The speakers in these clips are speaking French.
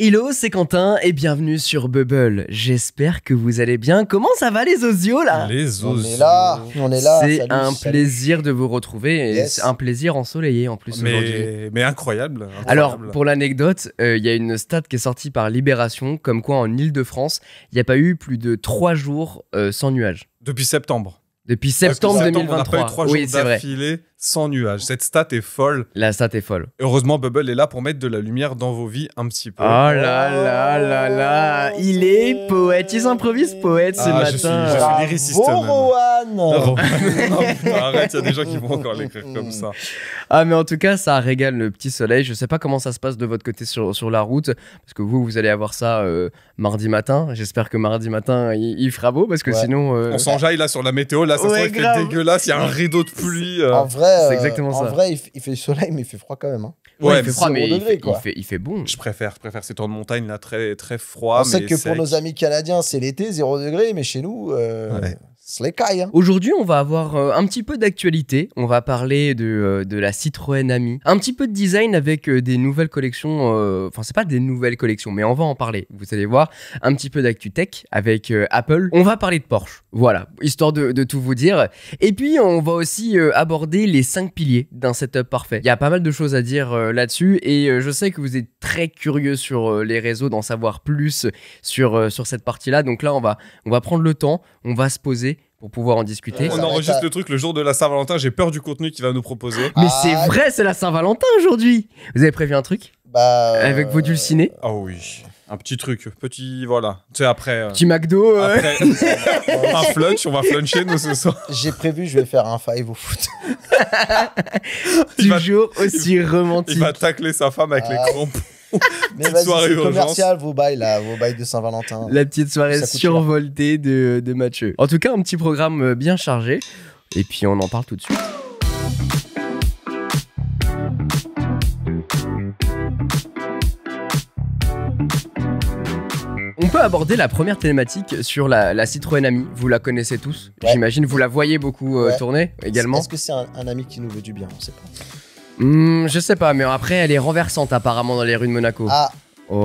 Hello, c'est Quentin et bienvenue sur Bubble. J'espère que vous allez bien. Comment ça va les osios là? Les osios. On est là. C'est salut, un salut. plaisir de vous retrouver et Yes. c'est un plaisir ensoleillé en plus aujourd'hui. Mais incroyable. Alors, pour l'anecdote, il y a une stat qui est sortie par Libération, comme quoi en Île-de-France, il n'y a pas eu plus de 3 jours sans nuages. Depuis septembre. Depuis septembre On n'a 2023. pas eu 3 jours Oui, c'est vrai. d'affilée sans nuages. Cette stat est folle. La stat est folle. Heureusement, Bubble est là pour mettre de la lumière dans vos vies un petit peu. Oh là là là là, il est poète, il s'improvise poète ce Ah, je suis matin. lyriciste Bravo, même. Rohan. Non, putain, arrête, il y a des gens qui vont encore l'écrire comme ça. Ah mais en tout cas ça régale le petit soleil. Je sais pas comment ça se passe de votre côté sur la route, parce que vous allez avoir ça mardi matin. J'espère que mardi matin il fera beau, parce que Ouais. sinon On s'enjaille là sur la météo, là ça se Ouais, trouve, il fait grave. dégueulasse, il y a un rideau de pluie. En vrai, c'est exactement en ça. vrai, il fait soleil, mais il fait froid quand même. Hein. ouais, il mais fait froid, mais 0 degrés, quoi. il fait bon. Je préfère ces tours de montagne là très, très froid. On sait mais que sec. pour nos amis canadiens, c'est l'été, 0 degré, mais chez nous, Ouais. c'est les cailles. Hein. Aujourd'hui, on va avoir un petit peu d'actualité. On va parler de la Citroën Ami. Un petit peu de design avec des nouvelles collections. Enfin, c'est pas des nouvelles collections, mais on va en parler. Vous allez voir. Un petit peu d'actu tech avec Apple. On va parler de Porsche. Voilà, histoire de tout vous dire. Et puis, on va aussi aborder les 5 piliers d'un setup parfait. Il y a pas mal de choses à dire là-dessus. Et je sais que vous êtes très curieux sur les réseaux d'en savoir plus sur cette partie-là. Donc là, on va prendre le temps. On va se poser pour pouvoir en discuter. On Ça va enregistre être à- le truc le jour de la Saint-Valentin, j'ai peur du contenu qu'il va nous proposer. Mais Ah, c'est vrai, c'est la Saint-Valentin aujourd'hui. Vous avez prévu un truc Bah, avec vos dulcinés? Ah oui, un petit truc, voilà. Tu sais, après... Petit McDo Après, un flunch, on va fluncher nous ce soir. J'ai prévu, je vais faire un 5 au foot. il va- toujours aussi romantique. Il va tacler sa femme avec les Ah. crampons. Mais Petite vas-y, soirée c'est urgence. commercial, vos bails de Saint-Valentin. La petite soirée Ça coûte survoltée de Mathieu. En tout cas, un petit programme bien chargé. Et puis on en parle tout de suite. On peut aborder la première thématique sur la Citroën Ami. Vous la connaissez tous, Ouais. j'imagine. Vous la voyez beaucoup Ouais. tourner également. Est-ce que c'est un ami qui nous veut du bien? On sait pas. Je sais pas, mais après elle est renversante apparemment dans les rues de Monaco. Ah. Oh.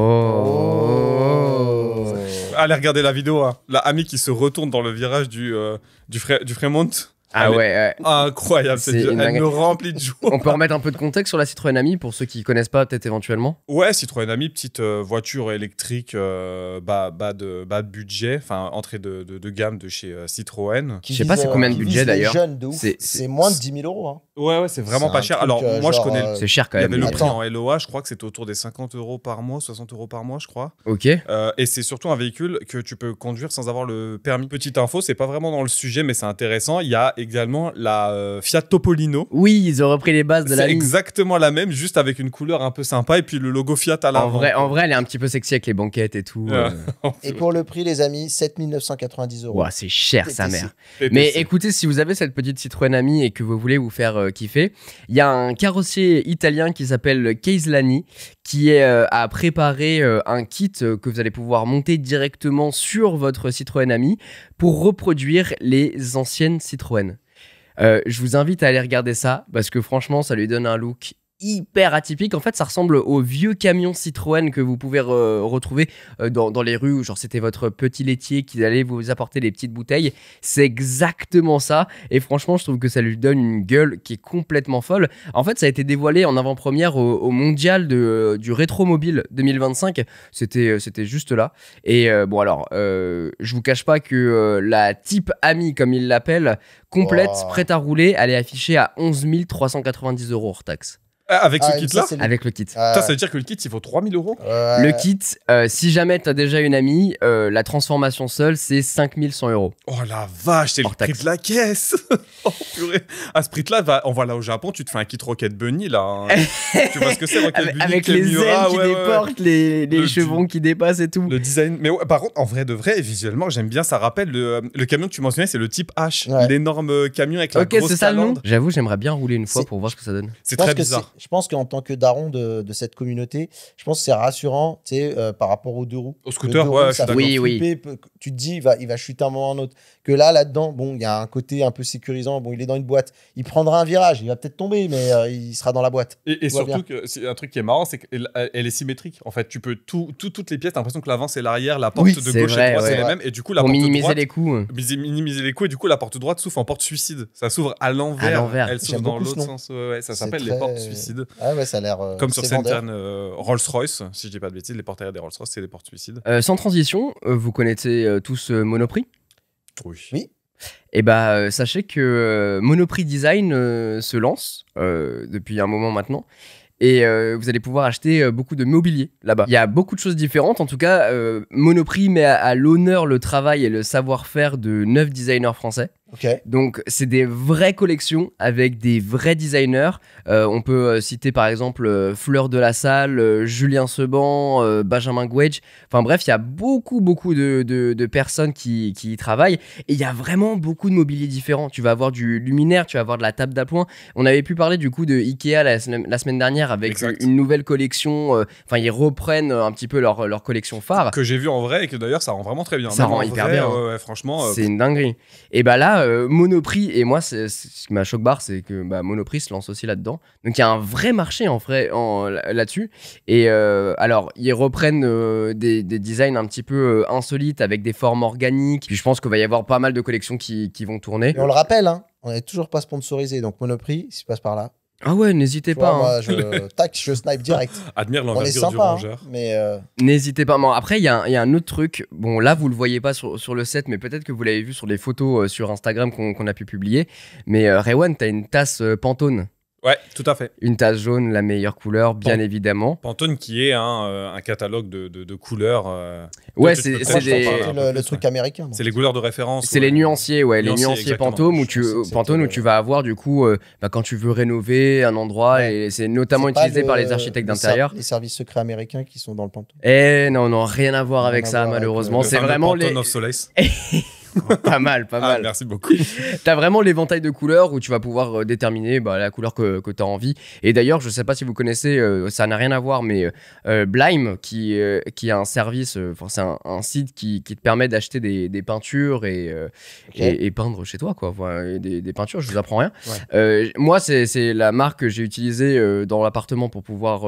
Allez regarder la vidéo, hein. La amie qui se retourne dans le virage du Fremont. Ah Elle est ouais. Incroyable, cette C'est vidéo. une Elle dinguerie. me remplit de joie. On peut remettre un peu de contexte sur la Citroën Ami pour ceux qui connaissent pas peut-être éventuellement. Ouais, Citroën Ami, petite voiture électrique bas de budget, enfin entrée de gamme de chez Citroën. Qui Je sais pas vise, c'est combien de qui budget, vise les d'ailleurs. jeunes de ouf. C'est- C'est moins de 10 000 euros. Hein. Ouais, c'est vraiment C'est pas un cher. truc, Alors moi je genre, connais... C'est cher quand Il y même. avait le prix Attends. en LOA, je crois que c'était autour des 50 euros par mois, 60 euros par mois, je crois. Ok. Et c'est surtout un véhicule que tu peux conduire sans avoir le permis. Petite info, c'est pas vraiment dans le sujet, mais c'est intéressant. Il y a également la Fiat Topolino. Oui, ils ont repris les bases de la C'est ligne. exactement la même, juste avec une couleur un peu sympa et puis le logo Fiat à l'avant. En vrai, elle est un petit peu sexy avec les banquettes et tout. Ouais. Et pour le prix, les amis, 7 990 euros. Ouah, c'est cher sa TTC. mère. PPC. Mais écoutez, si vous avez cette petite Citroën Ami et que vous voulez vous faire kiffer, il y a un carrossier italien qui s'appelle Caislani qui a préparé un kit que vous allez pouvoir monter directement sur votre Citroën Ami pour reproduire les anciennes Citroën. Je vous invite à aller regarder ça parce que franchement, ça lui donne un look hyper atypique. En fait, ça ressemble aux vieux camions Citroën que vous pouvez retrouver dans les rues où genre c'était votre petit laitier qui allait vous apporter des petites bouteilles. C'est exactement ça. Et franchement, je trouve que ça lui donne une gueule qui est complètement folle. En fait, ça a été dévoilé en avant-première au mondial du Rétromobile 2025. C'était juste là. Et bon alors, je vous cache pas que la Type Ami, comme ils l'appellent, complète, Wow. prête à rouler, elle est affichée à 11 390 euros hors taxe. Avec ce Ah, kit-là, ça, c'est Avec le kit. ça veut dire que le kit il vaut 3000 euros. Le kit, si jamais t'as déjà une amie, la transformation seule, c'est 5100 euros. Oh la vache, c'est le Hors prix taxe. de la caisse. Oh purée. À ce prix-là, on va là au Japon, tu te fais un kit Rocket Bunny là. Hein. Tu vois ce que c'est Rocket Bunny Avec les Clémura, ailes qui ouais, ouais, ouais. déportent, les Le chevrons qui dépassent et tout. Le design. Mais ouais, par contre, en vrai de vrai, visuellement, j'aime bien. Ça rappelle le camion que tu mentionnais, c'est le type H. Ouais. L'énorme camion avec la Ok, grosse c'est ça le nom. calandre. J'avoue, j'aimerais bien rouler une fois C'est- pour voir ce que ça donne. C'est Je pense très que bizarre. je pense qu'en tant que daron de cette communauté, je pense que c'est rassurant, tu sais, par rapport aux deux roues. Au scooter, Le deux ouais, roues, je suis ça d'accord. fait Oui, flipper, tu te dis, il va chuter un moment ou un autre. Que là-dedans, bon, il y a un côté un peu sécurisant. Bon, il est dans une boîte. Il prendra un virage. Il va peut-être tomber, mais il sera dans la boîte. Et Tout va surtout, que c'est un truc qui est marrant, c'est qu'elle est symétrique. En fait, tu peux toutes les pièces, t'as l'impression que l'avant c'est l'arrière, la porte Oui, de c'est gauche vrai, et droite ouais. c'est les mêmes. Et du coup, la Pour porte minimiser droite, les coûts. minimiser les coups, et du coup, la porte droite s'ouvre en porte suicide. Ça s'ouvre à À l'envers. l'envers. Elle s'ouvre J'aime dans beaucoup ce l'autre nom. sens. Ouais, ça C'est s'appelle les très- portes suicides. Ah ouais, ça a l'air. Comme sur c'est vendeur. certaines Rolls-Royce, si je dis pas de bêtises, les portes arrière des Rolls-Royce, c'est des portes suicides. Sans transition, vous connaissez tous Monoprix? Oui. Eh bah, sachez que Monoprix Design se lance depuis un moment maintenant. Et vous allez pouvoir acheter beaucoup de mobilier là-bas. Il y a beaucoup de choses différentes. En tout cas, Monoprix met à l'honneur le travail et le savoir-faire de 9 designers français. Ok. Donc, c'est des vraies collections avec des vrais designers. On peut citer par exemple Fleur de la Salle, Julien Seban, Benjamin Gouage. Enfin bref, il y a beaucoup de personnes qui y travaillent. Et il y a vraiment beaucoup de mobilier différents. Tu vas avoir du luminaire, tu vas avoir de la table d'appoint. On avait pu parler du coup de Ikea la semaine dernière avec Exact. une nouvelle collection. Enfin, ils reprennent un petit peu leur collection phare. Que j'ai vu en vrai et que d'ailleurs ça rend vraiment très bien. Ça Même rend en hyper vrai, bien. ouais, franchement. C'est une dinguerie. Et bah là, Monoprix, et moi, ce qui m'a choqué barre, c'est que Monoprix se lance aussi là-dedans. Donc il y a un vrai marché là-dessus. Et alors, ils reprennent des designs un petit peu insolites avec des formes organiques. Puis je pense qu'il va y avoir pas mal de collections qui vont tourner. Et on le rappelle, hein, on n'est toujours pas sponsorisé. Donc Monoprix, si tu passes par là. Ah ouais, n'hésitez Tu vois, pas. moi, je snipe direct. Admire On est l'envergure du sympa, hein, rongeur. mais N'hésitez pas. Bon, après, il y a un autre truc. Bon, là, vous le voyez pas sur le set, mais peut-être que vous l'avez vu sur les photos sur Instagram qu'on a pu publier. Mais Rewan, t'as une tasse Pantone. Ouais, tout à fait. Une tasse jaune, la meilleure couleur, bien Pan- évidemment. Pantone qui est un catalogue de couleurs. Ouais, tu peux c'est moi, je des. pense que un c'est peu le plus, truc américain. moi. C'est les couleurs de référence. C'est les nuanciers, ouais, les nuanciers exactement. Pantone Je pensais que c'était Pantone où le- tu vas avoir du coup, quand tu veux rénover un endroit, Ouais. et c'est notamment C'est pas utilisé par les architectes d'intérieur. Les services secrets américains qui sont dans le Pantone. Eh non, rien à voir Rien avec à ça, voir avec malheureusement. Le C'est fameux vraiment Pantone les. of Solace. Pas mal. Ah, merci beaucoup. T'as vraiment l'éventail de couleurs où tu vas pouvoir déterminer la couleur que t'as envie. Et d'ailleurs, je sais pas si vous connaissez, ça n'a rien à voir, mais Blime, qui est un service, c'est un site qui te permet d'acheter des peintures et peindre chez toi, quoi. Voilà, des peintures, je vous apprends rien. Ouais. Moi, c'est la marque que j'ai utilisée dans l'appartement pour pouvoir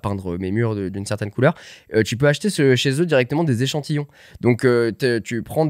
peindre mes murs d'une certaine couleur. Tu peux acheter chez eux directement des échantillons. Donc, tu prends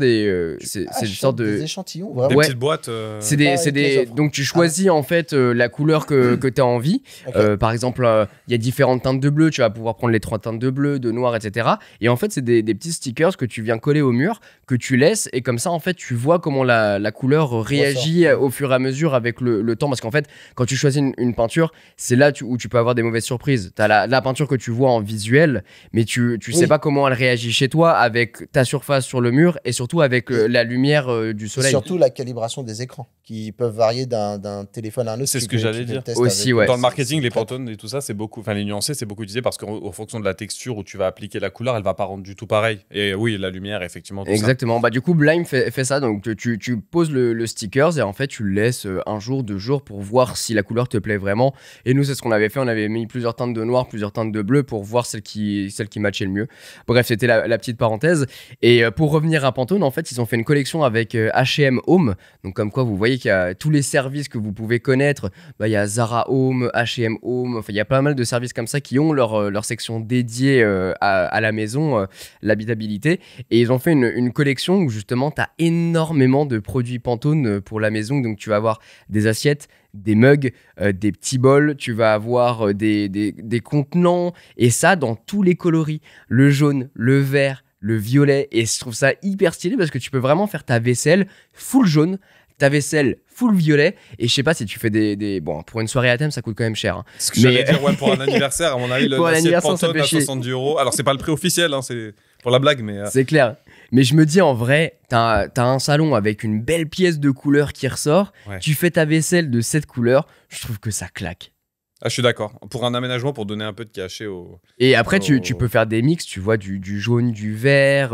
c'est une sorte de. Des échantillons, Des vraiment. Ouais. petites boîtes. C'est des, Pas c'est avec les des... offres. Donc tu choisis en fait la couleur que tu as envie. Ok. Par exemple, il y a différentes teintes de bleu, tu vas pouvoir prendre les 3 teintes de bleu, de noir, etc. Et en fait, c'est des petits stickers que tu viens coller au mur, que tu laisses, et comme ça, en fait, tu vois comment la couleur réagit au fur et à mesure avec le temps. Parce qu'en fait, quand tu choisis une peinture, c'est là où tu peux avoir des mauvaises surprises. Tu as la peinture que tu vois en visuel, mais tu sais pas comment elle réagit chez toi avec ta surface sur le mur et surtout avec la lumière du Et soleil. surtout la calibration des écrans qui peuvent varier d'un téléphone à un autre. C'est Tu ce que fais- j'allais tu fais dire. le test Aussi, avec- ouais. Dans le marketing, les très- Pantone et tout ça, c'est beaucoup. Enfin, les nuancés, c'est beaucoup utilisé parce qu'en fonction de la texture où tu vas appliquer la couleur, elle va pas rendre du tout pareil. Et oui, la lumière, effectivement. Tout Exactement. Du coup, Blime fait ça. Donc, tu poses le stickers et en fait, tu le laisses un jour, 2 jours pour voir si la couleur te plaît vraiment. Et nous, c'est ce qu'on avait fait. On avait mis plusieurs teintes de noir, plusieurs teintes de bleu pour voir celle qui matchait le mieux. Bref, c'était la petite parenthèse. Et pour revenir à Pantone, en fait, ils ont fait une collection avec H&M Home. Donc, comme quoi, vous voyez qu'il y a tous les services que vous pouvez connaître. Il y a Zara Home, H&M Home. Enfin, il y a pas mal de services comme ça qui ont leur section dédiée à la maison, l'habitabilité. Et ils ont fait une collection où justement, tu as énormément de produits Pantone pour la maison. Donc, tu vas avoir des assiettes, des mugs, des petits bols, tu vas avoir des contenants, et ça dans tous les coloris. Le jaune, le vert, le violet. Et je trouve ça hyper stylé parce que tu peux vraiment faire ta vaisselle full jaune, ta vaisselle full violet. Et je sais pas si tu fais Bon, pour une soirée à thème, ça coûte quand même cher. Hein. Ce que j'allais dire, ouais, pour un anniversaire, à mon avis, Pour un l'assiette anniversaire, ça Pantone fait à chier. 70 €. Alors, c'est pas le prix officiel, hein, c'est pour la blague, mais. C'est clair. Mais je me dis en vrai, t'as un salon avec une belle pièce de couleur qui ressort, Ouais. tu fais ta vaisselle de cette couleur, je trouve que ça claque. Ah, je suis d'accord. Pour un aménagement, pour donner un peu de cachet au. Et après, tu peux faire des mix, tu vois, du jaune, du vert,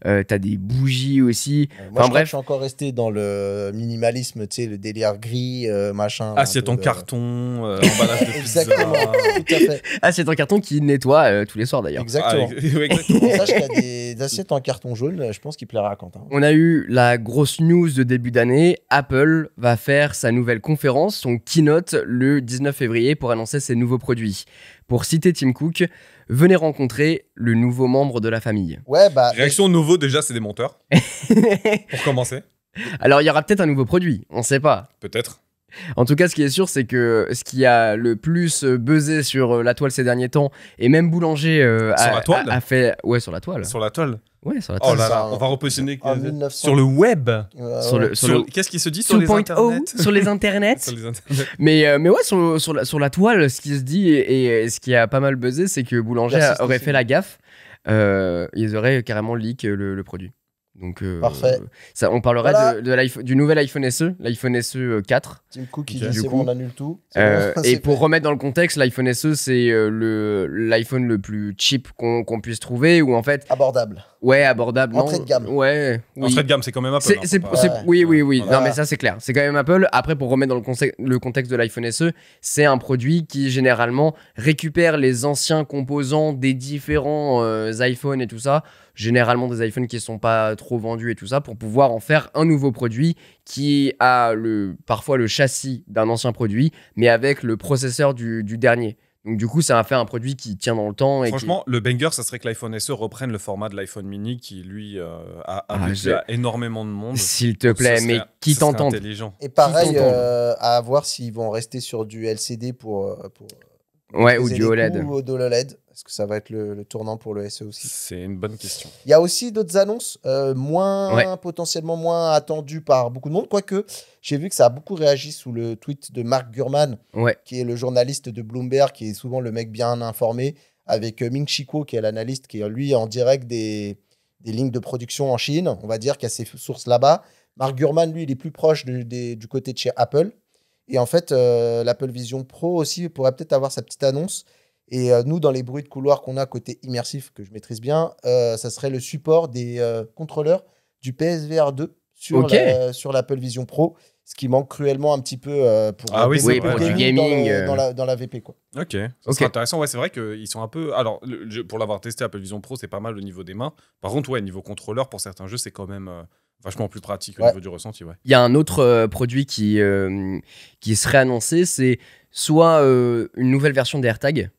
t'as des bougies aussi. Moi, je Enfin crois que bref, je suis encore resté dans le minimalisme, tu sais, le délire gris, machin. Assiette un en peu de- carton, emballage de pizza. Exactement, tout à fait. c'est un carton qui nettoie tous les soirs d'ailleurs. Exactement. Ouais, exactement. Sache qu'il y a des assiettes en carton jaune, je pense qu'il plaira à Quentin. On a eu la grosse news de début d'année. Apple va faire sa nouvelle conférence, son keynote, le 19 février pour annoncer ses nouveaux produits. Pour citer Tim Cook, venez rencontrer le nouveau membre de la famille. Ouais, bah. Réaction nouveau, déjà, c'est des monteurs. Pour commencer, Alors, il y aura peut-être un nouveau produit, on sait pas. peut-être. En tout cas, ce qui est sûr, c'est que ce qui a le plus buzzé sur la toile ces derniers temps, et même Boulanger Sur la toile a fait... Ouais, sur la toile. Sur la toile. Ouais, sur la Oh toile. là ça, là, on va repositionner en 1900. sur le web. Sur le- Sur- Qu'est-ce qui se dit sur les 2.0, internets sur les internets. Sur les internets. Mais ouais, sur la toile, ce qui se dit et ce qui a pas mal buzzé, c'est que Boulanger Merci, aurait Stéphane. fait la gaffe. Ils auraient carrément leak le produit. Donc, Parfait. Ça, on parlerait Voilà. du nouvel iPhone SE, l'iPhone SE 4. Tim Cook, il Ok. dit Du c'est coup, bon, on annule tout. C'est bon, Et c'est pour fait. remettre dans le contexte, l'iPhone SE, c'est l'iPhone le plus cheap qu'on puisse trouver, ou en fait, Abordable. ouais, abordable. Entrée non, de gamme. Ouais, oui. Entrée de gamme, c'est quand même Apple. C'est- hein, c'est- faut pas- c'est- Ouais. oui, oui, oui. Voilà. Non, mais ça, c'est clair. C'est quand même Apple. Après, pour remettre dans le contexte de l'iPhone SE, c'est un produit qui, généralement, récupère les anciens composants des différents iPhones et tout ça. Généralement, des iPhones qui ne sont pas trop vendus et tout ça, pour pouvoir en faire un nouveau produit qui a parfois le châssis d'un ancien produit, mais avec le processeur du dernier. Donc, du coup, ça va faire un produit qui tient dans le temps. Et Franchement, le banger, ça serait que l'iPhone SE reprenne le format de l'iPhone mini qui, lui, a habitué à énormément de monde. s'il te plaît, mais qui Ce serait t'entend. intelligent. Et pareil, t'entend. à voir s'ils vont rester sur du LCD pour Ouais, ou maîtriser du les OLED. coûts, ou de l'OLED. Est-ce que ça va être le tournant pour le SE aussi? C'est une bonne question. Il y a aussi d'autres annonces Ouais. potentiellement moins attendues par beaucoup de monde. Quoique, j'ai vu que ça a beaucoup réagi sous le tweet de Mark Gurman, Ouais. qui est le journaliste de Bloomberg, qui est souvent le mec bien informé, avec Ming Chi Kuo, qui est l'analyste, qui est lui en direct des lignes de production en Chine, on va dire, qui a ses sources là-bas. Mark Gurman, lui, il est plus proche du côté de chez Apple. Et en fait, l'Apple Vision Pro aussi pourrait peut-être avoir sa petite annonce. Et nous, dans les bruits de couloir qu'on a côté immersif, que je maîtrise bien, ça serait le support des contrôleurs du PSVR 2 Ok. sur l'Apple Vision Pro, ce qui manque cruellement un petit peu pour, Ah oui, développer c'est vrai, le ouais. Du gaming, dans la VP. Quoi. Ok, ça Ok. serait intéressant. Ouais, c'est vrai qu'ils sont un peu. Alors, pour l'avoir testé, Apple Vision Pro, c'est pas mal au niveau des mains. Par contre, ouais, niveau contrôleur, pour certains jeux, c'est quand même vachement plus pratique au Ouais. niveau du ressenti. Ouais. Il y a un autre produit qui serait annoncé, c'est soit une nouvelle version des AirTags,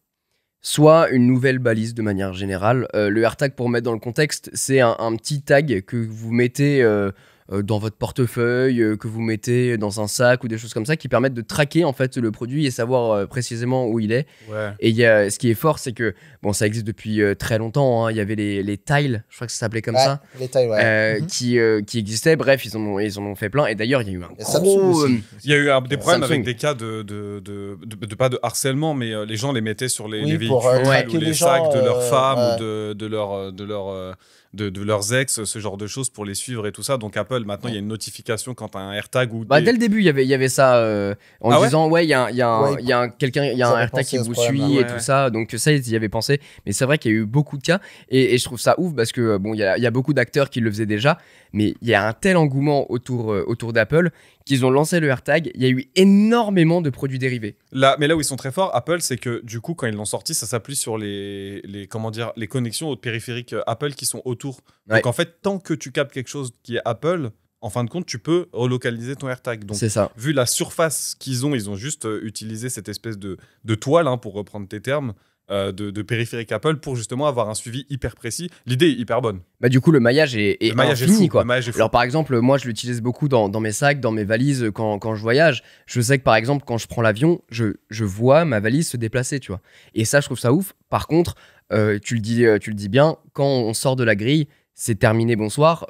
soit une nouvelle balise de manière générale. Le AirTag, pour mettre dans le contexte, c'est un petit tag que vous mettez dans votre portefeuille, que vous mettez dans un sac ou des choses comme ça, qui permettent de traquer en fait le produit et savoir précisément où il est. Ouais. Et ce qui est fort, c'est que bon, ça existe depuis très longtemps. Hein. Il y avait les tiles, je crois que ça s'appelait comme Ouais, ça. les tailles, ouais. Qui existaient. Bref, ils en ont fait plein. Et d'ailleurs, il y a eu un Et Samsung gros. aussi. Il y a eu des problèmes Samsung. avec des cas pas de harcèlement, mais les gens les mettaient sur les Oui, véhicules pour, ou traquer les les sacs gens, de leurs femmes ouais. ou de leurs ex, ce genre de choses pour les suivre et tout ça. Donc Apple, maintenant, il y a une notification quand tu as un AirTag ou Bah, dès le début, il y avait ça en Ah ouais disant ouais, il y a Ouais, un ils AirTag avaient qui pensé à ce vous problème-là. suit et Ouais. tout ça. Donc ça, ils y avaient pensé. Mais c'est vrai qu'il y a eu beaucoup de cas et je trouve ça ouf parce que bon, il y a beaucoup d'acteurs qui le faisaient déjà, mais il y a un tel engouement autour d'Apple qu'ils ont lancé le AirTag. Il y a eu énormément de produits dérivés. Mais là où ils sont très forts, Apple, c'est que du coup, quand ils l'ont sorti, ça s'appuie sur les connexions aux périphériques Apple qui sont autour. Ouais. Donc en fait, tant que tu captes quelque chose qui est Apple, en fin de compte, tu peux relocaliser ton AirTag. Donc C'est ça. vu la surface qu'ils ont juste utilisé cette espèce de toile, hein, pour reprendre tes termes, de périphérique Apple pour justement avoir un suivi hyper précis. L'idée est hyper bonne. Bah, du coup, le maillage est Le maillage est infini, fou. quoi. Le maillage est fou. Alors par exemple, moi je l'utilise beaucoup dans mes sacs, dans mes valises quand je voyage. Je sais que par exemple quand je prends l'avion, je vois ma valise se déplacer, tu vois. Et ça, je trouve ça ouf. Par contre, tu le dis bien, quand on sort de la grille, c'est terminé, bonsoir.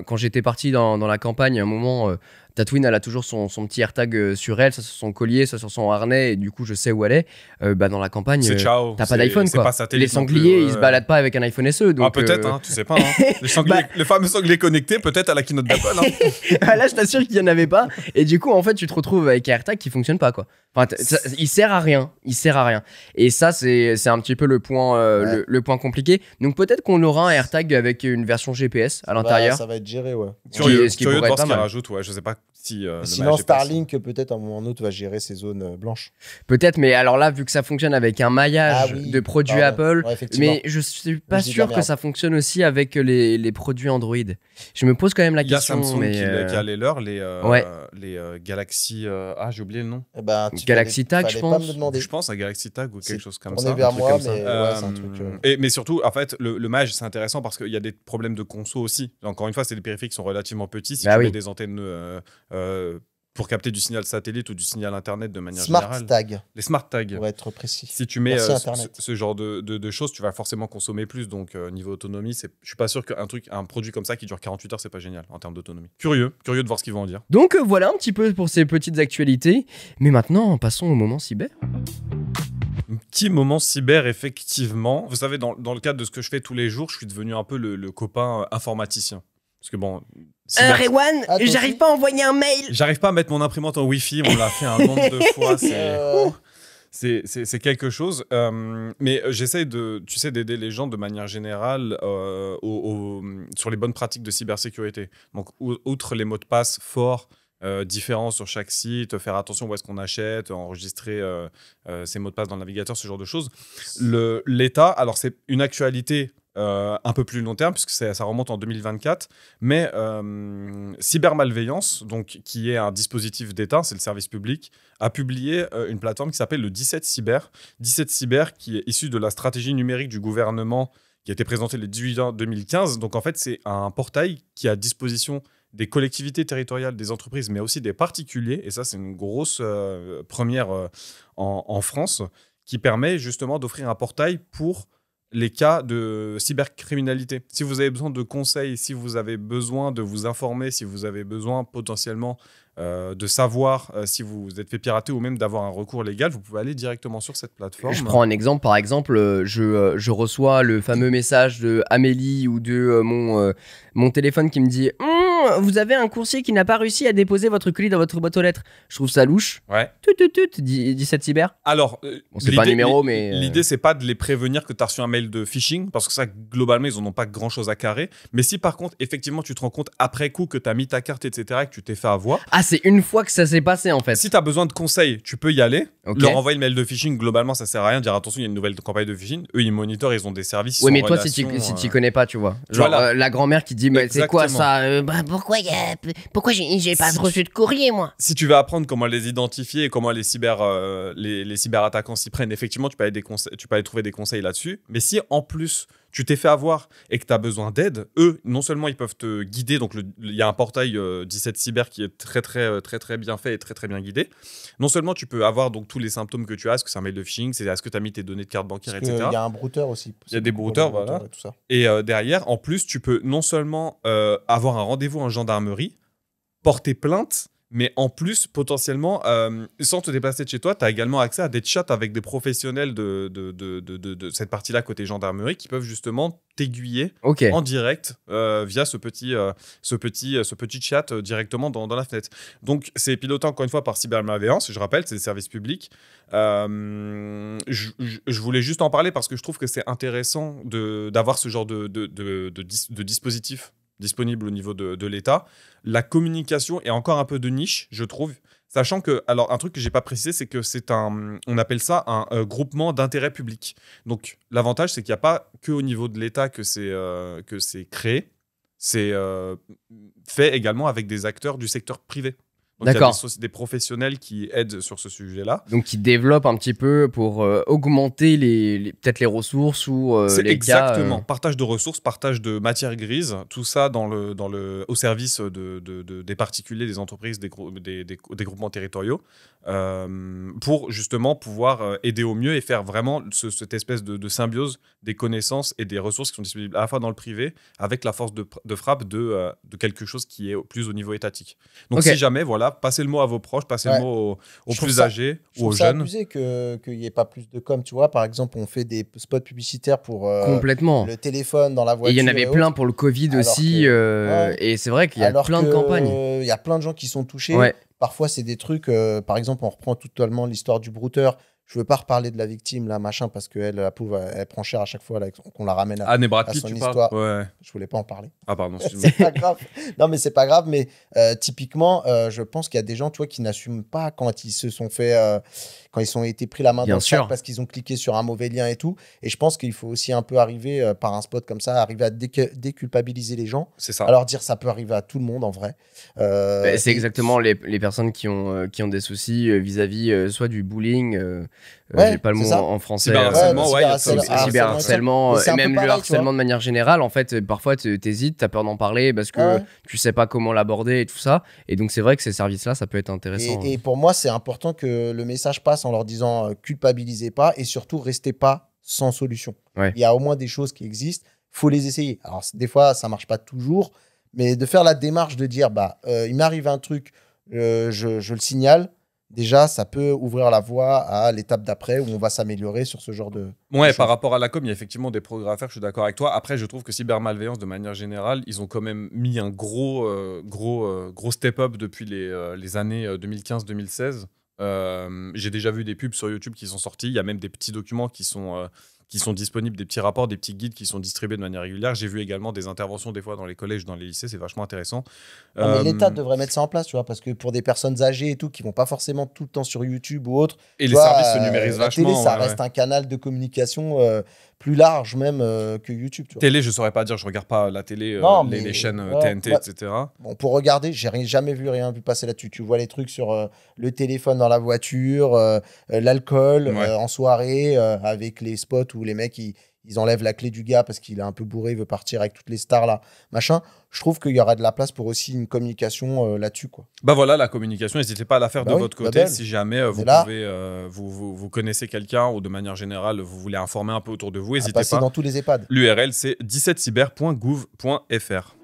Quand j'étais parti dans la campagne, à un moment, Tatooine, elle a toujours son petit AirTag sur elle, ça sur son collier, ça sur son harnais, et du coup, je sais où elle est. Dans la campagne, C'est ciao. t'as pas d'iPhone, C'est quoi. pas satellite Les non plus, sangliers, ils se baladent pas avec un iPhone SE. Donc, peut-être, hein, tu sais pas. Hein. Les fameux sangliers connectés, peut-être à la keynote d'Apple. Hein. Là, je t'assure qu'il y en avait pas. Et du coup, en fait, tu te retrouves avec un AirTag qui fonctionne pas, quoi. Enfin, il sert à rien. Il sert à rien. Et ça, c'est un petit peu le point, le point compliqué. Donc peut-être qu'on aura un AirTag avec une version GPS à l'intérieur. Ça va être géré, ouais. Curieux Ce qui de pourrait voir être ce pas qu'ils mal. rajoutent. Ouais, je sais pas si. Sinon, Starlink, peut-être à un moment ou autre, va gérer ces zones blanches. Peut-être, mais alors là, vu que ça fonctionne avec un maillage de produits Apple, mais je suis pas sûr que ça fonctionne aussi avec les produits Android. Je me pose quand même la question. Il y a Samsung qui a les leurs, les Galaxy. J'ai oublié le nom. Galaxy Tag, je pense. Je pense à Galaxy Tag ou quelque chose comme ça. On est vers moi, mais c'est un truc. Mais surtout, en fait, le Mage, c'est intéressant parce qu'il y a des problèmes de conso aussi. Encore une fois, c'est des périphériques qui sont relativement petits. Si tu mets des antennes pour capter du signal satellite ou du signal internet de manière générale. Les smart tags. Pour être précis. Si tu mets ce genre de choses, tu vas forcément consommer plus. Donc, niveau autonomie, je suis pas sûr qu'un produit comme ça qui dure 48 heures, c'est pas génial en termes d'autonomie. Curieux de voir ce qu'ils vont en dire. Donc, voilà un petit peu pour ces petites actualités. Mais maintenant, passons au moment cyber. Un petit moment cyber, effectivement. Vous savez, dans le cadre de ce que je fais tous les jours, je suis devenu un peu le copain informaticien. Parce que bon... Rewan, j'arrive pas à envoyer un mail. J'arrive pas à mettre mon imprimante en Wi-Fi, on l'a fait un nombre de fois, c'est quelque chose. Mais j'essaie d'aider les gens de manière générale sur les bonnes pratiques de cybersécurité. Donc, outre les mots de passe forts, différents sur chaque site, faire attention où est-ce qu'on achète, enregistrer ses mots de passe dans le navigateur, ce genre de choses. L'État, alors c'est une actualité un peu plus long terme, puisque ça remonte en 2024, mais Cybermalveillance, donc, qui est un dispositif d'État, c'est le service public, a publié une plateforme qui s'appelle le 17 Cyber. 17 Cyber, qui est issu de la stratégie numérique du gouvernement, qui a été présentée le 18 juin 2015. Donc en fait, c'est un portail qui est à disposition des collectivités territoriales, des entreprises, mais aussi des particuliers, et ça c'est une grosse première en France, qui permet justement d'offrir un portail pour les cas de cybercriminalité. Si vous avez besoin de conseils, si vous avez besoin de vous informer, si vous avez besoin potentiellement de savoir si vous êtes fait pirater ou même d'avoir un recours légal, vous pouvez aller directement sur cette plateforme. Je prends un exemple, par exemple, je reçois le fameux message de Amélie ou de mon téléphone qui me dit vous avez un coursier qui n'a pas réussi à déposer votre colis dans votre boîte aux lettres. Je trouve ça louche. Ouais. 17 cyber. Alors, c'est pas un numéro, mais l'idée c'est pas de les prévenir que tu as reçu un mail de phishing, parce que ça, globalement, ils en ont pas grand chose à carrer. Mais si par contre, effectivement, tu te rends compte après coup que tu as mis ta carte, etc., et que tu t'es fait avoir. Ah, c'est une fois que ça s'est passé en fait. Si tu as besoin de conseils, tu peux y aller. Okay. Leur envoyer le mail de phishing, globalement, ça sert à rien. Dire attention, il y a une nouvelle campagne de phishing. Eux, ils monitorent, ils ont des services. Oui, mais toi, si tu connais pas, tu vois. Genre la grand-mère qui dit mais c'est quoi ça pourquoi j'ai pas reçu de courrier, moi? Si tu veux apprendre comment les identifier et comment les cyberattaquants s'y prennent, effectivement, tu peux aller trouver des conseils là-dessus. Mais si en plus tu t'es fait avoir et que tu as besoin d'aide, eux, non seulement ils peuvent te guider, donc il y a un portail 17 Cyber qui est très bien fait et très très bien guidé. Non seulement tu peux avoir donc tous les symptômes que tu as, est-ce que c'est un mail de phishing, est-ce que tu as mis tes données de carte bancaire, etc. Il y a un brouteur aussi. Il y a des brouteurs, voilà. Et, tout ça. Et derrière, en plus, tu peux non seulement avoir un rendez-vous en gendarmerie, porter plainte, mais en plus, potentiellement, sans te déplacer de chez toi, tu as également accès à des chats avec des professionnels de cette partie-là côté gendarmerie qui peuvent justement t'aiguiller en direct via ce petit chat directement dans la fenêtre. Donc, c'est piloté encore une fois par Cybermalveillance, je rappelle, c'est des services publics. Je voulais juste en parler parce que je trouve que c'est intéressant d'avoir ce genre de dispositif disponible au niveau de l'État. La communication est encore un peu de niche, je trouve. Sachant que, alors un truc que j'ai pas précisé, c'est que on appelle ça un groupement d'intérêt public. Donc l'avantage, c'est qu'il n'y a pas que au niveau de l'État que c'est créé, c'est fait également avec des acteurs du secteur privé. Donc, d'accord. Il y a des professionnels qui aident sur ce sujet-là. Donc, qui développent un petit peu pour augmenter peut-être les ressources ou les exactement. cas, Partage de ressources, partage de matières grises, tout ça au service des particuliers, des entreprises, des groupements territoriaux. pour justement pouvoir aider au mieux et faire vraiment cette espèce de symbiose des connaissances et des ressources qui sont disponibles à la fois dans le privé avec la force de frappe de quelque chose qui est plus au niveau étatique. Donc si jamais, voilà, passez le mot à vos proches, passez le mot aux plus âgés ou aux jeunes. Je trouve ça abusé qu'il n'y ait pas plus de com, tu vois. Par exemple, on fait des spots publicitaires pour complètement le téléphone dans la voiture. Et il y en avait plein pour le Covid aussi, et c'est vrai qu'il y a plein de campagnes. Il y a plein de gens qui sont touchés. Ouais. Parfois, c'est des trucs, par exemple, on reprend totalement l'histoire du brouteur. Je veux pas reparler de la victime, là, machin, parce qu'elle, la pauvre, elle prend cher à chaque fois là, qu'on la ramène à son histoire. Ouais. Je voulais pas en parler. Ah, pardon, excuse-moi. C'est pas grave. Non, mais c'est pas grave. Mais typiquement, je pense qu'il y a des gens, tu vois, qui n'assument pas quand ils se sont fait, quand ils ont été pris la main dans le sac parce qu'ils ont cliqué sur un mauvais lien et tout. Et je pense qu'il faut aussi un peu arriver par un spot comme ça, arriver à déculpabiliser les gens. C'est ça. Alors dire, ça peut arriver à tout le monde en vrai. C'est exactement les personnes qui ont des soucis vis-à-vis soit du bullying. J'ai pas le mot en français. Cyberharcèlement, et même le harcèlement de manière générale. En fait, parfois, t'hésites, t'as peur d'en parler parce que tu sais pas comment l'aborder et tout ça. Et donc, c'est vrai que ces services-là, ça peut être intéressant. Et pour moi, c'est important que le message passe en leur disant culpabilisez pas et surtout restez pas sans solution. Ouais. Il y a au moins des choses qui existent, faut les essayer. Alors, des fois, ça marche pas toujours, mais de faire la démarche de dire il m'arrive un truc, je le signale. Déjà, ça peut ouvrir la voie à l'étape d'après où on va s'améliorer sur ce genre de choses. Par rapport à la com, il y a effectivement des progrès à faire, je suis d'accord avec toi. Après, je trouve que cybermalveillance, de manière générale, ils ont quand même mis un gros step-up depuis les années 2015-2016. J'ai déjà vu des pubs sur YouTube qui sont sortis. Il y a même des petits documents qui sont disponibles, des petits rapports, des petits guides qui sont distribués de manière régulière. J'ai vu également des interventions des fois dans les collèges, dans les lycées, c'est vachement intéressant. Mais l'État devrait mettre ça en place, tu vois, parce que pour des personnes âgées et tout, qui vont pas forcément tout le temps sur YouTube ou autre, et les services se numérisent vachement. La télé, ça reste un canal de communication plus large même que YouTube. Tu vois. Télé, je saurais pas dire, je regarde pas la télé, les chaînes TNT, etc. Bon, pour regarder, j'ai jamais vu rien vu passer là-dessus. Tu vois les trucs sur le téléphone dans la voiture, l'alcool en soirée, avec les spots où les mecs ils enlèvent la clé du gars parce qu'il est un peu bourré, il veut partir avec toutes les stars là, machin. Je trouve qu'il y aura de la place pour aussi une communication là-dessus, quoi. Voilà, la communication, n'hésitez pas à la faire de votre côté. Si jamais vous connaissez quelqu'un ou de manière générale, vous voulez informer un peu autour de vous, n'hésitez pas. Dans tous les EHPAD. L'URL, c'est 17cyber.gouv.fr.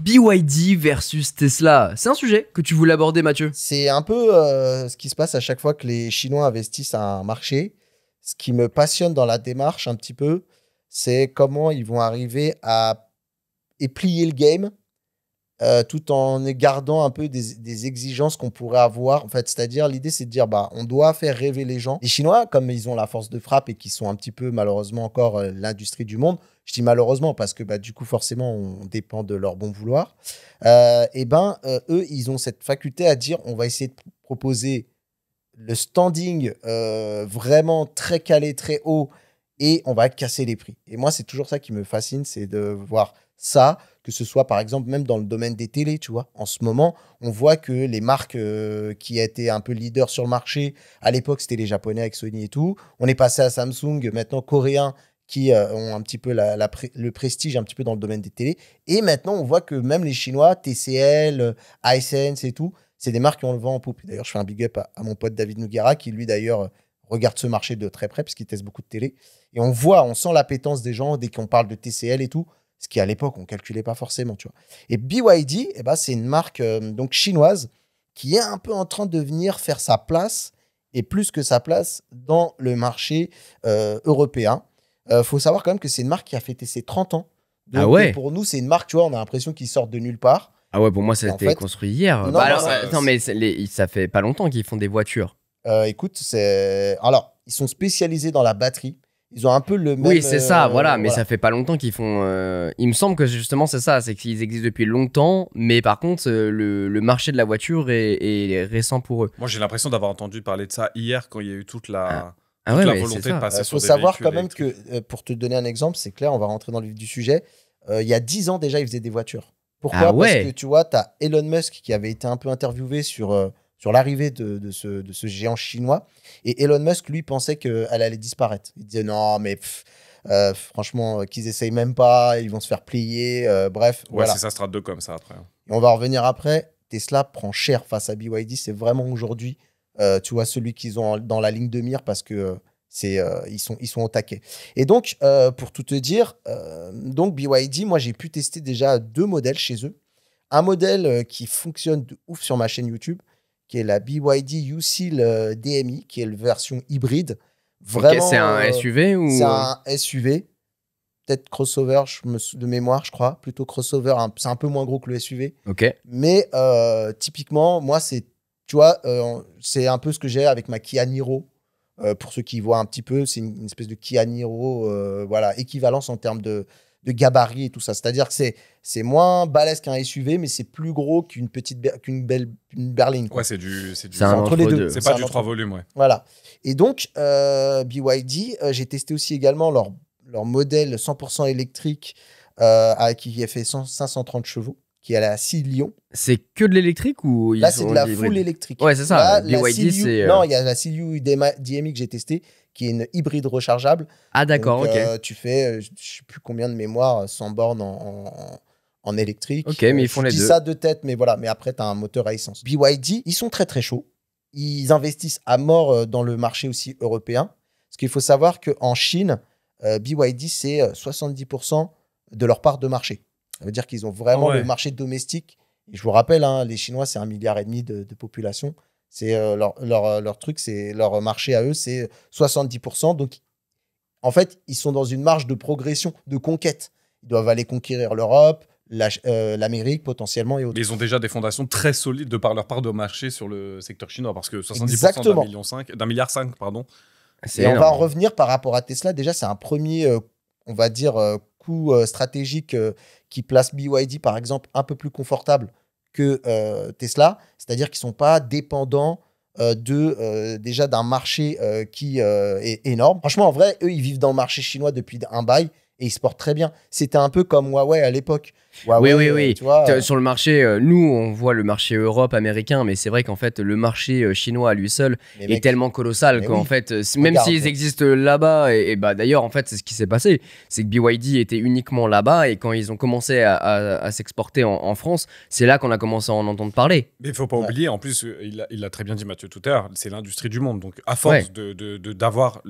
BYD versus Tesla, c'est un sujet que tu voulais aborder, Mathieu. C'est un peu ce qui se passe à chaque fois que les Chinois investissent à un marché. Ce qui me passionne dans la démarche un petit peu, c'est comment ils vont arriver à plier le game tout en gardant un peu des exigences qu'on pourrait avoir. En fait, c'est-à-dire, l'idée, c'est de dire, on doit faire rêver les gens. Les Chinois, comme ils ont la force de frappe et qui sont un petit peu, malheureusement, encore l'industrie du monde, je dis malheureusement parce que du coup, forcément, on dépend de leur bon vouloir. Eux, ils ont cette faculté à dire, on va essayer de proposer le standing vraiment très calé, très haut, et on va casser les prix. Et moi, c'est toujours ça qui me fascine, c'est de voir ça, que ce soit par exemple même dans le domaine des télés, tu vois. En ce moment, on voit que les marques qui étaient un peu leaders sur le marché, à l'époque, c'était les Japonais avec Sony et tout. On est passé à Samsung, maintenant coréens, qui ont un petit peu le prestige un petit peu dans le domaine des télés. Et maintenant, on voit que même les Chinois, TCL, Hisense et tout, c'est des marques qui ont le vent en poupe. D'ailleurs, je fais un big up à mon pote David Nougara, qui lui d'ailleurs regarde ce marché de très près, puisqu'il teste beaucoup de télé. Et on sent l'appétence des gens dès qu'on parle de TCL et tout, ce qui à l'époque, on ne calculait pas forcément, tu vois. Et BYD, c'est une marque donc chinoise qui est un peu en train de venir faire sa place, et plus que sa place, dans le marché européen. Faut savoir quand même que c'est une marque qui a fêté ses 30 ans. Donc, pour nous, c'est une marque, tu vois, on a l'impression qu'ils sortent de nulle part. Ah ouais, pour moi, ça a été construit hier. Non, mais ça fait pas longtemps qu'ils font des voitures. Écoute, alors, ils sont spécialisés dans la batterie. Ils ont un peu le même... Oui, c'est ça, mais ça fait pas longtemps qu'ils font... Il me semble que justement, c'est ça, c'est qu'ils existent depuis longtemps, mais par contre, le marché de la voiture est récent pour eux. Moi, j'ai l'impression d'avoir entendu parler de ça hier, quand il y a eu toute la volonté de passer sur des véhicules. Il faut savoir quand même que, pour te donner un exemple, c'est clair, on va rentrer dans le vif du sujet, il y a 10 ans déjà, ils faisaient des voitures. Pourquoi ? Parce que tu vois, tu as Elon Musk qui avait été un peu interviewé sur l'arrivée de ce géant chinois. Et Elon Musk, lui, pensait qu'elle allait disparaître. Il disait non, mais franchement, qu'ils essayent même pas, ils vont se faire plier. Bref. Ouais, voilà. C'est ça, strat de com, ça, après. Et on va revenir après. Tesla prend cher face à BYD. C'est vraiment aujourd'hui, tu vois, celui qu'ils ont dans la ligne de mire parce que ils sont au taquet. Et donc, pour tout te dire, donc BYD, moi, j'ai pu tester déjà 2 modèles chez eux. Un modèle qui fonctionne de ouf sur ma chaîne YouTube, qui est la BYD U-Seal DMI, qui est la version hybride. Vraiment, c'est un SUV ou... C'est un SUV. Peut-être crossover de mémoire, je crois. Plutôt crossover. C'est un peu moins gros que le SUV. Ok. Mais typiquement, moi, tu vois, c'est un peu ce que j'ai avec ma Kia Niro. Pour ceux qui voient un petit peu, c'est une espèce de Kia Niro, voilà, équivalence en termes de gabarit et tout ça. C'est-à-dire que c'est moins balèze qu'un SUV, mais c'est plus gros qu'une berline. Quoi. Ouais, c'est entre les deux. C'est pas du 3 volumes, ouais. Voilà. Et donc, BYD, j'ai testé aussi également leur modèle 100% électrique qui a fait 530 chevaux, qui est à la Scion. C'est que de l'électrique ou là, c'est de la full électrique. Ouais, c'est ça. BYD, c'est... Non, il y a la Scion DMI que j'ai testé, qui est une hybride rechargeable. Ah, d'accord, donc, ok. Tu fais, je sais plus combien de mémoire, 100 bornes en électrique. Ok, mais ils font les deux. Je dis ça de tête, mais voilà. Mais après, tu as un moteur à essence. BYD, ils sont très, très chauds. Ils investissent à mort dans le marché aussi européen. Parce qu'il faut savoir qu'en Chine, BYD, c'est 70% de leur part de marché. Ça veut dire qu'ils ont vraiment le marché domestique. Et je vous rappelle, hein, les Chinois, c'est 1,5 milliard de population. C'est leur truc, c'est leur marché à eux, c'est 70%. Donc, en fait, ils sont dans une marge de progression, de conquête. Ils doivent aller conquérir l'Europe, l'Amérique potentiellement et autres. Mais ils ont déjà des fondations très solides de par leur part de marché sur le secteur chinois, parce que 70% d'un milliard 5, pardon. Et on va en revenir par rapport à Tesla. Déjà, c'est un premier, on va dire, coup stratégique qui place BYD, par exemple, un peu plus confortable que Tesla. C'est-à-dire qu'ils ne sont pas dépendants déjà d'un marché qui est énorme. Franchement, en vrai, eux, ils vivent dans le marché chinois depuis un bail. Et ils se portent très bien. C'était un peu comme Huawei à l'époque. Oui. Tu vois, sur le marché, nous, on voit le marché Europe américain, mais c'est vrai qu'en fait, le marché chinois à lui seul est tellement colossal qu'en fait, même s'ils existent là-bas, et bah d'ailleurs, en fait, c'est ce qui s'est passé. C'est que BYD était uniquement là-bas, et quand ils ont commencé à s'exporter en France, c'est là qu'on a commencé à en entendre parler. Mais il ne faut pas oublier, en plus, il a très bien dit Mathieu tout à l'heure, c'est l'industrie du monde. Donc, à force d'avoir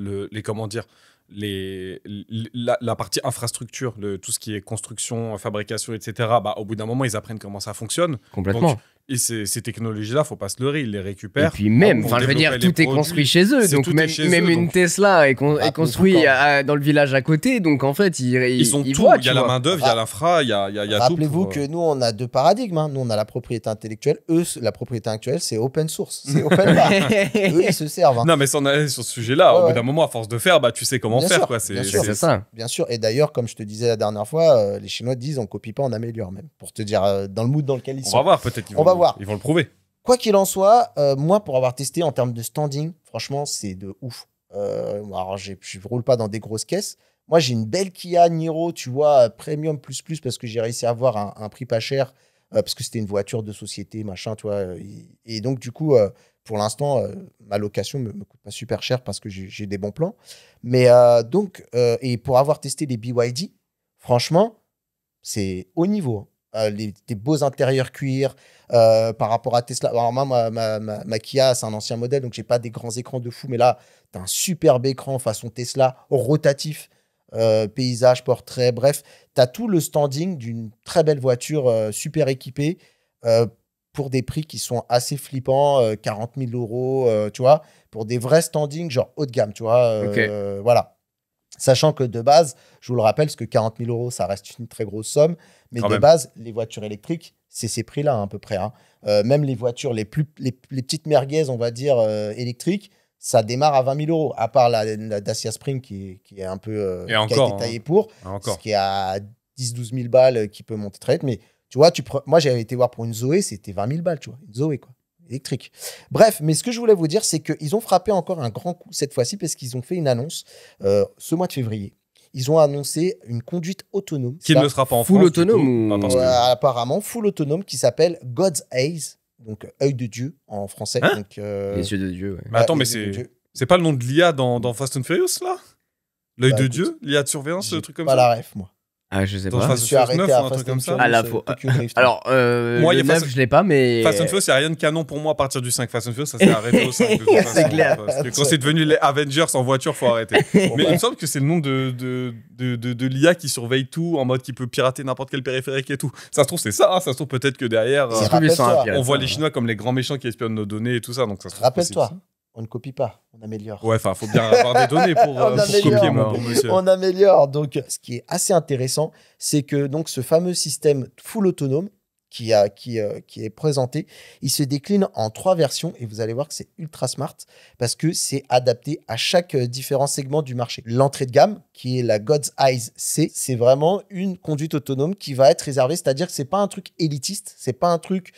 la partie infrastructure, tout ce qui est construction, fabrication, etc., bah, au bout d'un moment, ils apprennent comment ça fonctionne. Complètement. Donc, et ces technologies-là, faut pas se leurrer, ils les récupèrent. Et puis même, je veux dire, tout est construit chez eux. Donc même une Tesla est construite dans le village à côté. Donc en fait, ils ont tout. Il y a la main d'œuvre, il y a l'infra, il y a tout. Rappelez-vous que nous, on a 2 paradigmes. Hein. Nous, on a la propriété intellectuelle. Eux, la propriété intellectuelle, c'est open source. C'est open bar. Eux, ils se servent. Hein. Non, mais sans aller sur ce sujet-là, au bout d'un moment, à force de faire, bah, tu sais comment faire. Quoi. C'est ça. Bien sûr. Et d'ailleurs, comme je te disais la dernière fois, les Chinois disent on copie pas, on améliore même. Pour te dire dans le mood dans lequel ils sont. On va voir, peut-être. Ils vont le prouver. Quoi qu'il en soit, moi, pour avoir testé en termes de standing, franchement, c'est de ouf. Alors, je ne roule pas dans des grosses caisses. Moi, j'ai une belle Kia Niro, tu vois, premium plus, parce que j'ai réussi à avoir un prix pas cher, parce que c'était une voiture de société, machin, tu vois. Et donc, du coup, pour l'instant, ma location me coûte pas super cher parce que j'ai des bons plans. Mais et pour avoir testé les BYD, franchement, c'est haut niveau. Des beaux intérieurs cuir par rapport à Tesla. Alors moi, ma Kia, c'est un ancien modèle, donc j'ai pas des grands écrans de fou, mais là, tu as un superbe écran façon Tesla, rotatif, paysage, portrait, bref, tu as tout le standing d'une très belle voiture super équipée pour des prix qui sont assez flippants, 40 000 €, tu vois, pour des vrais standings genre haut de gamme, tu vois, voilà. Sachant que de base, je vous le rappelle, parce que 40 000 €, ça reste une très grosse somme. Mais de base, les voitures électriques, c'est ces prix-là hein, à peu près. Hein. Même les voitures les petites merguez, on va dire, électriques, ça démarre à 20 000 €. À part la Dacia Spring qui est un peu qui a été taillée pour. Ce qui est à 10-12 000 balles qui peut monter très vite. Mais tu vois, moi, j'avais été voir pour une Zoé, c'était 20 000 balles, tu vois. Une Zoé, quoi. Électrique. Bref, mais ce que je voulais vous dire, c'est qu'ils ont frappé encore un grand coup cette fois-ci parce qu'ils ont fait une annonce ce mois de février. Ils ont annoncé une conduite autonome. Qui ne sera pas en full France. Autonome ou... apparemment, full autonome qui s'appelle God's Eyes, donc œil de Dieu en français. Hein donc, les yeux de Dieu. Ouais. Mais attends, mais c'est pas le nom de l'IA dans Fast and Furious là? L'œil de Dieu, l'IA de surveillance, le truc comme ça. Pas la ref, moi. Ah, je sais Dans pas. Fast Je suis and arrêté Furious 9 à ou un Fast truc comme and ça. Furious, À la fois. Tokyo Drift. Alors, Moi, il y le a 9, je l'ai pas, mais. Fast and Furious, il n'y a rien de canon pour moi à partir du 5. Fast and Furious, ça s'est arrêté au 5 de toute façon. C'est clair. Parce que quand c'est devenu les Avengers en voiture, faut arrêter. Mais il me semble que c'est le nom de l'IA qui surveille tout, en mode qui peut pirater n'importe quel périphérique et tout. Ça se trouve, c'est ça. Hein. Ça se trouve peut-être que derrière, C'est Je trouve qu'ils sont rappelle-toi. inspirés. on voit les Chinois comme les grands méchants qui espionnent nos données et tout ça. Donc ça se trouve Rappelle-toi, possible, on ne copie pas, on améliore. ça. Ouais, enfin, faut bien avoir des données pour On améliore. copier, mon bon monsieur. On améliore. Donc, ce qui est assez intéressant, c'est que donc ce fameux système full autonome qui est présenté, il se décline en 3 versions et vous allez voir que c'est ultra smart parce que c'est adapté à chaque différent segment du marché. L'entrée de gamme, qui est la God's Eyes C, c'est vraiment une conduite autonome qui va être réservée, c'est-à-dire que c'est pas un truc élitiste, c'est pas un truc,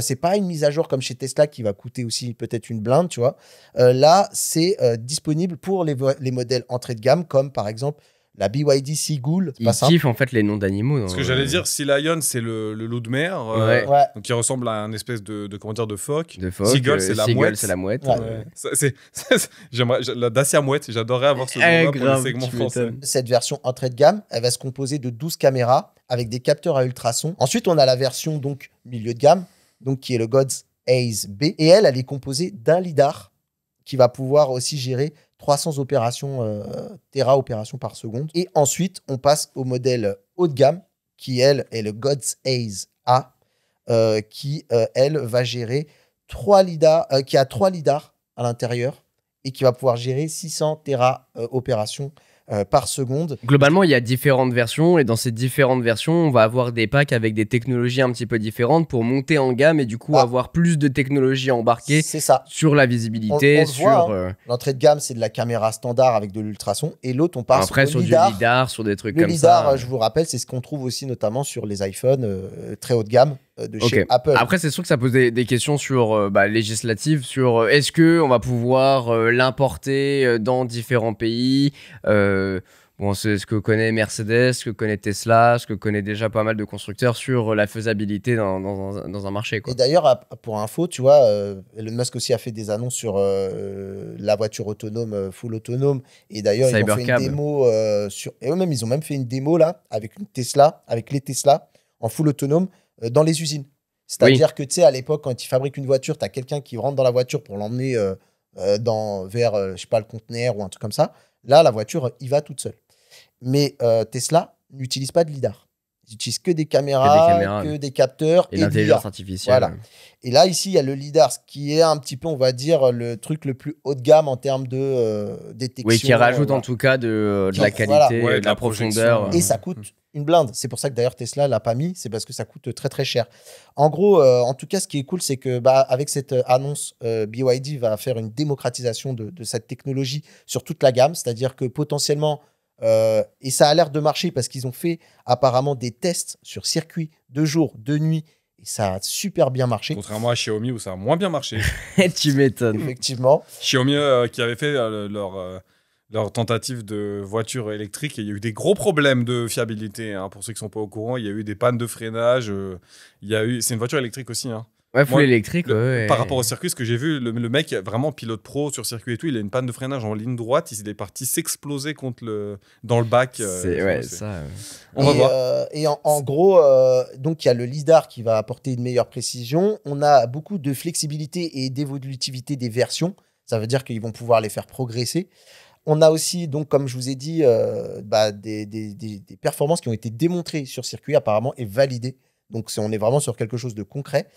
c'est pas une mise à jour comme chez Tesla qui va coûter aussi peut-être une blinde, tu vois. Là, c'est disponible pour les modèles entrée de gamme comme par exemple la BYD Seagull, c'est Ils pas simple. kiffent en fait les noms d'animaux. Ce que j'allais dire, Sea Lion, c'est le loup de mer. Ouais. Ouais. Donc, qui ressemble à un espèce de comment dire, de phoque. De phoque. Seagull, c'est la mouette. c'est la mouette. Ouais. La Dacia Mouette, j'adorerais avoir ce nom-là pour les grave, segments tu français. m'étonnes. Cette version entrée de gamme, elle va se composer de 12 caméras avec des capteurs à ultrasons. Ensuite, on a la version donc milieu de gamme, donc qui est le God's Eyes B. Et elle est composée d'un lidar qui va pouvoir aussi gérer 300 opérations, Tera opérations par seconde. Et ensuite, on passe au modèle haut de gamme, qui, elle, est le God's Eyes A, qui, elle, va gérer 3 lidars, qui a 3 lidars à l'intérieur et qui va pouvoir gérer 600 Tera opérations par seconde. Globalement, il y a différentes versions et dans ces différentes versions, on va avoir des packs avec des technologies un petit peu différentes pour monter en gamme et du coup avoir plus de technologies embarquées C'est ça. sur la visibilité, On le sur voit, L'entrée de gamme, c'est de la caméra standard avec de l'ultrason. Et l'autre, on passe après au sur lidar. du lidar, sur des trucs Le comme lidar, ça. je vous rappelle, c'est ce qu'on trouve aussi notamment sur les iPhones très haut de gamme de Ok. chez Apple. Après, c'est sûr que ça pose des questions sur législatives, sur est-ce que on va pouvoir l'importer dans différents pays. Bon, c'est ce que connaît Mercedes, ce que connaît Tesla, ce que connaît déjà pas mal de constructeurs sur la faisabilité dans un marché, quoi. Et d'ailleurs, pour info, tu vois, Elon Musk aussi a fait des annonces sur la voiture autonome, full autonome. Et d'ailleurs, ils ont fait une Cybercab. démo et eux-mêmes, ils ont même fait une démo là avec une Tesla, avec les Tesla en full autonome dans les usines. C'est-à-dire que tu sais, à l'époque, quand ils fabriquent une voiture, tu as quelqu'un qui rentre dans la voiture pour l'emmener vers, je sais pas, le conteneur ou un truc comme ça. Là, la voiture, il va toute seule. Mais Tesla n'utilise pas de lidar. Ils n'utilisent que des caméras, que des capteurs Et de l'intelligence l'IA. artificielle. Voilà. Et là, ici, il y a le lidar, ce qui est un petit peu, on va dire, le truc le plus haut de gamme en termes de détection. Oui, qui rajoute voilà. en tout cas de la Voilà. qualité, Ouais, de la profondeur. Et ça coûte une blinde. C'est pour ça que d'ailleurs Tesla l'a pas mis, c'est parce que ça coûte très très cher. En gros, en tout cas, ce qui est cool, c'est que avec cette annonce, BYD va faire une démocratisation de cette technologie sur toute la gamme, c'est-à-dire que potentiellement, et ça a l'air de marcher parce qu'ils ont fait apparemment des tests sur circuit de jour, de nuit, et ça a super bien marché. Contrairement à Xiaomi où ça a moins bien marché. Tu m'étonnes. Effectivement. Xiaomi qui avait fait leur tentative de voiture électrique et il y a eu des gros problèmes de fiabilité. Hein. Pour ceux qui ne sont pas au courant, il y a eu des pannes de freinage. C'est une voiture électrique aussi. Hein. Ouais, full Moi, électrique. Ouais. Par rapport au circuit, ce que j'ai vu, le mec, vraiment pilote pro sur circuit et tout, il a une panne de freinage en ligne droite. Il est parti s'exploser dans le bac. On va voir. Et en gros, donc il y a le lidar qui va apporter une meilleure précision. On a beaucoup de flexibilité et d'évolutivité des versions. Ça veut dire qu'ils vont pouvoir les faire progresser. On a aussi, donc, comme je vous ai dit, des performances qui ont été démontrées sur circuit apparemment et validées. Donc, on est vraiment sur quelque chose de concret.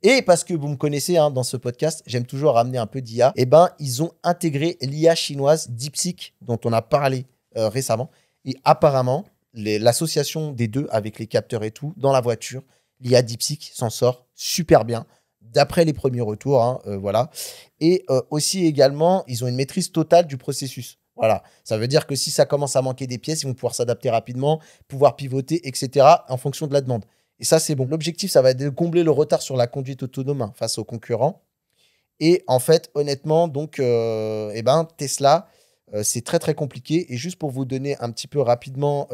Et parce que vous me connaissez dans ce podcast, j'aime toujours ramener un peu d'IA. Eh ben, ils ont intégré l'IA chinoise DeepSeek, dont on a parlé récemment. Et apparemment, l'association des deux avec les capteurs et tout, dans la voiture, l'IA DeepSeek s'en sort super bien, d'après les premiers retours. Voilà. Et aussi également, ils ont une maîtrise totale du processus. Voilà. Ça veut dire que si ça commence à manquer des pièces, ils vont pouvoir s'adapter rapidement, pouvoir pivoter, etc. en fonction de la demande. Et ça, c'est bon. L'objectif, ça va être de combler le retard sur la conduite autonome face aux concurrents. Et en fait, honnêtement, donc, Tesla, c'est très, très compliqué. Et juste pour vous donner un petit peu rapidement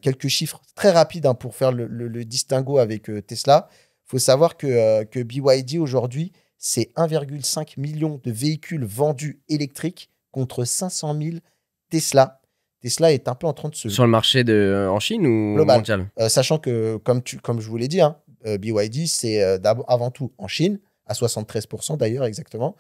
quelques chiffres très rapides pour faire le distinguo avec Tesla, il faut savoir que BYD, aujourd'hui, c'est 1,5 million de véhicules vendus électriques contre 500 000 Tesla. Tesla est un peu en train de se... Sur le marché en Chine ou Global. mondial? Sachant que, comme je vous l'ai dit, hein, BYD, c'est avant tout en Chine, à 73% d'ailleurs, exactement.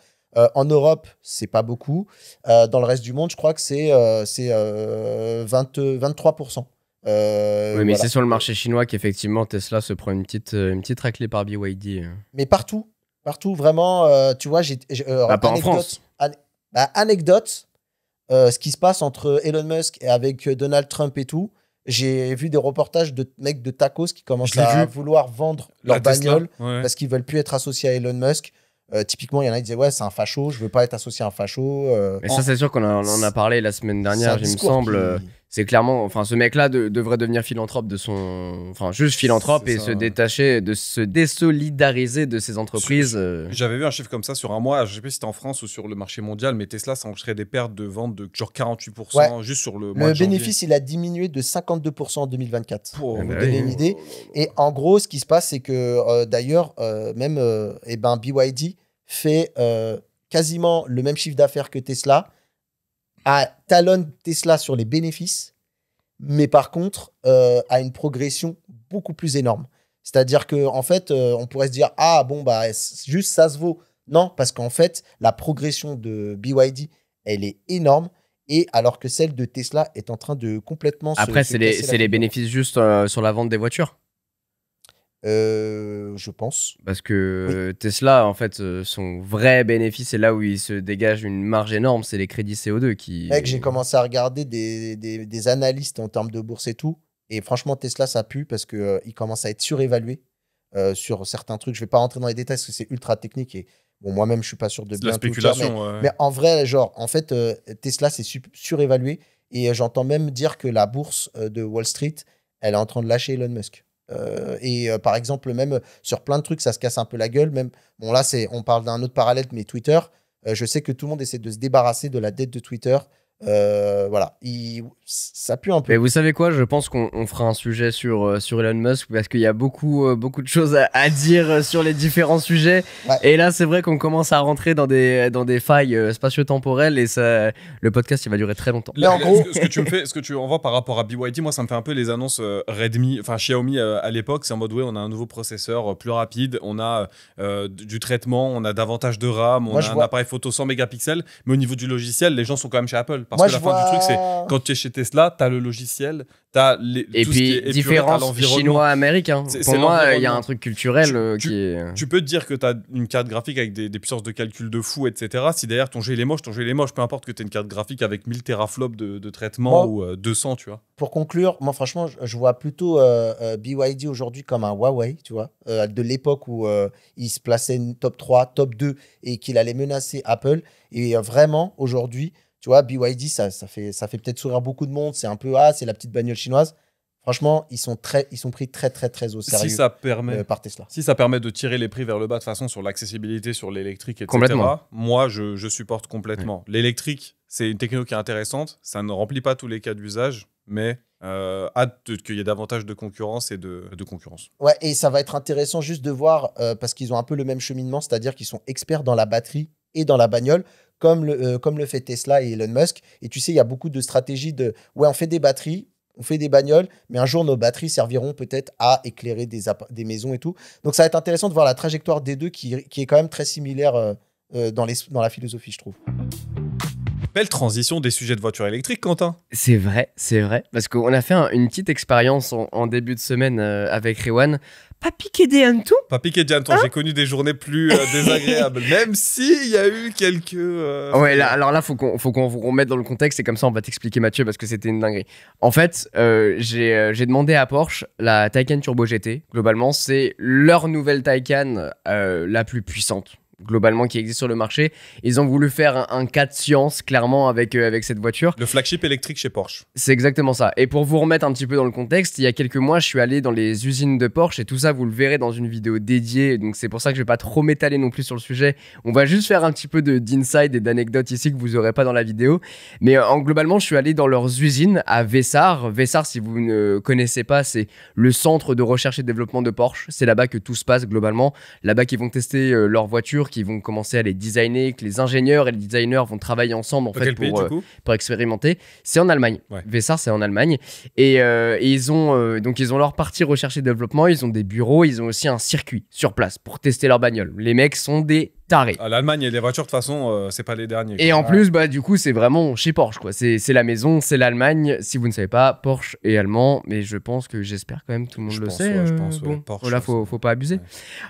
En Europe, c'est pas beaucoup. Dans le reste du monde, je crois que c'est 23%. Oui, mais voilà. c'est sur le marché chinois qu'effectivement Tesla se prend une petite raclée par BYD. Mais partout, vraiment, tu vois, Pas en France. Anecdote, ce qui se passe entre Elon Musk et avec Donald Trump et tout, j'ai vu des reportages de mecs de tacos qui commencent à vouloir vendre leur bagnole parce qu'ils veulent plus être associés à Elon Musk. Typiquement, il y en a qui disaient ouais, c'est un facho, je veux pas être associé à un facho. Mais ça, c'est sûr qu'on en a parlé la semaine dernière, il me semble. C'est clairement, enfin, ce mec-là devrait devenir philanthrope juste philanthrope et se détacher, de se désolidariser de ces entreprises. J'avais vu un chiffre comme ça sur un mois, je sais plus si c'était en France ou sur le marché mondial, mais Tesla, ça enregistrait des pertes de vente de genre 48% juste sur le mois de janvier. Le bénéfice, il a diminué de 52% en 2024. Pour vous donner une idée. Et en gros, ce qui se passe, c'est que d'ailleurs, BYD fait quasiment le même chiffre d'affaires que Tesla, talonne Tesla sur les bénéfices, mais par contre, a une progression beaucoup plus énorme. C'est-à-dire qu'en fait, on pourrait se dire, ah bon, bah, juste ça se vaut. Non, parce qu'en fait, la progression de BYD, elle est énorme, et alors que celle de Tesla est en train de complètement Après, c'est les bénéfices juste sur la vente des voitures. Je pense. Parce que Tesla, en fait, son vrai bénéfice, et là où il se dégage une marge énorme, c'est les crédits CO2 qui... Mec, j'ai commencé à regarder des analystes en termes de bourse et tout. Et franchement, Tesla, ça pue parce qu'il commence à être surévalué sur certains trucs. Je vais pas rentrer dans les détails parce que c'est ultra technique. Et bon, moi-même, je suis pas sûr de bien la spéculation, mais en vrai, genre, en fait, Tesla, c'est surévalué. Et j'entends même dire que la bourse de Wall Street, elle est en train de lâcher Elon Musk. Par exemple, même sur plein de trucs, ça se casse un peu la gueule. Même, bon, là, on parle d'un autre parallèle, mais Twitter, je sais que tout le monde essaie de se débarrasser de la dette de Twitter. Voilà, ça pue un peu. Mais vous savez quoi, je pense qu'on fera un sujet sur Elon Musk parce qu'il y a beaucoup de choses à dire sur les différents sujets. Ouais. Et là, c'est vrai qu'on commence à rentrer dans des failles spatio-temporelles et ça, le podcast, il va durer très longtemps. Mais en gros, ce que tu envoies par rapport à BYD, moi, ça me fait un peu les annonces Redmi, enfin Xiaomi à l'époque. C'est en mode, ouais, on a un nouveau processeur plus rapide, on a du traitement, on a davantage de RAM, on a un appareil photo 100 mégapixels. Mais au niveau du logiciel, les gens sont quand même chez Apple. Parce que la fin du truc, c'est quand tu es chez Tesla, tu as le logiciel, tu as et tout puis, ce qui est différence chinois-américain. Pour moi, il y a un truc culturel qui est... Tu peux te dire que tu as une carte graphique avec des puissances de calcul de fou, etc. Si derrière ton jeu il est moche, peu importe que tu aies une carte graphique avec 1000 teraflops de traitement ou 200, tu vois. Pour conclure, moi, franchement, je vois plutôt BYD aujourd'hui comme un Huawei, tu vois, de l'époque où il se plaçait top 3, top 2 et qu'il allait menacer Apple. Et vraiment, aujourd'hui, tu vois, BYD, ça fait peut-être sourire beaucoup de monde. C'est un peu, c'est la petite bagnole chinoise. Franchement, ils sont pris très, très, très au sérieux par Tesla. Si ça permet de tirer les prix vers le bas de façon sur l'accessibilité, sur l'électrique, etc., moi, je supporte complètement. Ouais. L'électrique, c'est une techno qui est intéressante. Ça ne remplit pas tous les cas d'usage, mais hâte qu'il y ait davantage de concurrence et de concurrence. Ouais, et ça va être intéressant juste de voir, parce qu'ils ont un peu le même cheminement, c'est-à-dire qu'ils sont experts dans la batterie et dans la bagnole, comme le fait Tesla et Elon Musk. Et tu sais, il y a beaucoup de stratégies de « ouais, on fait des batteries, on fait des bagnoles, mais un jour, nos batteries serviront peut-être à éclairer des maisons et tout. » Donc, ça va être intéressant de voir la trajectoire des deux qui est quand même très similaire dans la philosophie, je trouve. Belle transition des sujets de voitures électriques, Quentin. C'est vrai. Parce qu'on a fait une petite expérience en début de semaine avec Rewan. Pas piqué des hannetons. Pas piqué des hannetons. J'ai connu des journées plus désagréables, même s'il y a eu quelques... Ouais, alors là, faut qu'on vous remette dans le contexte et comme ça, on va t'expliquer, Mathieu, parce que c'était une dinguerie. En fait, j'ai demandé à Porsche la Taycan Turbo GT. Globalement, c'est leur nouvelle Taycan la plus puissante. Globalement qui existe sur le marché. Ils ont voulu faire un cas de science clairement avec cette voiture. Le flagship électrique chez Porsche. C'est exactement ça. Et pour vous remettre un petit peu dans le contexte, il y a quelques mois, je suis allé dans les usines de Porsche et tout ça, vous le verrez dans une vidéo dédiée. Donc c'est pour ça que je vais pas trop m'étaler non plus sur le sujet. On va juste faire un petit peu d'inside et d'anecdotes ici que vous aurez pas dans la vidéo. Mais globalement, je suis allé dans leurs usines à Vessars. Vessars, si vous ne connaissez pas, c'est le centre de recherche et développement de Porsche. C'est là-bas que tout se passe globalement. Là-bas qu'ils vont tester leurs voitures, qui vont commencer à les designer, que les ingénieurs et les designers vont travailler ensemble en fait Quel pays, du coup pour expérimenter. C'est en Allemagne. Ouais. Vessar, c'est en Allemagne. Et ils ont leur partie recherche et développement. Ils ont des bureaux. Ils ont aussi un circuit sur place pour tester leur bagnole. Les mecs sont des tarés. L'Allemagne et les voitures, de toute façon, c'est pas les derniers. Et en plus, bah, du coup, c'est vraiment chez Porsche, quoi. C'est la maison, c'est l'Allemagne. Si vous ne savez pas, Porsche est allemand, mais je pense que j'espère quand même tout le monde le sait. Je pense, bon, Porsche, voilà, faut pas abuser.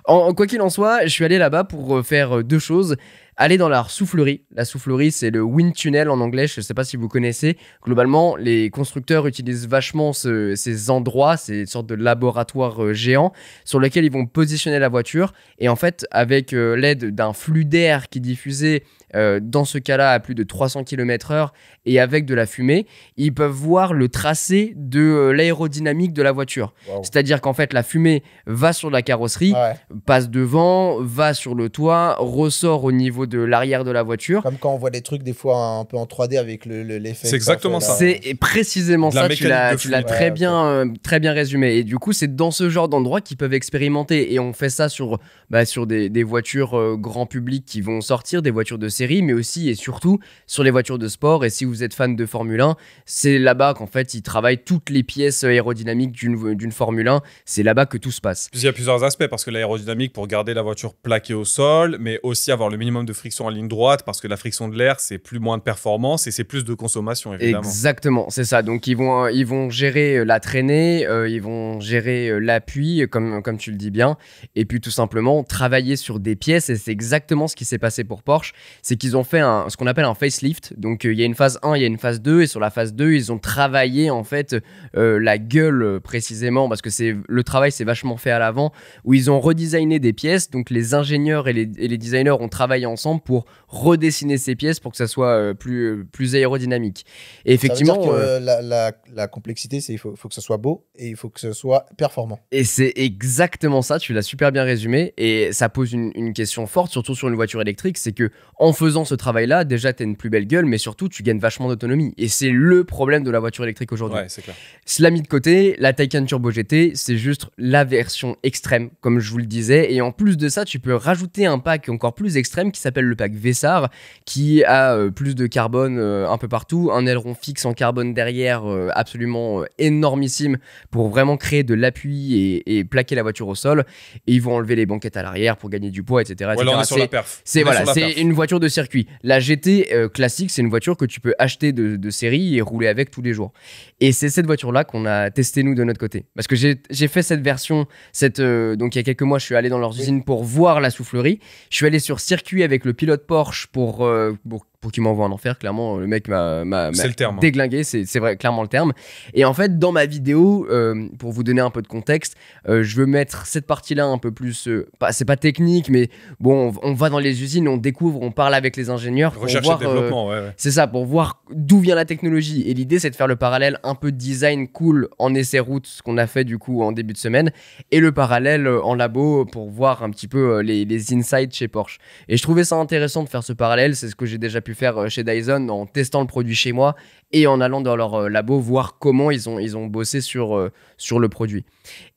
Ouais. Quoi qu'il en soit, je suis allé là-bas pour faire deux choses. Aller dans la soufflerie. La soufflerie, c'est le wind tunnel en anglais. Je ne sais pas si vous connaissez. Globalement, les constructeurs utilisent vachement ces endroits, ces sortes de laboratoires géants sur lesquels ils vont positionner la voiture. Et en fait, avec l'aide d'un flux d'air qui est diffusé dans ce cas-là à plus de 300 km/h et avec de la fumée, ils peuvent voir le tracé de l'aérodynamique de la voiture. Wow. C'est-à-dire qu'en fait, la fumée va sur la carrosserie, passe devant, va sur le toit, ressort au niveau de l'arrière de la voiture. Comme quand on voit des trucs des fois un peu en 3D avec l'effet. C'est exactement ça. C'est précisément ça, tu l'as très bien résumé. Et du coup, c'est dans ce genre d'endroit qu'ils peuvent expérimenter. Et on fait ça sur des voitures grand public qui vont sortir, des voitures de série, mais aussi et surtout sur les voitures de sport. Et si vous êtes fan de Formule 1, c'est là-bas qu'en fait, ils travaillent toutes les pièces aérodynamiques d'une Formule 1. C'est là-bas que tout se passe. Puis il y a plusieurs aspects, parce que l'aérodynamique, pour garder la voiture plaquée au sol, mais aussi avoir le minimum de friction en ligne droite, parce que la friction de l'air, c'est plus moins de performance et c'est plus de consommation, évidemment. Exactement, c'est ça. Donc ils vont gérer la traînée, ils vont gérer l'appui, comme tu le dis bien, et puis tout simplement travailler sur des pièces. Et c'est exactement ce qui s'est passé pour Porsche, c'est qu'ils ont fait ce qu'on appelle un facelift. Donc il y a une phase 1, il y a une phase 2, et sur la phase 2, ils ont travaillé en fait la gueule précisément, parce que le travail c'est vachement fait à l'avant, où ils ont redesigné des pièces. Donc les ingénieurs et les designers ont travaillé ensemble pour redessiner ces pièces pour que ça soit plus aérodynamique. Et effectivement, ça veut dire que la complexité, c'est il faut que ce soit beau et il faut que ce soit performant. Et c'est exactement ça, tu l'as super bien résumé. Et ça pose une question forte, surtout sur une voiture électrique, c'est que en faisant ce travail-là, déjà tu as une plus belle gueule, mais surtout tu gagnes vachement d'autonomie. Et c'est le problème de la voiture électrique aujourd'hui. Ouais, c'est clair. Cela mis de côté, la Taycan Turbo GT, c'est juste la version extrême, comme je vous le disais. Et en plus de ça, tu peux rajouter un pack encore plus extrême qui s'appelle le pack Vessar, qui a plus de carbone un peu partout, un aileron fixe en carbone derrière absolument énormissime pour vraiment créer de l'appui et plaquer la voiture au sol. Et ils vont enlever les banquettes à l'arrière pour gagner du poids, etc. Ouais, là, on est sur la perf. C'est une voiture de circuit. La GT classique, c'est une voiture que tu peux acheter de série et rouler avec tous les jours. Et c'est cette voiture-là qu'on a testé nous de notre côté. Parce que j'ai fait cette version, donc il y a quelques mois, je suis allé dans leurs usines pour voir la soufflerie. Je suis allé sur circuit avec le pilote Porsche pour qu'il m'envoie en enfer. Clairement, le mec m'a déglingué, c'est vrai, clairement le terme. Et en fait, dans ma vidéo, pour vous donner un peu de contexte, je veux mettre cette partie-là un peu plus, c'est pas technique, mais bon, on va dans les usines, on découvre, on parle avec les ingénieurs. Recherche et développement, ouais. C'est ça, pour voir d'où vient la technologie. Et l'idée, c'est de faire le parallèle un peu design cool en essai-route, ce qu'on a fait du coup en début de semaine, et le parallèle en labo pour voir un petit peu les insights chez Porsche. Et je trouvais ça intéressant de faire ce parallèle, c'est ce que j'ai déjà pu faire chez Dyson en testant le produit chez moi et en allant dans leur labo voir comment ils ont bossé sur le produit.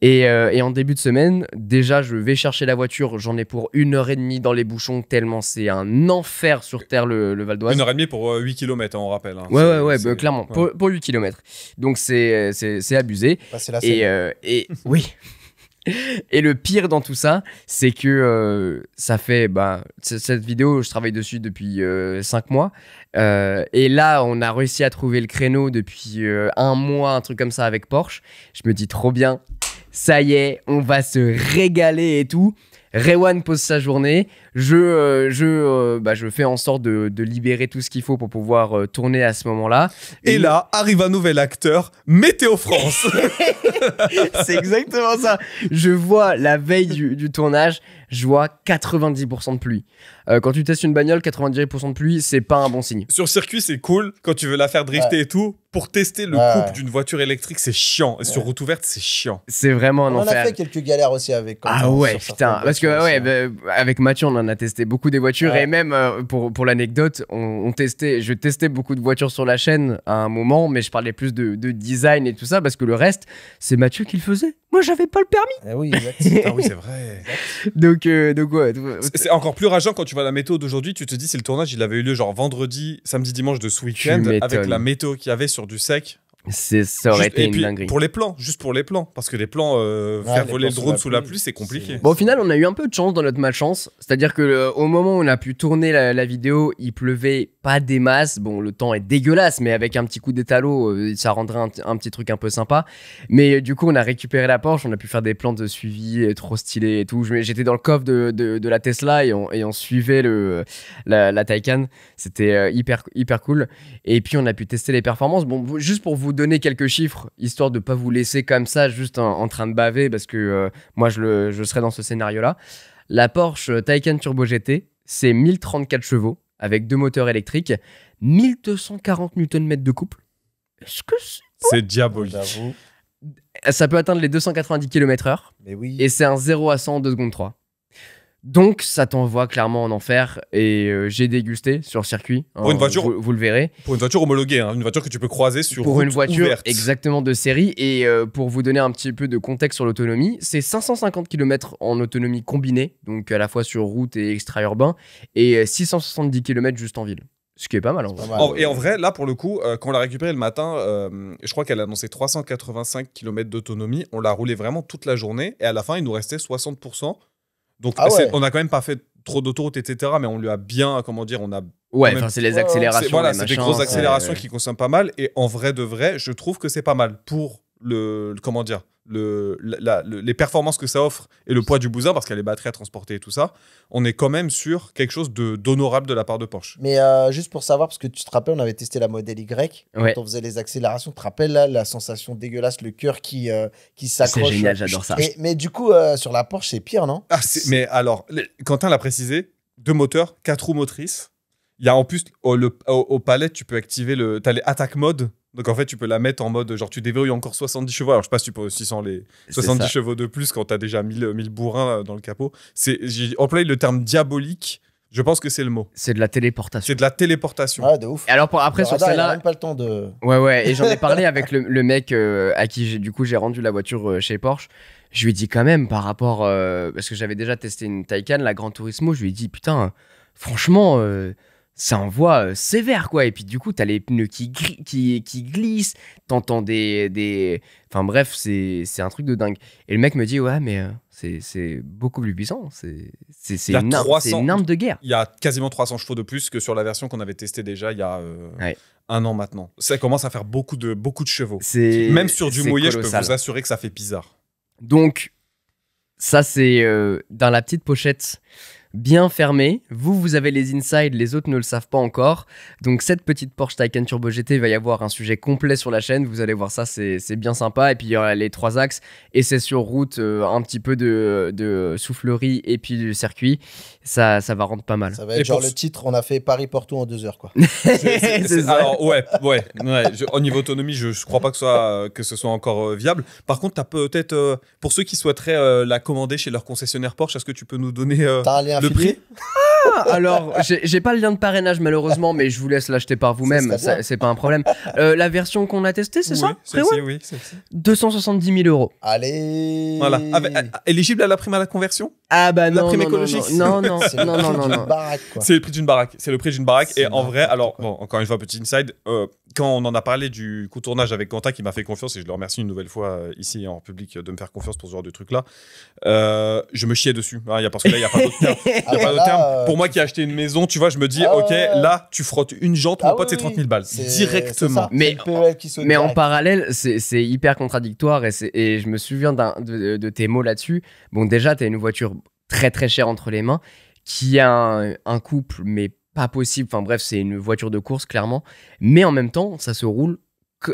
Et en début de semaine, déjà je vais chercher la voiture, j'en ai pour 1h30 dans les bouchons tellement c'est un enfer sur terre le Val d'Oise. 1h30 pour 8 km, on rappelle. Hein. Ouais, clairement, ouais. Pour 8 km. Donc c'est abusé. C'est la et oui. Et le pire dans tout ça, c'est que ça fait cette vidéo, je travaille dessus depuis 5 mois. Et là, on a réussi à trouver le créneau depuis 1 mois, un truc comme ça avec Porsche. Je me dis trop bien, ça y est, on va se régaler et tout. Rewan pose sa journée, je fais en sorte de libérer tout ce qu'il faut pour pouvoir tourner à ce moment-là. Et là, arrive un nouvel acteur, Météo France. C'est exactement ça. Je vois la veille du tournage, je vois 90% de pluie. Quand tu testes une bagnole, 90% de pluie, c'est pas un bon signe. Sur circuit, c'est cool. Quand tu veux la faire drifter et tout, pour tester le Ouais. couple d'une voiture électrique, c'est chiant. Et sur route ouverte, c'est chiant. C'est vraiment un On en a enfer. fait quelques galères aussi avec. Ah Quentin, ouais, sur putain. certaines Parce que voitures ouais, aussi, hein. avec Mathieu, on en a testé beaucoup des voitures. Ouais. Et même pour l'anecdote, je testais beaucoup de voitures sur la chaîne à un moment, mais je parlais plus de design et tout ça, parce que le reste, c'est Mathieu qui le faisait. Moi, j'avais pas le permis. Eh oui, exact. Ah oui, c'est vrai. Donc ouais. C'est encore plus rageant quand tu vois la météo d'aujourd'hui. Tu te dis, si le tournage il avait eu lieu genre vendredi, samedi, dimanche de ce week-end, m'étonnes. avec la météo qu'il y avait sur du sec. Ça aurait Juste- été et une puis, dinguerie. pour les plans, juste pour les plans. Parce que les plans, faire les voler plans le drone sous sous la la pluie, pluie, c'est compliqué. Bon, au final, on a eu un peu de chance dans notre malchance. C'est-à-dire que au moment où on a pu tourner la vidéo, il pleuvait pas des masses. Bon, le temps est dégueulasse, mais avec un petit coup d'étalo, ça rendrait un petit truc un peu sympa. Mais du coup, on a récupéré la Porsche, on a pu faire des plans de suivi trop stylés et tout. J'étais dans le coffre de la Tesla et on suivait la Taycan. C'était hyper cool. Et puis, on a pu tester les performances. Bon, juste pour vous donner quelques chiffres, histoire de pas vous laisser comme ça, juste en train de baver, parce que moi, je serais dans ce scénario-là. La Porsche Taycan Turbo GT, c'est 1034 chevaux avec 2 moteurs électriques, 1240 Nm de couple. Est-ce que C'est diabolique. J'avoue. ça peut atteindre les 290 km/h Mais oui. et c'est un 0 à 100 en 2 secondes 3. Donc ça t'envoie clairement en enfer et j'ai dégusté sur circuit. Pour une voiture- vous le verrez. Pour une voiture homologuée, hein, une voiture que tu peux croiser sur Pour route une voiture ouverte. exactement de série et pour vous donner un petit peu de contexte sur l'autonomie, c'est 550 km en autonomie combinée, donc à la fois sur route et extra-urbain, et 670 km juste en ville. Ce qui est pas mal en C'est vrai. pas mal. Et en vrai, là, pour le coup, quand on l'a récupéré le matin, je crois qu'elle a annoncé 385 km d'autonomie. On l'a roulé vraiment toute la journée. Et à la fin, il nous restait 60%. Donc, Ah ouais. on n'a quand même pas fait trop d'autoroute, etc. Mais on lui a bien, comment dire, on a. Ouais, Quand même- enfin c'est les Ouais, accélérations, Voilà, les c'est des machins, grosses accélérations c'est- qui consomment pas mal. Et en vrai de vrai, je trouve que c'est pas mal pour comment dire, les performances que ça offre et le poids du bousin, parce qu'il y a les batteries à transporter et tout ça. On est quand même sur quelque chose d'honorable de la part de Porsche. Mais juste pour savoir, parce que tu te rappelles, on avait testé la modèle Y. Ouais. Quand on faisait les accélérations, tu te rappelles là, la sensation dégueulasse, le cœur qui C'est s'accroche. génial, j'adore ça. Mais du coup, sur la Porsche, c'est pire, non? Mais alors, Quentin l'a précisé, 2 moteurs, 4 roues motrices. Il y a en plus, au palette, tu peux activer t'as les attack mode. Donc en fait, tu peux la mettre en mode, genre tu déverrouilles encore 70 chevaux. Alors je sais pas si tu peux aussi sans les C'est 70 ça. chevaux de plus quand t'as déjà 1000 bourrins dans le capot. J'ai employé le terme diabolique. Je pense que c'est le mot. C'est de la téléportation. C'est de la téléportation. Ouais, de ouf. Et alors après Le sur radar, il a celle-là, même pas le temps de. ouais, et j'en ai parlé avec le mec à qui j'ai rendu la voiture chez Porsche. Je lui ai dit quand même par rapport parce que j'avais déjà testé une Taycan, la Gran Turismo, je lui ai dit putain, franchement ça envoie sévère quoi. Et puis du coup t'as les pneus qui glissent, t'entends enfin bref, c'est un truc de dingue. Et le mec me dit ouais mais c'est beaucoup plus puissant, c'est Il y a une arme, 300 c'est une arme de guerre. Il y a quasiment 300 chevaux de plus que sur la version qu'on avait testée déjà il y a Ouais. 1 an maintenant. Ça commence à faire beaucoup de chevaux. C'est Même sur du c'est mouillé, je peux colossal. vous assurer que ça fait bizarre. Donc, ça, c'est dans la petite pochette bien fermée. Vous avez les insides, les autres ne le savent pas encore. Donc, cette petite Porsche Taycan Turbo GT, il va y avoir un sujet complet sur la chaîne. Vous allez voir ça, c'est bien sympa. Et puis, il y aura les 3 axes. Et c'est sur route, un petit peu de soufflerie et puis du circuit. Ça va rendre pas mal. Ça va Et être genre pour- le titre, on a fait Paris-Porto en 2 heures, quoi. C'est ça. Alors, ouais. Au niveau autonomie, je crois pas que ce soit encore viable. Par contre, t'as peut-être, pour ceux qui souhaiteraient la commander chez leur concessionnaire Porsche, est-ce que tu peux nous donner T'as un lien le affilié? Alors, j'ai pas le lien de parrainage malheureusement, mais je vous laisse l'acheter par vous-même. Ça serait bien. C'est pas un problème. La version qu'on a testée, c'est Oui, ça celle-ci, Frérot oui, celle-ci. 270 000 €. Allez. Voilà. Éligible à la prime à la conversion? Ah bah La non, prime non, écologique. non, non, C'est le non, non, prix non, d'une non. baraque, quoi. C'est le prix d'une baraque. C'est le prix d'une baraque. C'est Et en vrai, n'importe alors, quoi. bon, encore une fois, petit inside. Quand on en a parlé du coup tournage avec Quentin, qui m'a fait confiance, et je le remercie une nouvelle fois ici en public de me faire confiance pour ce genre de truc-là, je me chiais dessus. Hein, parce que là, il n'y a pas d'autre terme. Ah, Y a pas bah d'autre là, terme. Pour moi qui ai acheté une maison, tu vois, je me dis, Ah ok, ouais. là, tu frottes une jante, mon Ah pote, oui, c'est 30 000 balles. c'est- Directement. c'est ça, Mais- c'est le PEL qui saute Mais en direct. parallèle, c'est hyper contradictoire et je me souviens de tes mots là-dessus. Bon, déjà, t'as une voiture très très chère entre les mains qui a un couple, mais pas possible. Enfin bref, c'est une voiture de course clairement. Mais en même temps, ça se roule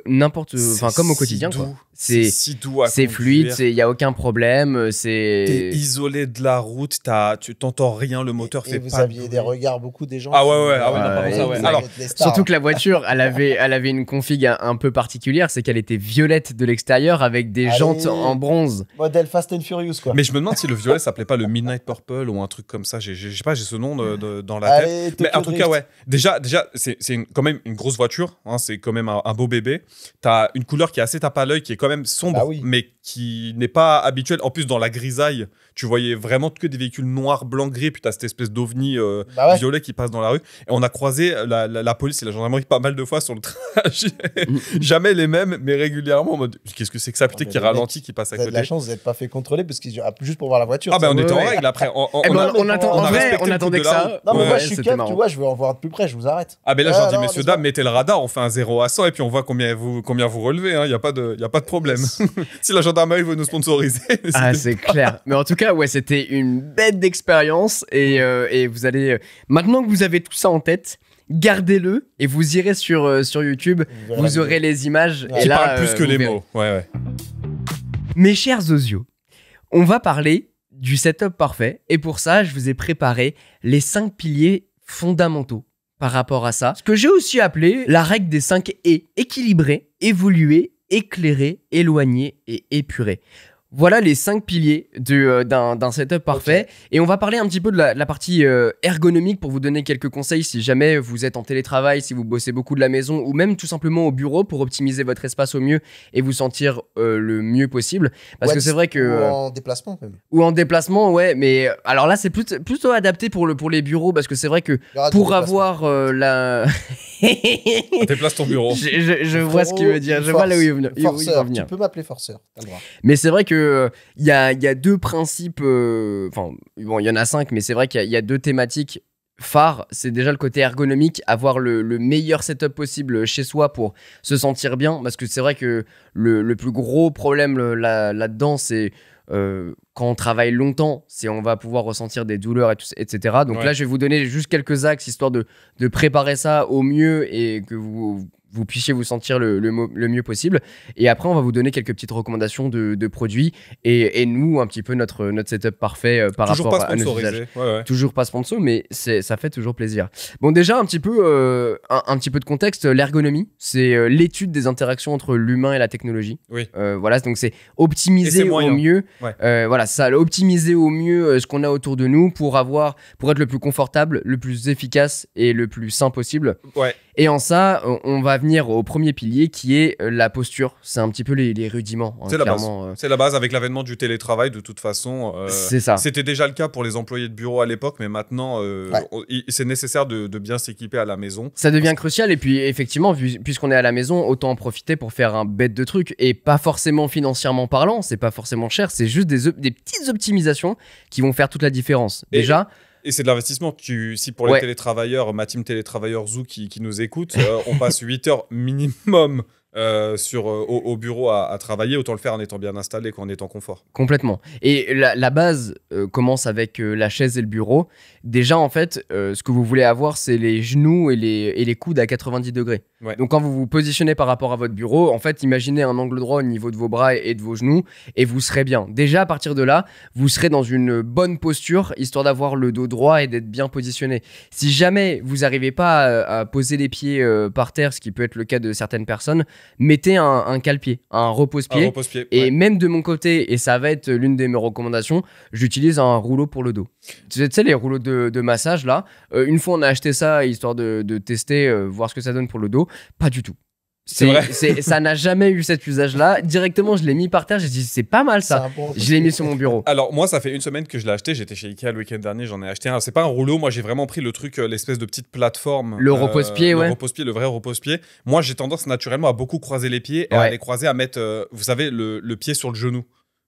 n'importe, C'est enfin comme au si quotidien doux. quoi. C'est si doux à c'est conduire. fluide, il y a aucun problème, T'es c'est isolé de la route, tu t'entends rien, le moteur Et fait vous pas de aviez bruit. des regards, beaucoup des gens. Ah ouais, ouais, qui- ah ouais, non, par contre, ça, ouais. vous Alors, êtes les stars. surtout que la voiture, elle avait une config un peu particulière, c'est qu'elle était violette de l'extérieur avec des Allez. jantes en bronze. Modèle Fast and Furious, quoi. Mais je me demande si le violet s'appelait pas le Midnight Purple ou un truc comme ça. Je sais pas, j'ai ce nom dans la tête. Allez, Mais en Tokyo tout cas, Drift. ouais. Déjà quand même une grosse voiture. Hein, c'est quand même un beau bébé. T'as une couleur qui est assez tape à l'œil, qui est quand même sombre, Bah oui. mais qui n'est pas habituelle. En plus, dans la grisaille, tu voyais vraiment que des véhicules noirs, blancs, gris. Puis t'as cette espèce d'ovni Bah ouais. violet qui passe dans la rue. Et on a croisé la police et la gendarmerie pas mal de fois sur le trajet. Jamais les mêmes, mais régulièrement en mode qu'est-ce que c'est que ça, putain, mais qui les ralentit, qui passe à Vous avez de la côté. chance, vous n'êtes pas fait contrôler parce qu'ils juste pour voir la voiture. Ah, ben on Ouais, était en ouais. règle après. Eh ben, a- on attend, on en a vrai, respecté on le attendait code que de la ça. route. Non, mais Ouais, moi, je suis c'était calme, marrant. tu vois, je veux en voir de plus près, je vous arrête. Ah ben là, Ouais, je leur dis, non, messieurs, laisse-moi. dames, mettez le radar, on fait un 0 à 100 et puis on voit combien vous relevez. Il n'y a pas de problème. Si la gendarmerie veut nous sponsoriser, Ah, n'hésitez c'est clair. Mais en tout cas, ouais, c'était une bête d'expérience. Et vous allez. Maintenant que vous avez tout ça en tête, gardez-le et vous irez sur YouTube. verrez Vous la aurez les images. Ouais. Et Qui là, parle plus que vous les verrez. mots. Ouais. Mes chers osios, on va parler du setup parfait. Et pour ça, je vous ai préparé les 5 piliers fondamentaux par rapport à ça. Ce que j'ai aussi appelé la règle des 5 E. Équilibré, évoluer, éclairé, éloigné et épuré. Voilà les 5 piliers d'un setup parfait. Et on va parler un petit peu de la partie ergonomique pour vous donner quelques conseils si jamais vous êtes en télétravail, si vous bossez beaucoup de la maison ou même tout simplement au bureau pour optimiser votre espace au mieux et vous sentir le mieux possible. Parce Ouais, que c'est vrai que... Ou en déplacement, même. Ou en déplacement, ouais, mais alors là, c'est plutôt adapté pour les bureaux parce que c'est vrai que Il y aura du pour déplacement. avoir la. Déplace ton bureau. je vois ce qu'il veut dire, je vois là où il veut Forceur, venir. tu peux m'appeler forceur, t'as le droit. Mais c'est vrai que il y a 2 principes, enfin, bon, il y en a 5, mais c'est vrai qu'il y a 2 thématiques phares. C'est déjà le côté ergonomique, avoir le meilleur setup possible chez soi pour se sentir bien, parce que c'est vrai que le plus gros problème là-dedans, c'est quand on travaille longtemps, on va pouvoir ressentir des douleurs, etc. Donc Ouais. là, je vais vous donner juste quelques axes, histoire de préparer ça au mieux et que vous puissiez vous sentir le mieux possible. Et après, on va vous donner quelques petites recommandations de produits et nous, un petit peu notre setup parfait par Toujours rapport pas à nos usages. sponsorisé. Ouais. Toujours pas sponsor, mais ça fait toujours plaisir. Bon, déjà, un petit peu de contexte. L'ergonomie, c'est l'étude des interactions entre l'humain et la technologie. Oui. Voilà, donc c'est Et optimiser c'est au moyen. mieux. Ouais. Voilà, ça, optimiser au mieux ce qu'on a autour de nous pour être le plus confortable, le plus efficace et le plus sain possible. Ouais. Et en ça, on va venir au premier pilier qui est la posture. C'est un petit peu les rudiments, hein, C'est la base. clairement. C'est la base avec l'avènement du télétravail, de toute façon. C'est ça. C'était déjà le cas pour les employés de bureau à l'époque, mais maintenant, c'est nécessaire de bien s'équiper à la maison. Ça devient crucial et puis effectivement, puisqu'on est à la maison, autant en profiter pour faire un bête de trucs et pas forcément financièrement parlant, c'est pas forcément cher, c'est juste des petites optimisations qui vont faire toute la différence. Et- Déjà, Et c'est de l'investissement. Si pour les Ouais. télétravailleurs, ma team télétravailleurs Zoo qui nous écoute, on passe 8 heures minimum au bureau à travailler, autant le faire en étant bien installé qu'en étant confort. complètement. Et la base commence avec la chaise et le bureau. Déjà, en fait, ce que vous voulez avoir, c'est les genoux et les coudes à 90 degrés. Ouais. Donc, quand vous vous positionnez par rapport à votre bureau, en fait, imaginez un angle droit au niveau de vos bras et de vos genoux et vous serez bien. Déjà, à partir de là, vous serez dans une bonne posture, histoire d'avoir le dos droit et d'être bien positionné. Si jamais vous n'arrivez pas à poser les pieds par terre, ce qui peut être le cas de certaines personnes, mettez un cale-pied, un repose-pied. Un repose-pied. Et ouais. même de mon côté, et ça va être l'une de mes recommandations, j'utilise un rouleau pour le dos. Tu sais, les rouleaux de massage là, une fois on a acheté ça histoire de tester, voir ce que ça donne pour le dos, pas du tout. C'est vrai. Ça n'a jamais eu cet usage-là. Directement, je l'ai mis par terre, j'ai dit c'est pas mal C'est ça. un bon- Je l'ai mis sur mon bureau. Alors moi ça fait une semaine que je l'ai acheté, j'étais chez Ikea le week-end dernier, j'en ai acheté un. C'est pas un rouleau, moi j'ai vraiment pris le truc, l'espèce de petite plateforme. Le repose-pied, ouais. Le repose-pied, le vrai repose-pied. Moi j'ai tendance naturellement à beaucoup croiser les pieds et à Ouais. les croiser, à mettre, vous savez, le pied sur le genou.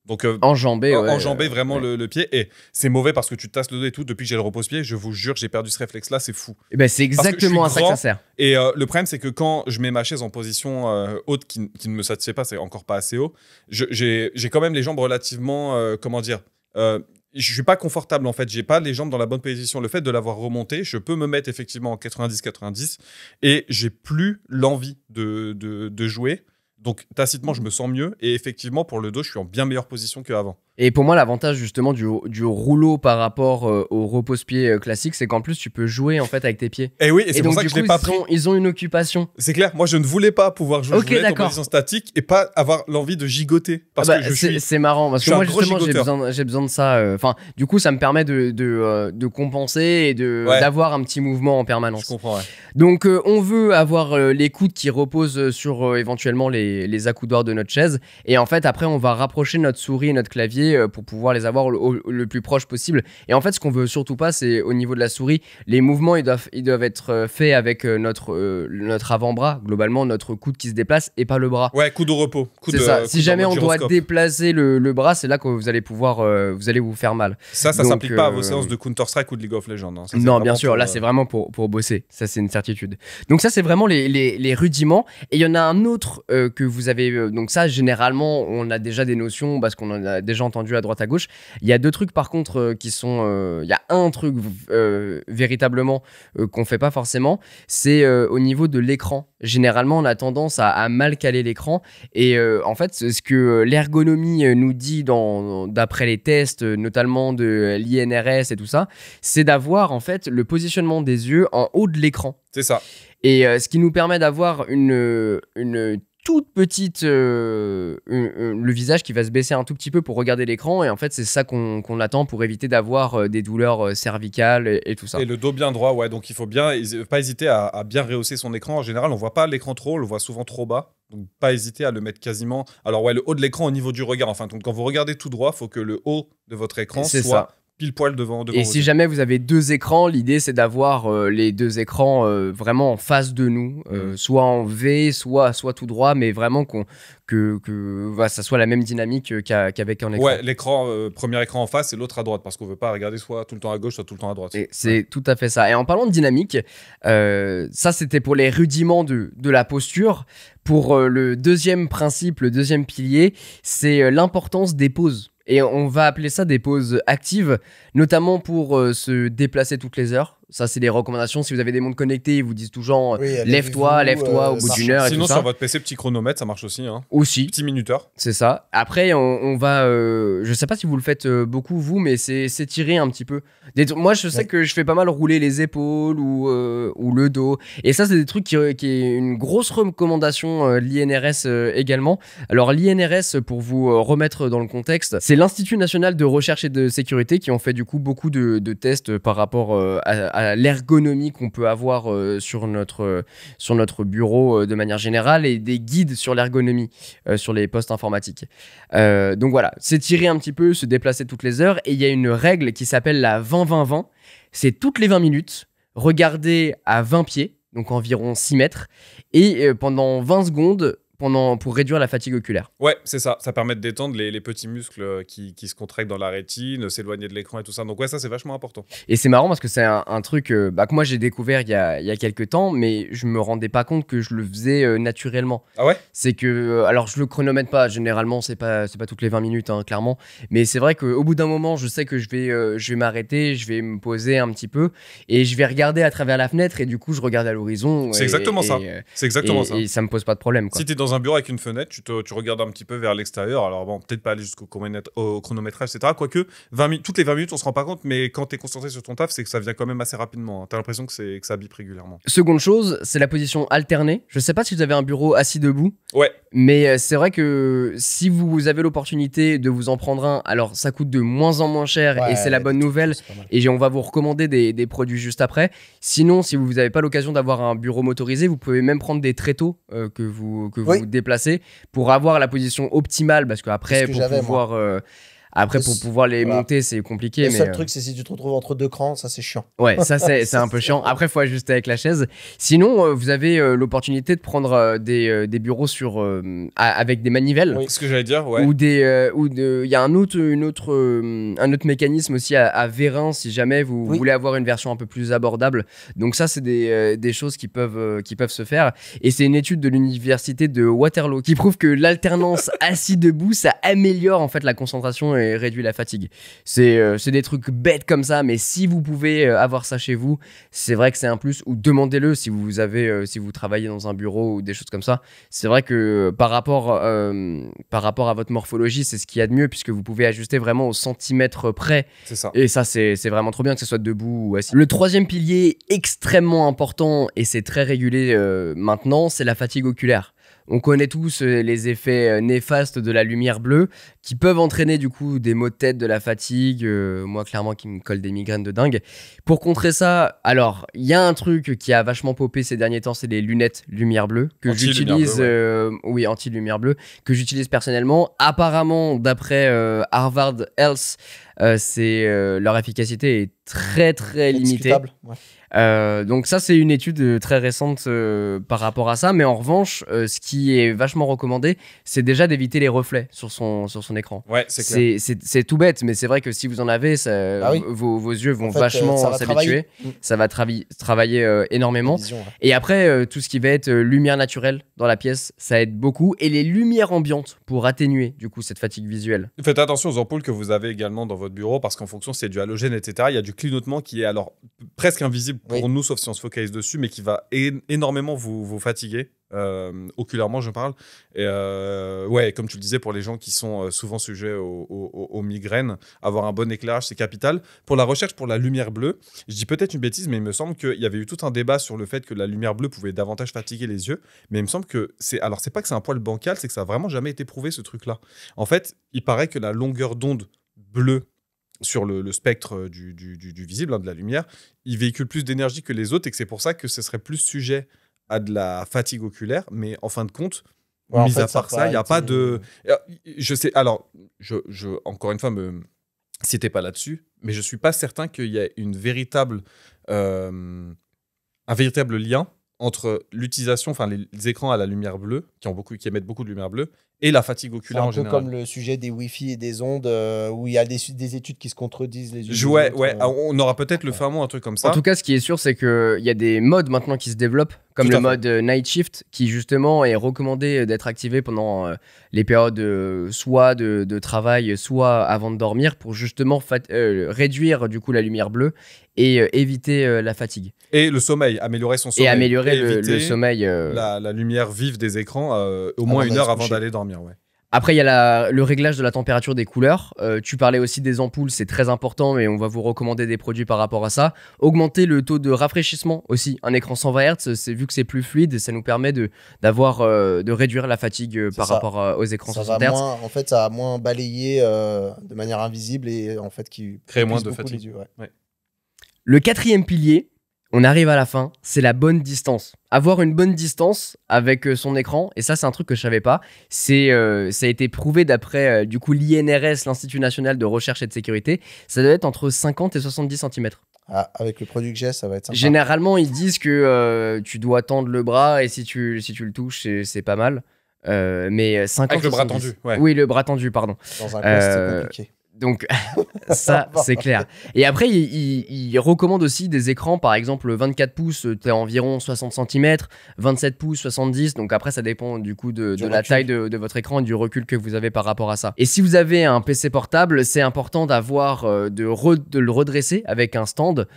Donc Enjambé, ouais. enjamber vraiment ouais. le pied. Et c'est mauvais parce que tu te tasses le dos et tout. Depuis que j'ai le repose-pied, je vous jure, j'ai perdu ce réflexe-là, c'est fou. Et ben, c'est que je suis exactement à ça que ça grand. sert. Et le problème, c'est que quand je mets ma chaise en position haute qui ne me satisfait pas, c'est encore pas assez haut, j'ai quand même les jambes relativement, comment dire, je suis pas confortable en fait, j'ai pas les jambes dans la bonne position. Le fait de l'avoir remonté, je peux me mettre effectivement en 90-90 et j'ai plus l'envie de jouer. Donc, tacitement, je me sens mieux. Et effectivement, pour le dos, je suis en bien meilleure position qu'avant. Et pour moi, l'avantage justement du rouleau par rapport au repose-pied classique, c'est qu'en plus, tu peux jouer en fait avec tes pieds. Et oui, et c'est pour donc, ça que du je l'ai coup, pas pris. ils ont une occupation. C'est clair, moi, je ne voulais pas pouvoir jouer, Ok, je voulais être en d'accord. position statique et pas avoir l'envie de gigoter. Parce Bah, que c'est marrant parce je que suis moi un gros justement gigoteur. j'ai besoin de ça. Enfin, du coup, ça me permet de compenser et Ouais. d'avoir un petit mouvement en Je permanence. comprends, ouais. Donc, on veut avoir les coudes qui reposent sur éventuellement les accoudoirs de notre chaise. Et en fait, après, on va rapprocher notre souris et notre clavier pour pouvoir les avoir le plus proche possible. Et en fait, ce qu'on veut surtout pas, c'est au niveau de la souris, les mouvements, ils doivent être faits avec notre avant-bras, globalement, notre coude qui se déplace et pas le bras. Ouais, coude au repos. C'est ça. Si jamais on doit déplacer le bras, c'est là que vous allez pouvoir, vous allez vous faire mal. Ça Donc, s'applique pas à vos séances de Counter-Strike ou de League of Legends. Hein. Ça, c'est Non, vraiment bien sûr, pour, là c'est vraiment pour bosser, ça c'est une certitude. Donc ça c'est vraiment les rudiments. Et il y en a un autre que vous avez, donc ça généralement on a déjà des notions parce qu'on en a déjà entendu à droite à gauche. Il y a deux trucs par contre qui sont, il y a un truc véritablement qu'on fait pas forcément, c'est au niveau de l'écran. Généralement on a tendance à mal caler l'écran et en fait ce que l'ergonomie nous dit d'après les tests notamment de l'INRS et tout ça, c'est d'avoir en fait le positionnement des yeux en haut de l'écran. C'est ça. Et ce qui nous permet d'avoir une toute petite le visage qui va se baisser un tout petit peu pour regarder l'écran et en fait c'est ça qu'on attend pour éviter d'avoir des douleurs cervicales et tout ça. Et le dos bien droit, ouais, donc il faut pas hésiter à bien rehausser son écran. En général, on voit pas l'écran trop, on le voit souvent trop bas. Donc pas hésiter à le mettre quasiment. Alors ouais, le haut de l'écran au niveau du regard. Enfin, donc quand vous regardez tout droit, il faut que le haut de votre écran C'est soit ça. pile poil devant Et vos si yeux. jamais vous avez deux écrans, l'idée c'est d'avoir les deux écrans vraiment en face de nous, soit en V, soit tout droit, mais vraiment que ça soit la même dynamique qu'avec un écran. Ouais, l'écran, premier écran en face et l'autre à droite, parce qu'on veut pas regarder soit tout le temps à gauche, soit tout le temps à droite. Et c'est tout à fait ça. Et en parlant de dynamique, ça c'était pour les rudiments de la posture. Pour le deuxième principe, le deuxième pilier, c'est l'importance des pauses. Et on va appeler ça des pauses actives, notamment pour se déplacer toutes les heures. Ça, c'est des recommandations. Si vous avez des montres connectées, ils vous disent toujours lève-toi au bout d'une heure. Sinon, et tout ça. sur votre PC, petit chronomètre, ça marche aussi. Hein. Aussi. Petit minuteur. C'est ça. Après, on va. Je sais pas si vous le faites beaucoup, vous, mais c'est s'étirer un petit peu. Moi, je sais que je fais pas mal rouler les épaules ou le dos. Et ça, c'est des trucs qui est une grosse recommandation l'INRS également. Alors, l'INRS, pour vous remettre dans le contexte, c'est l'Institut national de recherche et de sécurité qui ont fait du coup beaucoup de tests par rapport à l'ergonomie qu'on peut avoir sur notre bureau de manière générale et des guides sur l'ergonomie sur les postes informatiques. Donc voilà, s'étirer un petit peu, se déplacer toutes les heures. Et il y a une règle qui s'appelle la 20-20-20. C'est toutes les 20 minutes, regarder à 20 pieds, donc environ 6 mètres, et pendant 20 secondes, pour réduire la fatigue oculaire. Ouais, c'est ça. Ça permet de détendre les petits muscles qui se contractent dans la rétine, s'éloigner de l'écran et tout ça. Donc ouais, ça, c'est vachement important. Et c'est marrant parce que c'est un truc que moi, j'ai découvert il y a quelques temps, mais je me rendais pas compte que je le faisais naturellement. Ah ouais ? C'est que, alors je le chronomètre pas, généralement, c'est pas toutes les 20 minutes, hein, clairement. Mais c'est vrai qu'au bout d'un moment, je sais que je vais m'arrêter, je vais me poser un petit peu et je vais regarder à travers la fenêtre et du coup, je regarde à l'horizon. C'est exactement ça. C'est exactement ça. Et ça me pose pas de problème, quoi. Si t'es dans un bureau avec une fenêtre, tu regardes un petit peu vers l'extérieur. Alors bon, peut-être pas aller jusqu'au chronométrage, etc. Quoique, toutes les 20 minutes, on se rend pas compte, mais quand t'es concentré sur ton taf, c'est que ça vient quand même assez rapidement. Hein. T'as l'impression que ça bip régulièrement. Seconde chose, c'est la position alternée. Je sais pas si vous avez un bureau assis debout. Ouais. Mais c'est vrai que si vous avez l'opportunité de vous en prendre un, alors ça coûte de moins en moins cher et c'est la bonne nouvelle. Et on va vous recommander des produits juste après. Sinon, si vous n'avez pas l'occasion d'avoir un bureau motorisé, vous pouvez même prendre des tréteaux que vous déplacez pour avoir la position optimale parce qu'après, pour pouvoir les monter, c'est compliqué. Le seul truc, c'est si tu te retrouves entre deux crans, ça c'est chiant. Ouais, ça c'est un peu chiant. Après, il faut ajuster avec la chaise. Sinon, vous avez l'opportunité de prendre des bureaux avec des manivelles. Oui, ce que j'allais dire, ouais. Il y a un autre mécanisme aussi à vérin si jamais vous voulez avoir une version un peu plus abordable. Donc ça, c'est des choses qui peuvent se faire. Et c'est une étude de l'université de Waterloo qui prouve que l'alternance assis debout, ça améliore en fait la concentration et réduit la fatigue. C'est des trucs bêtes comme ça, mais si vous pouvez avoir ça chez vous, c'est vrai que c'est un plus. Ou demandez-le si vous travaillez dans un bureau ou des choses comme ça. C'est vrai que par rapport à votre morphologie, c'est ce qu'il y a de mieux, puisque vous pouvez ajuster vraiment au centimètre près. C'est ça. Et ça, c'est vraiment trop bien, que ce soit debout ou assis. Le troisième pilier extrêmement important, et c'est très régulé maintenant, c'est la fatigue oculaire. On connaît tous les effets néfastes de la lumière bleue qui peuvent entraîner du coup des maux de tête, de la fatigue, moi clairement qui me colle des migraines de dingue. Pour contrer ça, alors il y a un truc qui a vachement popé ces derniers temps, c'est les lunettes lumière bleue que j'utilise, oui, anti-lumière bleue, que j'utilise personnellement. Apparemment, d'après Harvard Health, leur efficacité est très très limitée. Ouais. Donc ça c'est une étude très récente par rapport à ça, mais en revanche ce qui est vachement recommandé, c'est déjà d'éviter les reflets sur son écran. Ouais, c'est clair. C'est tout bête, mais c'est vrai que si vous en avez, vos yeux vont vachement s'habituer. Ça va travailler énormément. Vision, ouais. Et après tout ce qui va être lumière naturelle dans la pièce, ça aide beaucoup, et les lumières ambiantes pour atténuer du coup cette fatigue visuelle. Faites attention aux ampoules que vous avez également dans votre bureau, parce qu'en fonction c'est du halogène, etc. Il y a du clignotement qui est alors presque invisible pour nous, sauf si on se focalise dessus, mais qui va énormément vous fatiguer, oculairement je parle. Et ouais, comme tu le disais, pour les gens qui sont souvent sujets aux migraines, avoir un bon éclairage, c'est capital. Pour la recherche pour la lumière bleue, je dis peut-être une bêtise, mais il me semble qu'il y avait eu tout un débat sur le fait que la lumière bleue pouvait davantage fatiguer les yeux, mais il me semble que alors c'est pas que c'est un poil bancal, c'est que ça a vraiment jamais été prouvé, ce truc-là. En fait, il paraît que la longueur d'onde bleue sur le spectre du visible, de la lumière, il véhicule plus d'énergie que les autres, et que c'est pour ça que ce serait plus sujet à de la fatigue oculaire. Mais en fin de compte, mis à part ça, il n'y a pas de... Je sais, alors, encore une fois, citez pas là-dessus, mais je ne suis pas certain qu'il y ait un véritable lien entre l'utilisation, enfin les écrans à la lumière bleue, qui émettent beaucoup de lumière bleue, et la fatigue oculaire en général. C'est un peu comme le sujet des Wi-Fi et des ondes, où il y a des études qui se contredisent les unes. Ouais, on aura peut-être le fin mot, un truc comme ça. En tout cas, ce qui est sûr, c'est qu'il y a des modes maintenant qui se développent, comme le mode Night Shift, qui justement est recommandé d'être activé pendant les périodes soit de travail, soit avant de dormir, pour justement réduire du coup la lumière bleue et éviter la fatigue. Et le sommeil, améliorer son sommeil. Et améliorer le sommeil. La lumière vive des écrans au moins une heure avant d'aller dormir. Ouais. Après, il y a le réglage de la température des couleurs. Tu parlais aussi des ampoules, c'est très important, mais on va vous recommander des produits par rapport à ça. Augmenter le taux de rafraîchissement aussi. Un écran 120 Hz, vu que c'est plus fluide, ça nous permet de réduire la fatigue par rapport aux écrans 60 Hz. En fait, ça a moins balayé de manière invisible, et en fait qui crée moins de fatigue. Les yeux, ouais. Le quatrième pilier, on arrive à la fin, c'est la bonne distance. Avoir une bonne distance avec son écran, et ça c'est un truc que je savais pas, ça a été prouvé d'après du coup l'INRS, l'Institut National de Recherche et de Sécurité, ça doit être entre 50 et 70 cm. Ah, avec le produit que j'ai, ça va être sympa. Généralement, ils disent que tu dois tendre le bras, et si tu le touches, c'est pas mal. Mais 50 avec le bras tendu, ouais. Oui, le bras tendu, pardon. Dans un cas, c'est compliqué. Donc ça c'est clair. Et après il recommande aussi des écrans, par exemple 24 pouces, t'es environ 60 cm, 27 pouces 70, donc après ça dépend du coup de la taille de votre écran et du recul que vous avez par rapport à ça. Et si vous avez un PC portable, c'est important d'avoir de le redresser avec un stand,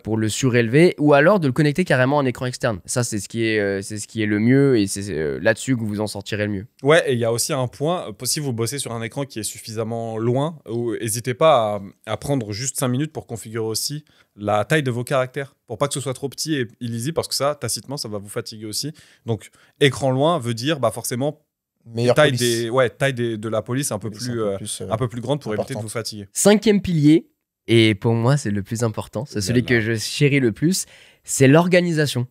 pour le surélever, ou alors de le connecter carrément à un écran externe. Ça c'est ce qui est le mieux, et c'est là-dessus que vous en sortirez le mieux. Ouais, et il y a aussi un point, si vous bossez sur un écran qui est suffisamment loin, n'hésitez pas à prendre juste 5 minutes pour configurer aussi la taille de vos caractères, pour pas que ce soit trop petit et illisible, parce que ça, tacitement, ça va vous fatiguer aussi. Donc, écran loin veut dire forcément taille de la police un peu plus grande pour éviter de vous fatiguer. Cinquième pilier, et pour moi c'est le plus important, c'est celui que je chéris le plus, c'est l'organisation.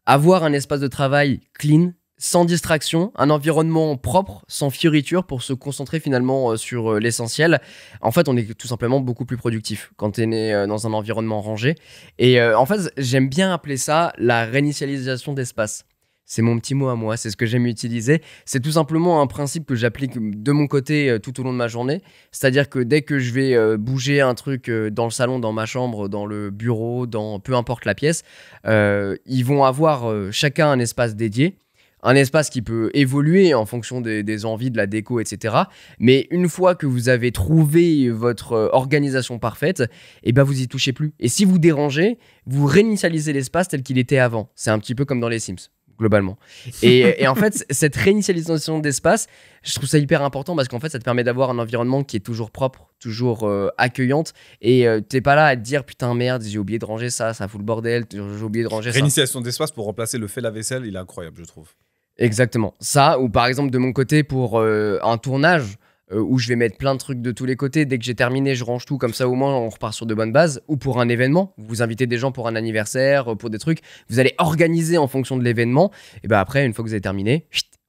Avoir un espace de travail clean, sans distraction, un environnement propre, sans fioritures, pour se concentrer finalement sur l'essentiel. En fait, on est tout simplement beaucoup plus productif quand on est dans un environnement rangé. Et en fait, j'aime bien appeler ça la réinitialisation d'espace. C'est mon petit mot à moi, c'est ce que j'aime utiliser. C'est tout simplement un principe que j'applique de mon côté tout au long de ma journée. C'est-à-dire que dès que je vais bouger un truc dans le salon, dans ma chambre, dans le bureau, dans peu importe la pièce, ils vont avoir chacun un espace dédié. un espace qui peut évoluer en fonction des envies, de la déco, etc. Mais une fois que vous avez trouvé votre organisation parfaite, et ben vous y touchez plus. Et si vous dérangez, vous réinitialisez l'espace tel qu'il était avant. C'est un petit peu comme dans les Sims, globalement. Et en fait, cette réinitialisation d'espace, je trouve ça hyper important parce qu'en fait, ça te permet d'avoir un environnement qui est toujours propre, toujours accueillante. Et t'es pas là à te dire putain, merde, j'ai oublié de ranger ça, ça fout le bordel, j'ai oublié de ranger ça. Réinitialisation d'espace pour remplacer le fait lave-vaisselle, il est incroyable, je trouve. Exactement. Ça, ou par exemple, de mon côté, pour un tournage où je vais mettre plein de trucs de tous les côtés. Dès que j'ai terminé, je range tout. Comme ça, au moins, on repart sur de bonnes bases. Ou pour un événement, vous invitez des gens pour un anniversaire, pour des trucs. Vous allez organiser en fonction de l'événement. Et ben après, une fois que vous avez terminé,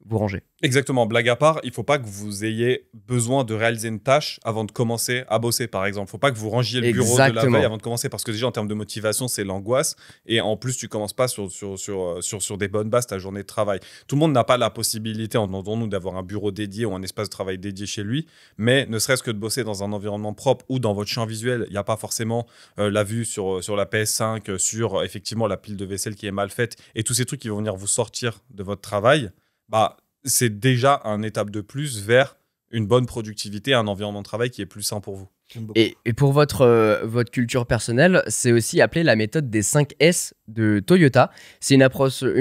vous rangez. Exactement, blague à part, il ne faut pas que vous ayez besoin de réaliser une tâche avant de commencer à bosser, par exemple. Il ne faut pas que vous rangiez le bureau de la veille avant de commencer, parce que déjà, en termes de motivation, c'est l'angoisse. Et en plus, tu ne commences pas sur des bonnes bases ta journée de travail. Tout le monde n'a pas la possibilité, entendons-nous, d'avoir un bureau dédié ou un espace de travail dédié chez lui. Mais ne serait-ce que de bosser dans un environnement propre ou dans votre champ visuel, il n'y a pas forcément la vue sur la PS5, sur effectivement la pile de vaisselle qui est mal faite et tous ces trucs qui vont venir vous sortir de votre travail. Bah, c'est déjà un étape de plus vers une bonne productivité, un environnement de travail qui est plus sain pour vous. Et pour votre culture personnelle, c'est aussi appelé la méthode des 5 S de Toyota. C'est une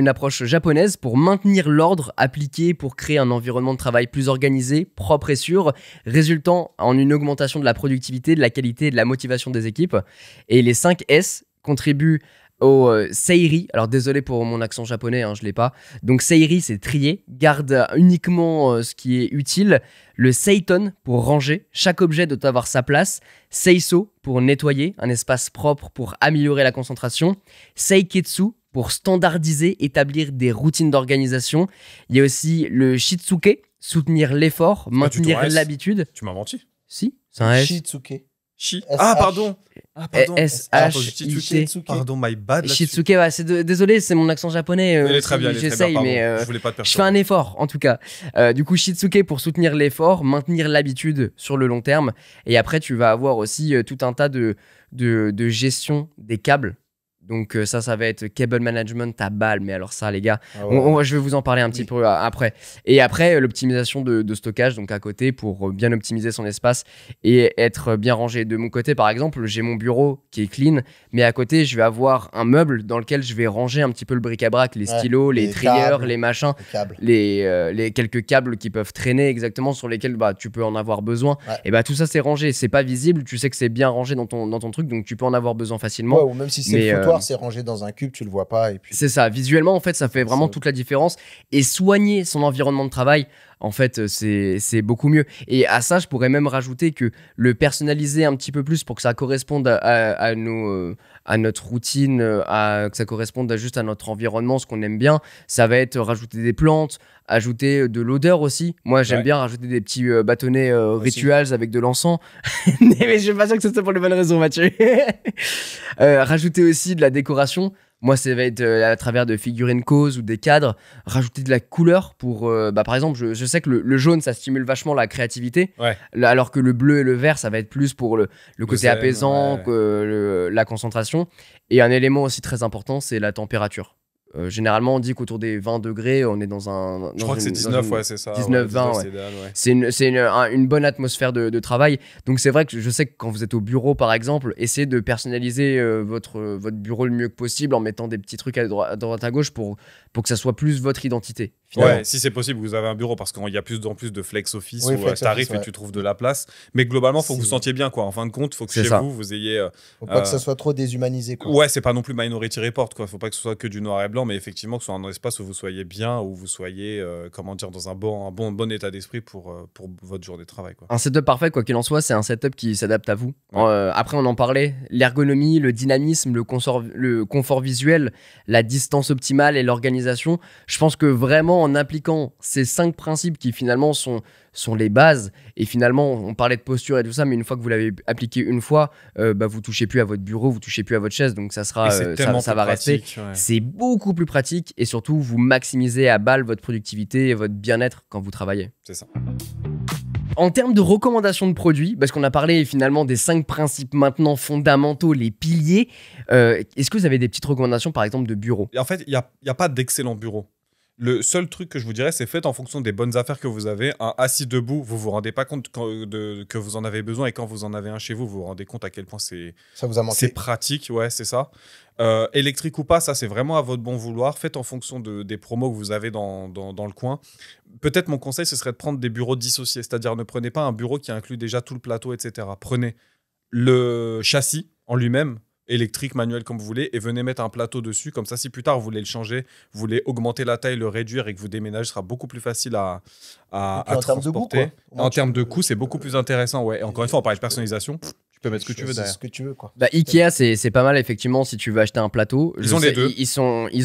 approche japonaise pour maintenir l'ordre appliqué pour créer un environnement de travail plus organisé, propre et sûr, résultant en une augmentation de la productivité, de la qualité et de la motivation des équipes. Et les 5 S contribuent au seiri. Alors désolé pour mon accent japonais, hein, je l'ai pas. Donc seiri, c'est trier, garde uniquement ce qui est utile. Le seiton pour ranger, chaque objet doit avoir sa place. Seiso pour nettoyer, un espace propre pour améliorer la concentration. Seiketsu pour standardiser, établir des routines d'organisation. Il y a aussi le shitsuke, soutenir l'effort, maintenir l'habitude. Tu m'as menti. Si, c'est un S. Shitsuke. Pardon. S-H-I-T. Pardon, my bad. Shitsuke, ouais, désolé, c'est mon accent japonais. Il est très bien, j'essaye, mais je voulais pas te je fais un effort, en tout cas. Du coup, Shitsuke pour soutenir l'effort, maintenir l'habitude sur le long terme. Et après, tu vas avoir aussi tout un tas de gestion des câbles. Donc ça va être cable management à balle. Mais alors ça, les gars, je vais vous en parler un petit peu après. Et après, l'optimisation de stockage, donc à côté, pour bien optimiser son espace et être bien rangé. De mon côté, par exemple, j'ai mon bureau qui est clean, mais à côté, je vais avoir un meuble dans lequel je vais ranger un petit peu le bric-à-brac, les stylos, les trieurs, les machins, les quelques câbles qui peuvent traîner exactement, sur lesquels tu peux en avoir besoin. Et tout ça, c'est rangé. C'est pas visible, tu sais que c'est bien rangé dans ton truc, donc tu peux en avoir besoin facilement. Ou même si c'est le foutoir, c'est rangé dans un cube, tu le vois pas. Et puis... C'est ça, visuellement en fait ça fait vraiment toute la différence. Et soigner son environnement de travail, en fait c'est beaucoup mieux. Et à ça je pourrais même rajouter que le personnaliser un petit peu plus pour que ça corresponde à notre routine, que ça corresponde juste à notre environnement, ce qu'on aime bien, ça va être rajouter des plantes, ajouter de l'odeur aussi. Moi j'aime bien rajouter des petits bâtonnets rituals avec de l'encens. Mais je suis pas sûr que c'est ça pour les bonnes raisons, Mathieu. Rajouter aussi de la décoration. Moi, ça va être à travers de figurines cause ou des cadres. Rajouter de la couleur pour... par exemple, je sais que le jaune, ça stimule vachement la créativité. Alors que le bleu et le vert, ça va être plus pour le côté apaisant, la concentration. Et un élément aussi très important, c'est la température. Généralement, on dit qu'autour des 20 degrés, on est dans un... Je crois que c'est 19, c'est ça. 19-20, C'est une bonne atmosphère de travail. Donc, c'est vrai que je sais que quand vous êtes au bureau, par exemple, essayez de personnaliser votre bureau le mieux que possible en mettant des petits trucs à droite à gauche pour que ça soit plus votre identité. Ouais, si c'est possible, vous avez un bureau parce qu'il y a plus en plus de flex office où t'arrives et tu trouves de la place. Mais globalement, il faut que vous sentiez bien, quoi. En fin de compte, il faut que chez vous ayez... faut pas que ça soit trop déshumanisé, quoi. Ouais, c'est pas non plus Minority Report, quoi. Faut pas que ce soit que du noir et blanc, mais effectivement que ce soit un espace où vous soyez bien, où vous soyez, dans un bon état d'esprit pour votre journée de travail, quoi. Un setup parfait, quoi qu'il en soit, c'est un setup qui s'adapte à vous. Après, on en parlait, l'ergonomie, le dynamisme, le confort visuel, la distance optimale et l'organisation. Je pense que vraiment, en appliquant ces 5 principes qui finalement sont les bases, et finalement on parlait de posture et tout ça, mais une fois que vous l'avez appliqué une fois, vous touchez plus à votre bureau, vous touchez plus à votre chaise, donc ça sera ça va rester. C'est beaucoup plus pratique et surtout vous maximisez à balle votre productivité et votre bien-être quand vous travaillez. C'est ça. En termes de recommandations de produits, parce qu'on a parlé finalement des 5 principes maintenant fondamentaux, les piliers, est-ce que vous avez des petites recommandations par exemple de bureaux ? Et en fait, il y a pas d'excellents bureaux. Le seul truc que je vous dirais, c'est faites en fonction des bonnes affaires que vous avez. Un assis debout, vous vous rendez pas compte que vous en avez besoin, et quand vous en avez un chez vous, vous vous rendez compte à quel point Ça vous a manqué. c'est pratique. Ouais, c'est ça. Électrique ou pas, ça c'est vraiment à votre bon vouloir. Faites en fonction des promos que vous avez dans le coin. Peut-être mon conseil, ce serait de prendre des bureaux dissociés. C'est-à-dire, ne prenez pas un bureau qui inclut déjà tout le plateau, etc. Prenez le châssis en lui-même, électrique, manuel, comme vous voulez, et venez mettre un plateau dessus. Comme ça, si plus tard vous voulez le changer, vous voulez augmenter la taille, le réduire, et que vous déménagez, ce sera beaucoup plus facile à en termes de goût, transporter. quoi. En termes de coût, c'est beaucoup plus intéressant. Ouais. Et encore une fois, on parle de personnalisation. Tu peux mettre ce que tu veux derrière. Ce que tu veux, quoi. Bah, Ikea, c'est pas mal, effectivement, si tu veux acheter un plateau. Ils ont les deux. Ils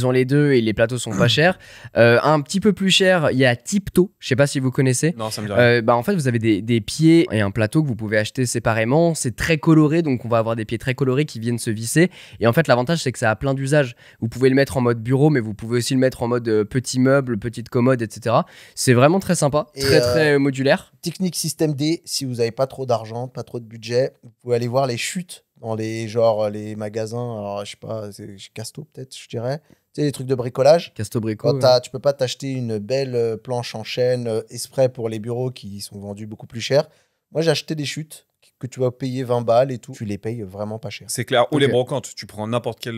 ont les deux et les plateaux sont pas chers. Un petit peu plus cher, il y a Tipto. Je sais pas si vous connaissez. Non, ça me dit rien. Bah, en fait, vous avez des pieds et un plateau que vous pouvez acheter séparément. C'est très coloré, donc on va avoir des pieds très colorés qui viennent se visser. Et en fait, l'avantage, c'est que ça a plein d'usages. Vous pouvez le mettre en mode bureau, mais vous pouvez aussi le mettre en mode petit meuble, petite commode, etc. C'est vraiment très sympa, Et très modulaire. Technique système D, si vous n'avez pas trop d'argent, pas trop de budget, vous pouvez aller voir les chutes dans les magasins. Alors, je sais pas, c'est chez Casto peut-être, je dirais. Tu sais, les trucs de bricolage. Casto-Brico. Tu peux pas t'acheter une belle planche en chaîne exprès pour les bureaux qui sont vendus beaucoup plus cher. Moi, j'ai acheté des chutes que tu vas payer 20 balles et tout. Tu les payes vraiment pas cher. C'est clair. Ou Ok. les brocantes. Tu prends n'importe quel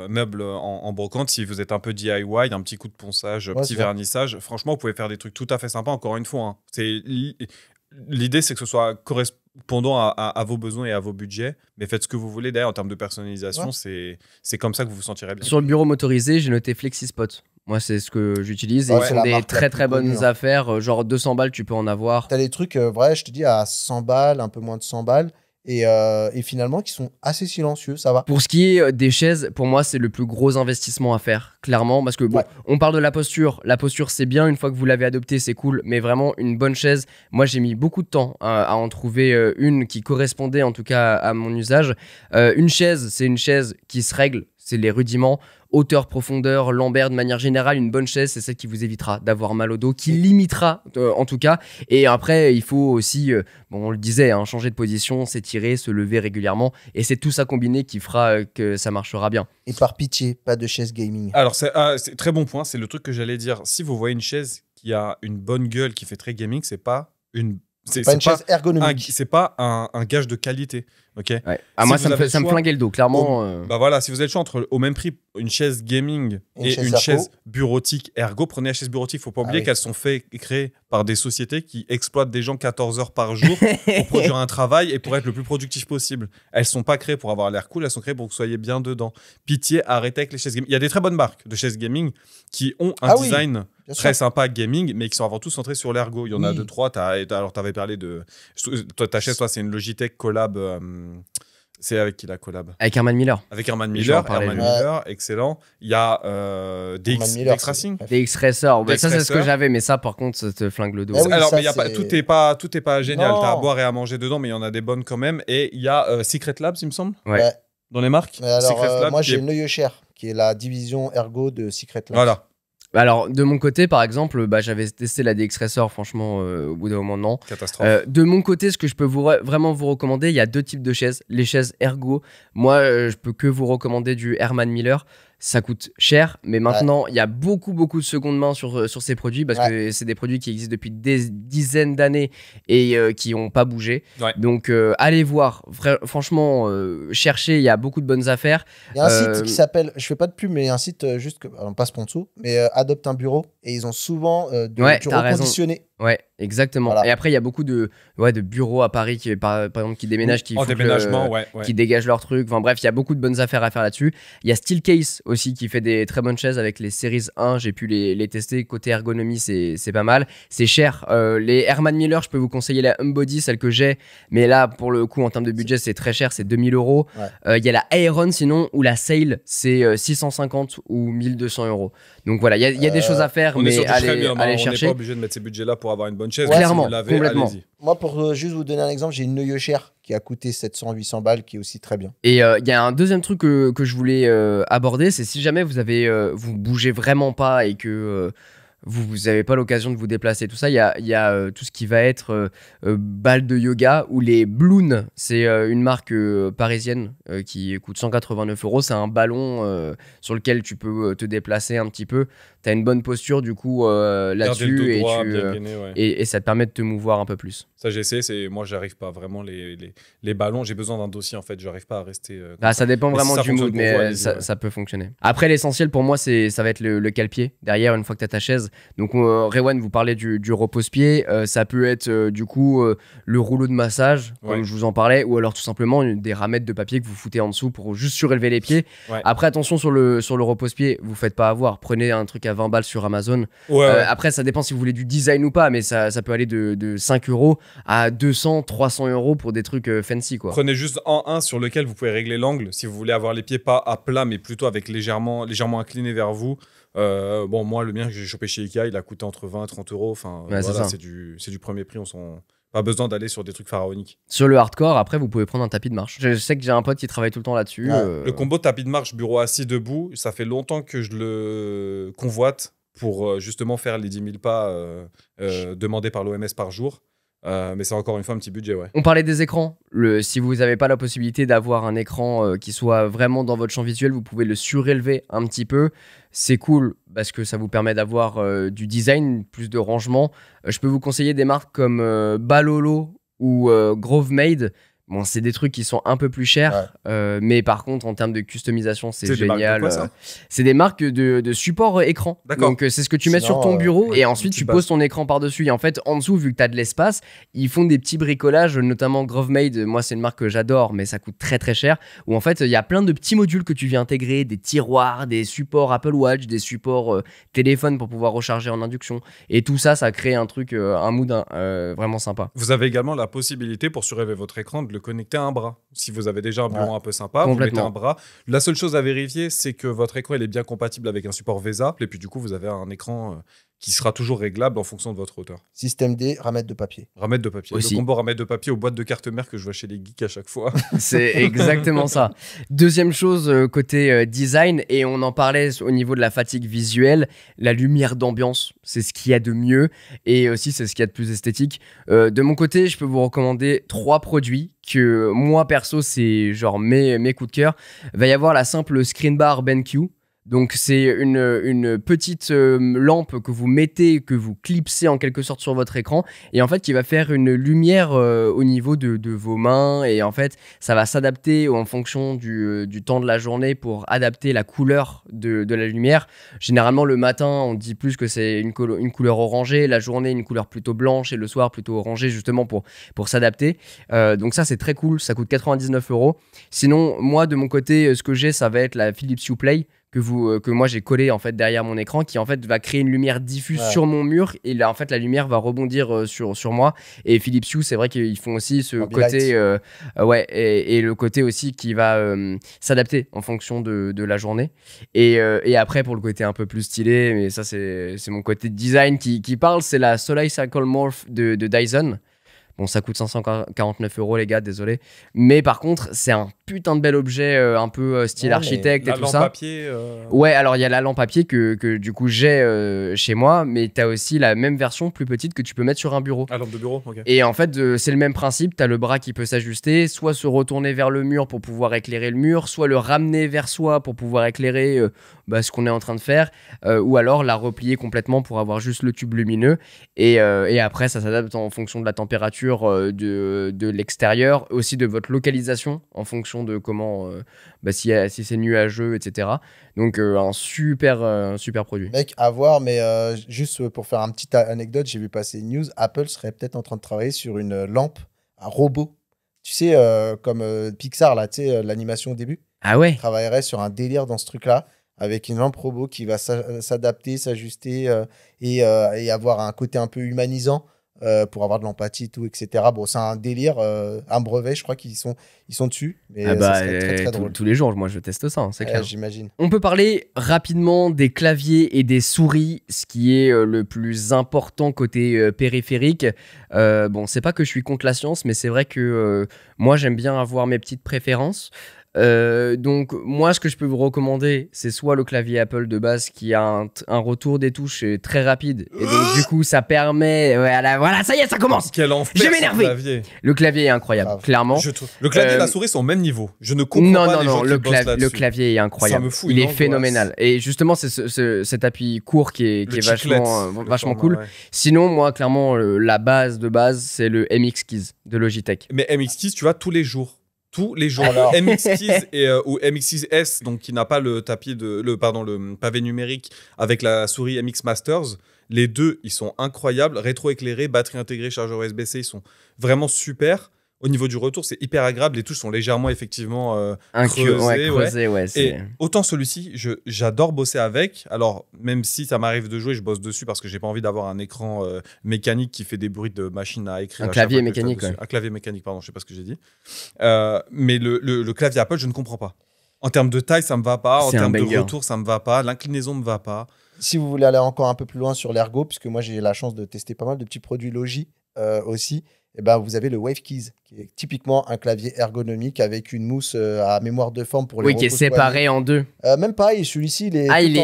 meuble en brocante. Si vous êtes un peu DIY, un petit coup de ponçage, Ouais, petit c'est ça. vernissage, franchement, vous pouvez faire des trucs tout à fait sympas. Encore une fois, hein. L'idée, c'est que ce soit correspondant à vos besoins et à vos budgets. Mais faites ce que vous voulez derrière en termes de personnalisation. Ouais. C'est comme ça que vous vous sentirez bien. Sur le bureau motorisé, j'ai noté FlexiSpot. Moi, c'est ce que j'utilise. Et Ouais, ils c'est sont la des marque la très plus très bonnes connue, hein. affaires. Genre 200 balles, tu peux en avoir. T'as des trucs, vrai, je te dis, à 100 balles, un peu moins de 100 balles. Et finalement, qui sont assez silencieux, ça va. Pour ce qui est des chaises, pour moi, c'est le plus gros investissement à faire, clairement. Parce que bon, Ouais. on parle de la posture. La posture, c'est bien. Une fois que vous l'avez adoptée, c'est cool. Mais vraiment, une bonne chaise, moi, j'ai mis beaucoup de temps à en trouver une qui correspondait en tout cas à mon usage. Une chaise, c'est une chaise qui se règle. C'est les rudiments. Hauteur, profondeur, lambert, de manière générale, une bonne chaise, c'est celle qui vous évitera d'avoir mal au dos, qui limitera en tout cas. Et après, il faut aussi, bon, on le disait, hein, changer de position, s'étirer, se lever régulièrement. Et c'est tout ça combiné qui fera que ça marchera bien. Et par pitié, pas de chaise gaming. Alors, c'est très bon point. C'est le truc que j'allais dire. Si vous voyez une chaise qui a une bonne gueule, qui fait très gaming, c'est pas une. C'est pas une chaise ergonomique. C'est pas un gage de qualité. Ok. Ouais. Ah, Si moi, vous ça me avez le ça me choix, flinguait le dos, clairement. Bah voilà, si vous avez le choix entre au même prix une chaise gaming Une et chaise une ergo. chaise bureautique ergo, prenez la chaise bureautique. Faut pas oublier oui. qu'elles sont créées par des sociétés qui exploitent des gens 14 heures par jour pour produire un travail et pour être le plus productif possible. Elles sont pas créées pour avoir l'air cool, elles sont créées pour que vous soyez bien dedans. Pitié, arrêtez avec les chaises gaming. Il y a des très bonnes marques de chaises gaming qui ont un Ah oui, design bien très sûr. sympa gaming, mais qui sont avant tout centrés sur l'ergo. Il y en a Oui. deux, trois. Alors, tu avais parlé de. Toi, ta chaise, toi, c'est une Logitech collab. C'est avec qui la collab? Avec Herman Miller. Avec Herman Je vais Miller. en parler, Herman ouais. Miller, excellent. Il y a Herman Miller, DX Racing. c'est- Des X-Racer. Bah, ça, c'est ce que X-Racer. j'avais, mais ça, par contre, ça te flingue le dos. Ah oui, Alors, ça, mais y a pas, c'est- tout est pas génial. Non. T'as à boire et à manger dedans, mais il y en a des bonnes quand même. Et il y a Secret Labs, il me semble, Ouais. dans les marques. Mais alors, Secret Labs, moi, qui j'ai est- Neuilly qui est la division ergo de Secret Labs. Voilà, Alors, de mon côté, par exemple, bah, j'avais testé la DX Racer, franchement, au bout d'un moment, non. catastrophe. De mon côté, ce que je peux vraiment vous recommander, il y a deux types de chaises. Les chaises ergo, moi, je peux que vous recommander du Herman Miller. Ça coûte cher, mais maintenant, il y a beaucoup de seconde main sur ces produits parce que c'est des produits qui existent depuis des dizaines d'années et qui n'ont pas bougé. Ouais. Donc, allez voir. Franchement, cherchez, il y a beaucoup de bonnes affaires. Il y a un site qui s'appelle, je fais pas de pub, mais un site juste, alors, pas sponsor, mais Adopte un bureau. Et ils ont souvent du t'as raison. reconditionné. Ouais, exactement. Voilà. Et après, il y a beaucoup de bureaux à Paris qui, par exemple, qui déménagent, qui En font que déménagement, ouais. qui dégagent leurs trucs. Enfin bref, il y a beaucoup de bonnes affaires à faire là-dessus. Il y a Steelcase aussi qui fait des très bonnes chaises avec les Series 1. J'ai pu les tester. Côté ergonomie, c'est pas mal. C'est cher. Les Herman Miller, je peux vous conseiller la Humbody, celle que j'ai. Mais là, pour le coup, en termes de budget, c'est très cher. C'est 2000 €. Ouais. Il y a la Aeron sinon, ou la Sail, c'est 650 ou 1200 €. Donc voilà, il y a des choses à faire, On est sur mais du très allez bien, allez on n'est chercher. pas obligé de mettre ces budgets-là pour avoir une bonne chaise. Ouais, Si clairement, vous l'avez, complètement. allez-y. Moi, pour juste vous donner un exemple, j'ai une Neuilly qui a coûté 700-800 balles, qui est aussi très bien. Et il y a un deuxième truc que je voulais aborder, c'est si jamais vous bougez vraiment pas et que vous n'avez pas l'occasion de vous déplacer. Tout ça, il y a tout ce qui va être balles de yoga ou les Bloon. C'est une marque parisienne qui coûte 189 €. C'est un ballon sur lequel tu peux te déplacer un petit peu. Tu as une bonne posture du coup là-dessus et ça te permet de te mouvoir un peu plus. Ça, j'ai essayé. Moi, j'arrive pas vraiment. Les ballons, j'ai besoin d'un dossier en fait. J'arrive pas à rester. Ça dépend vraiment du mood, mais ça peut fonctionner. Après, l'essentiel pour moi, ça va être le cale-pied derrière une fois que tu as ta chaise. Donc, Rewan, vous parlez du repose-pied. Ça peut être du coup le rouleau de massage, comme je vous en parlais, ou alors tout simplement des ramettes de papier que vous foutez en dessous pour juste surélever les pieds. Ouais. Après, attention sur le repose-pied, vous faites pas avoir. Prenez un truc à 20 balles sur Amazon. Après, ça dépend si vous voulez du design ou pas, mais ça peut aller de 5 € à 200, 300 € pour des trucs fancy, quoi. Prenez juste un sur lequel vous pouvez régler l'angle si vous voulez avoir les pieds pas à plat, mais plutôt avec légèrement inclinés vers vous. Bon, moi, le mien que j'ai chopé chez Ikea, il a coûté entre 20 et 30 €. Enfin, voilà, c'est du premier prix. Pas besoin d'aller sur des trucs pharaoniques. Sur le hardcore, après, vous pouvez prendre un tapis de marche. Je sais que j'ai un pote qui travaille tout le temps là-dessus. Le combo tapis de marche, bureau assis, debout, ça fait longtemps que je le convoite pour justement faire les 10 000 pas demandés par l'OMS par jour. Mais c'est encore une fois un petit budget, ouais. On parlait des écrans. Si vous n'avez pas la possibilité d'avoir un écran qui soit vraiment dans votre champ visuel, vous pouvez le surélever un petit peu. C'est cool parce que ça vous permet d'avoir du design, plus de rangement. Je peux vous conseiller des marques comme Balolo ou Grovemade. Bon, c'est des trucs qui sont un peu plus chers, mais par contre, en termes de customisation, c'est génial. C'est des marques de support écran. Donc, c'est ce que tu mets sur ton bureau et ensuite, tu poses ton écran par-dessus. Et en fait, en dessous, vu que tu as de l'espace, ils font des petits bricolages, notamment Grovemade. Moi, c'est une marque que j'adore, mais ça coûte très très cher. Où en fait, il y a plein de petits modules que tu viens intégrer, des tiroirs, des supports Apple Watch, des supports téléphone pour pouvoir recharger en induction. Et tout ça, ça crée un truc, un mood vraiment sympa. Vous avez également la possibilité, pour surélever votre écran, de le connecter à un bras. Si vous avez déjà un bureau un peu sympa, vous mettez un bras. La seule chose à vérifier, c'est que votre écran il est bien compatible avec un support VESA. Et puis du coup, vous avez un écran qui sera toujours réglable en fonction de votre hauteur. Système D, ramettes de papier. Ramettes de papier. Aussi. Le combo ramettes de papier aux boîtes de carte mère que je vois chez les geeks à chaque fois. C'est exactement ça. Deuxième chose, côté design, et on en parlait au niveau de la fatigue visuelle, la lumière d'ambiance, c'est ce qu'il y a de mieux, et aussi c'est ce qu'il y a de plus esthétique. De mon côté, je peux vous recommander 3 produits que moi, perso, c'est genre mes coups de cœur. Il va y avoir la simple Screen Bar BenQ. Donc c'est une petite lampe que vous mettez, que vous clipsez en quelque sorte sur votre écran et en fait qui va faire une lumière au niveau de vos mains et en fait ça va s'adapter en fonction du temps de la journée pour adapter la couleur de la lumière. Généralement le matin on dit plus que c'est une couleur orangée, la journée une couleur plutôt blanche et le soir plutôt orangée justement pour s'adapter. Donc ça c'est très cool, ça coûte 99 €. Sinon moi de mon côté ce que j'ai ça va être la Philips Hue Play que moi j'ai collé en fait derrière mon écran qui en fait va créer une lumière diffuse sur mon mur et là en fait la lumière va rebondir sur moi et Philips Hue c'est vrai qu'ils font aussi ce côté et le côté aussi qui va s'adapter en fonction de la journée et après pour le côté un peu plus stylé mais ça c'est mon côté design qui parle, c'est la Soleil Cycle Morph de Dyson. Bon, ça coûte 549 € les gars, désolé. Mais par contre, c'est un putain de bel objet un peu style architecte et tout ça. La lampe papier Ouais, alors il y a la lampe papier que du coup j'ai chez moi, mais t'as aussi la même version plus petite que tu peux mettre sur un bureau. La lampe de bureau, ok. Et en fait, c'est le même principe, t'as le bras qui peut s'ajuster, soit se retourner vers le mur pour pouvoir éclairer le mur, soit le ramener vers soi pour pouvoir éclairer ce qu'on est en train de faire, ou alors la replier complètement pour avoir juste le tube lumineux. Et après, ça s'adapte en fonction de la température de l'extérieur, aussi de votre localisation en fonction de comment si c'est nuageux, etc. Donc un super produit. Mec, à voir, mais juste pour faire une petite anecdote, j'ai vu passer une news, Apple serait peut-être en train de travailler sur une lampe à robot. Tu sais, comme Pixar, là, tu sais, l'animation au début. Ah ouais. Travaillerait sur un délire dans ce truc-là, avec une lampe robot qui va s'adapter, s'ajuster et avoir un côté un peu humanisant. Pour avoir de l'empathie, tout, etc. Bon, c'est un délire, un brevet, je crois qu'ils sont dessus. Mais ça serait très, très drôle. Tous les jours, moi, je teste ça, c'est clair. J'imagine. On peut parler rapidement des claviers et des souris, ce qui est le plus important côté périphérique. Bon, c'est pas que je suis contre la science, mais c'est vrai que moi, j'aime bien avoir mes petites préférences. Donc moi, ce que je peux vous recommander, c'est soit le clavier Apple de base qui a un retour des touches très rapide, et donc du coup ça permet, voilà, ça y est, ça commence. Quel enfer, Je vais ce m'énerver. clavier. Le clavier est incroyable, clairement. Le clavier et la souris sont au même niveau. Je ne comprends pas les gens qui bossent là-dessus. Le clavier est incroyable. Ça me fout Il une est angoisse. phénoménal. Et justement, c'est cet appui court qui est chiclette, vachement le cool. format, ouais. Sinon, moi, clairement, la base de base, c'est le MX Keys de Logitech. Mais MX Keys, tu vois, tous les jours. Tous les jours. Alors. Le MX Keys ou MX Keys S, donc qui n'a pas le le pavé numérique avec la souris MX Masters. Les deux, ils sont incroyables. Rétro-éclairés, batterie intégrée, chargeur USB-C, ils sont vraiment super. Au niveau du retour, c'est hyper agréable. Les touches sont légèrement, effectivement, creusées. Ouais, Et autant celui-ci, j'adore bosser avec. Alors, même si ça m'arrive de jouer, je bosse dessus parce que j'ai pas envie d'avoir un écran mécanique qui fait des bruits de machine à écrire. Un clavier mécanique, ouais. Un clavier mécanique, pardon, je sais pas ce que j'ai dit. Mais le clavier Apple, je ne comprends pas. En termes de taille, ça me va pas. En termes de retour, ça me va pas. L'inclinaison me va pas. Si vous voulez aller encore un peu plus loin sur l'ergo, puisque moi j'ai la chance de tester pas mal de petits produits Logi aussi, et ben vous avez le Wave Keys, qui est typiquement un clavier ergonomique avec une mousse à mémoire de forme pour les Oui, qui est séparé en deux. Même pas, et celui-ci, il est il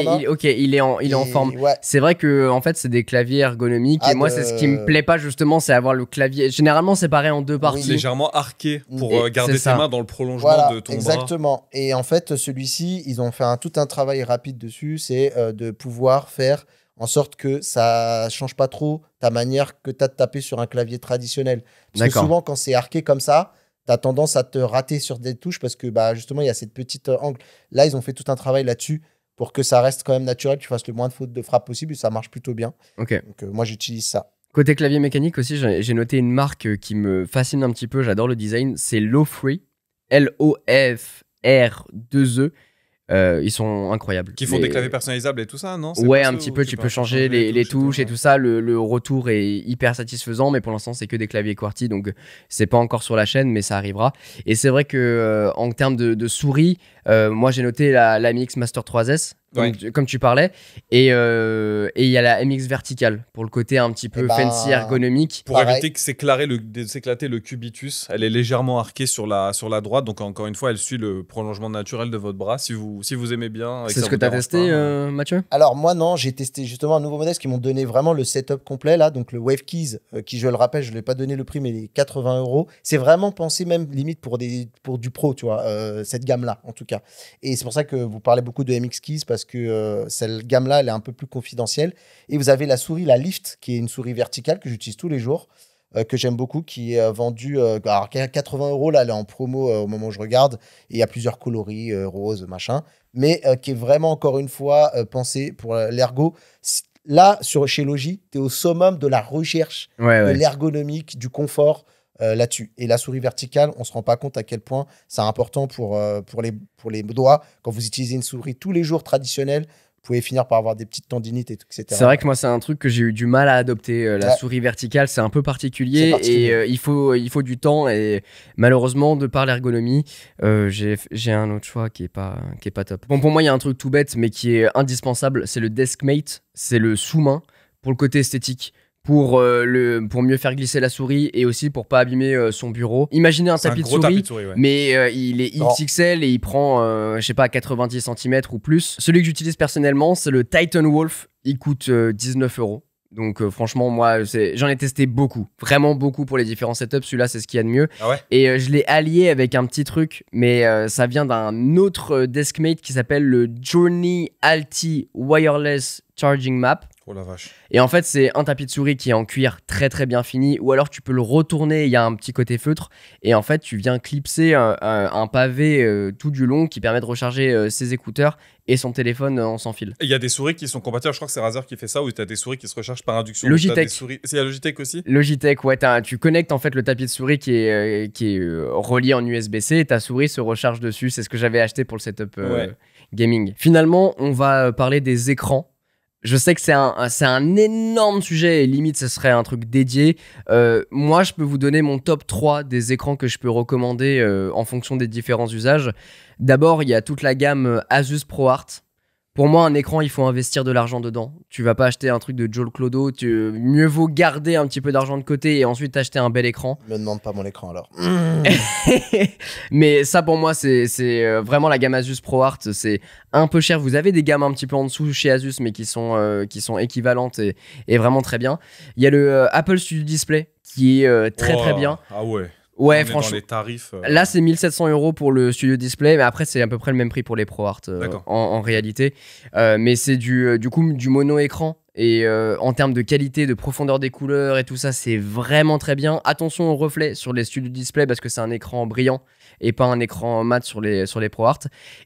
est en forme. Ouais. C'est vrai que en fait, c'est des claviers ergonomiques et moi, c'est ce qui me plaît pas justement, c'est avoir le clavier généralement séparé en deux parties. Légèrement arqué pour garder tes mains dans le prolongement de ton bras. Exactement. Et en fait, celui-ci, ils ont fait tout un travail rapide dessus, c'est de pouvoir faire en sorte que ça change pas trop ta manière que tu as de taper sur un clavier traditionnel. Parce que souvent, quand c'est arqué comme ça, tu as tendance à te rater sur des touches parce que justement, il y a cette petite angle. Là, ils ont fait tout un travail là-dessus pour que ça reste quand même naturel, que tu fasses le moins de fautes de frappe possible et ça marche plutôt bien. Ok. Donc, moi, j'utilise ça. Côté clavier mécanique aussi, j'ai noté une marque qui me fascine un petit peu, j'adore le design, c'est Lofree, L-O-F-R-2-E. Ils sont incroyables. Qui font des claviers personnalisables et tout ça, non? Ouais, un petit peu, tu peux changer les touches et tout ça. Le retour est hyper satisfaisant, mais pour l'instant, c'est que des claviers QWERTY, donc c'est pas encore sur la chaîne, mais ça arrivera. Et c'est vrai que en termes de souris, moi j'ai noté la MX Master 3S, comme tu parlais, et il y a la MX verticale pour le côté un petit peu fancy ergonomique. Pour éviter que s'éclater le cubitus, elle est légèrement arquée sur la droite, donc encore une fois, elle suit le prolongement naturel de votre bras si vous aimez bien. C'est ce que tu as testé, Mathieu? Alors moi non, j'ai testé justement un nouveau modèle qui m'ont donné vraiment le setup complet là, donc le Wave Keys, qui je le rappelle, je ne lui ai pas donné le prix, mais les 80 €. C'est vraiment pensé même limite pour du pro, tu vois, cette gamme-là en tout cas. Et c'est pour ça que vous parlez beaucoup de MX Keys parce que cette gamme-là, elle est un peu plus confidentielle. Et vous avez la souris, la Lift, qui est une souris verticale que j'utilise tous les jours, que j'aime beaucoup, qui est vendue alors 80 € là, elle est en promo au moment où je regarde. Et il y a plusieurs coloris, rose, machin, mais qui est vraiment encore une fois pensée pour l'ergo. Là, chez Logi, tu es au summum de la recherche de l'ergonomique, du confort là-dessus. Et la souris verticale, on ne se rend pas compte à quel point c'est important pour les doigts. Quand vous utilisez une souris tous les jours traditionnelle, vous pouvez finir par avoir des petites tendinites, etc. C'est vrai que moi, c'est un truc que j'ai eu du mal à adopter. La souris verticale, c'est un peu particulier. Et il faut du temps. Et malheureusement, de par l'ergonomie, j'ai un autre choix qui est pas top. Bon, pour moi, il y a un truc tout bête, mais qui est indispensable. C'est le Deskmate. C'est le sous-main pour le côté esthétique. Pour mieux faire glisser la souris et aussi pour pas abîmer son bureau. Imaginez un tapis de souris, mais il est XXL et il prend, je sais pas, 90 cm ou plus. Celui que j'utilise personnellement, c'est le Titan Wolf. Il coûte 19 €. Donc franchement, moi, j'en ai testé beaucoup. Vraiment beaucoup pour les différents setups. Celui-là, c'est ce qu'il y a de mieux. Ah ouais. Et je l'ai allié avec un petit truc, mais ça vient d'un autre Deskmate qui s'appelle le Journey Alti Wireless Charging Map. Oh la vache. Et en fait, c'est un tapis de souris qui est en cuir très très bien fini, ou alors tu peux le retourner, il y a un petit côté feutre, et en fait, tu viens clipser un pavé tout du long qui permet de recharger ses écouteurs et son téléphone en sans fil. Il y a des souris qui sont compatibles, je crois que c'est Razer qui fait ça, où tu as des souris qui se rechargent par induction. Logitech. C'est la Logitech aussi? Logitech, ouais, tu connectes en fait le tapis de souris qui est relié en USB-C et ta souris se recharge dessus. C'est ce que j'avais acheté pour le setup gaming. Finalement, on va parler des écrans. Je sais que c'est un énorme sujet et limite ce serait un truc dédié. Moi, je peux vous donner mon top 3 des écrans que je peux recommander en fonction des différents usages. D'abord, il y a toute la gamme Asus ProArt Pour moi, un écran, il faut investir de l'argent dedans. Tu vas pas acheter un truc de Joel Clodo. Mieux vaut garder un petit peu d'argent de côté et ensuite acheter un bel écran. Me demande pas mon écran alors. Mais ça, pour moi, c'est vraiment la gamme Asus ProArt. C'est un peu cher. Vous avez des gammes un petit peu en dessous chez Asus, mais qui sont équivalentes et vraiment très bien. Il y a le Apple Studio Display qui est très bien. Ah ouais. Ouais, On est franchement. dans les tarifs. Là, c'est 1700 € pour le Studio Display, mais après, c'est à peu près le même prix pour les ProArt D'accord. en réalité. Mais c'est du coup du mono-écran. Et en termes de qualité, de profondeur des couleurs et tout ça, c'est vraiment très bien. Attention au reflet sur les Studio Display parce que c'est un écran brillant et pas un écran mat sur les ProArt.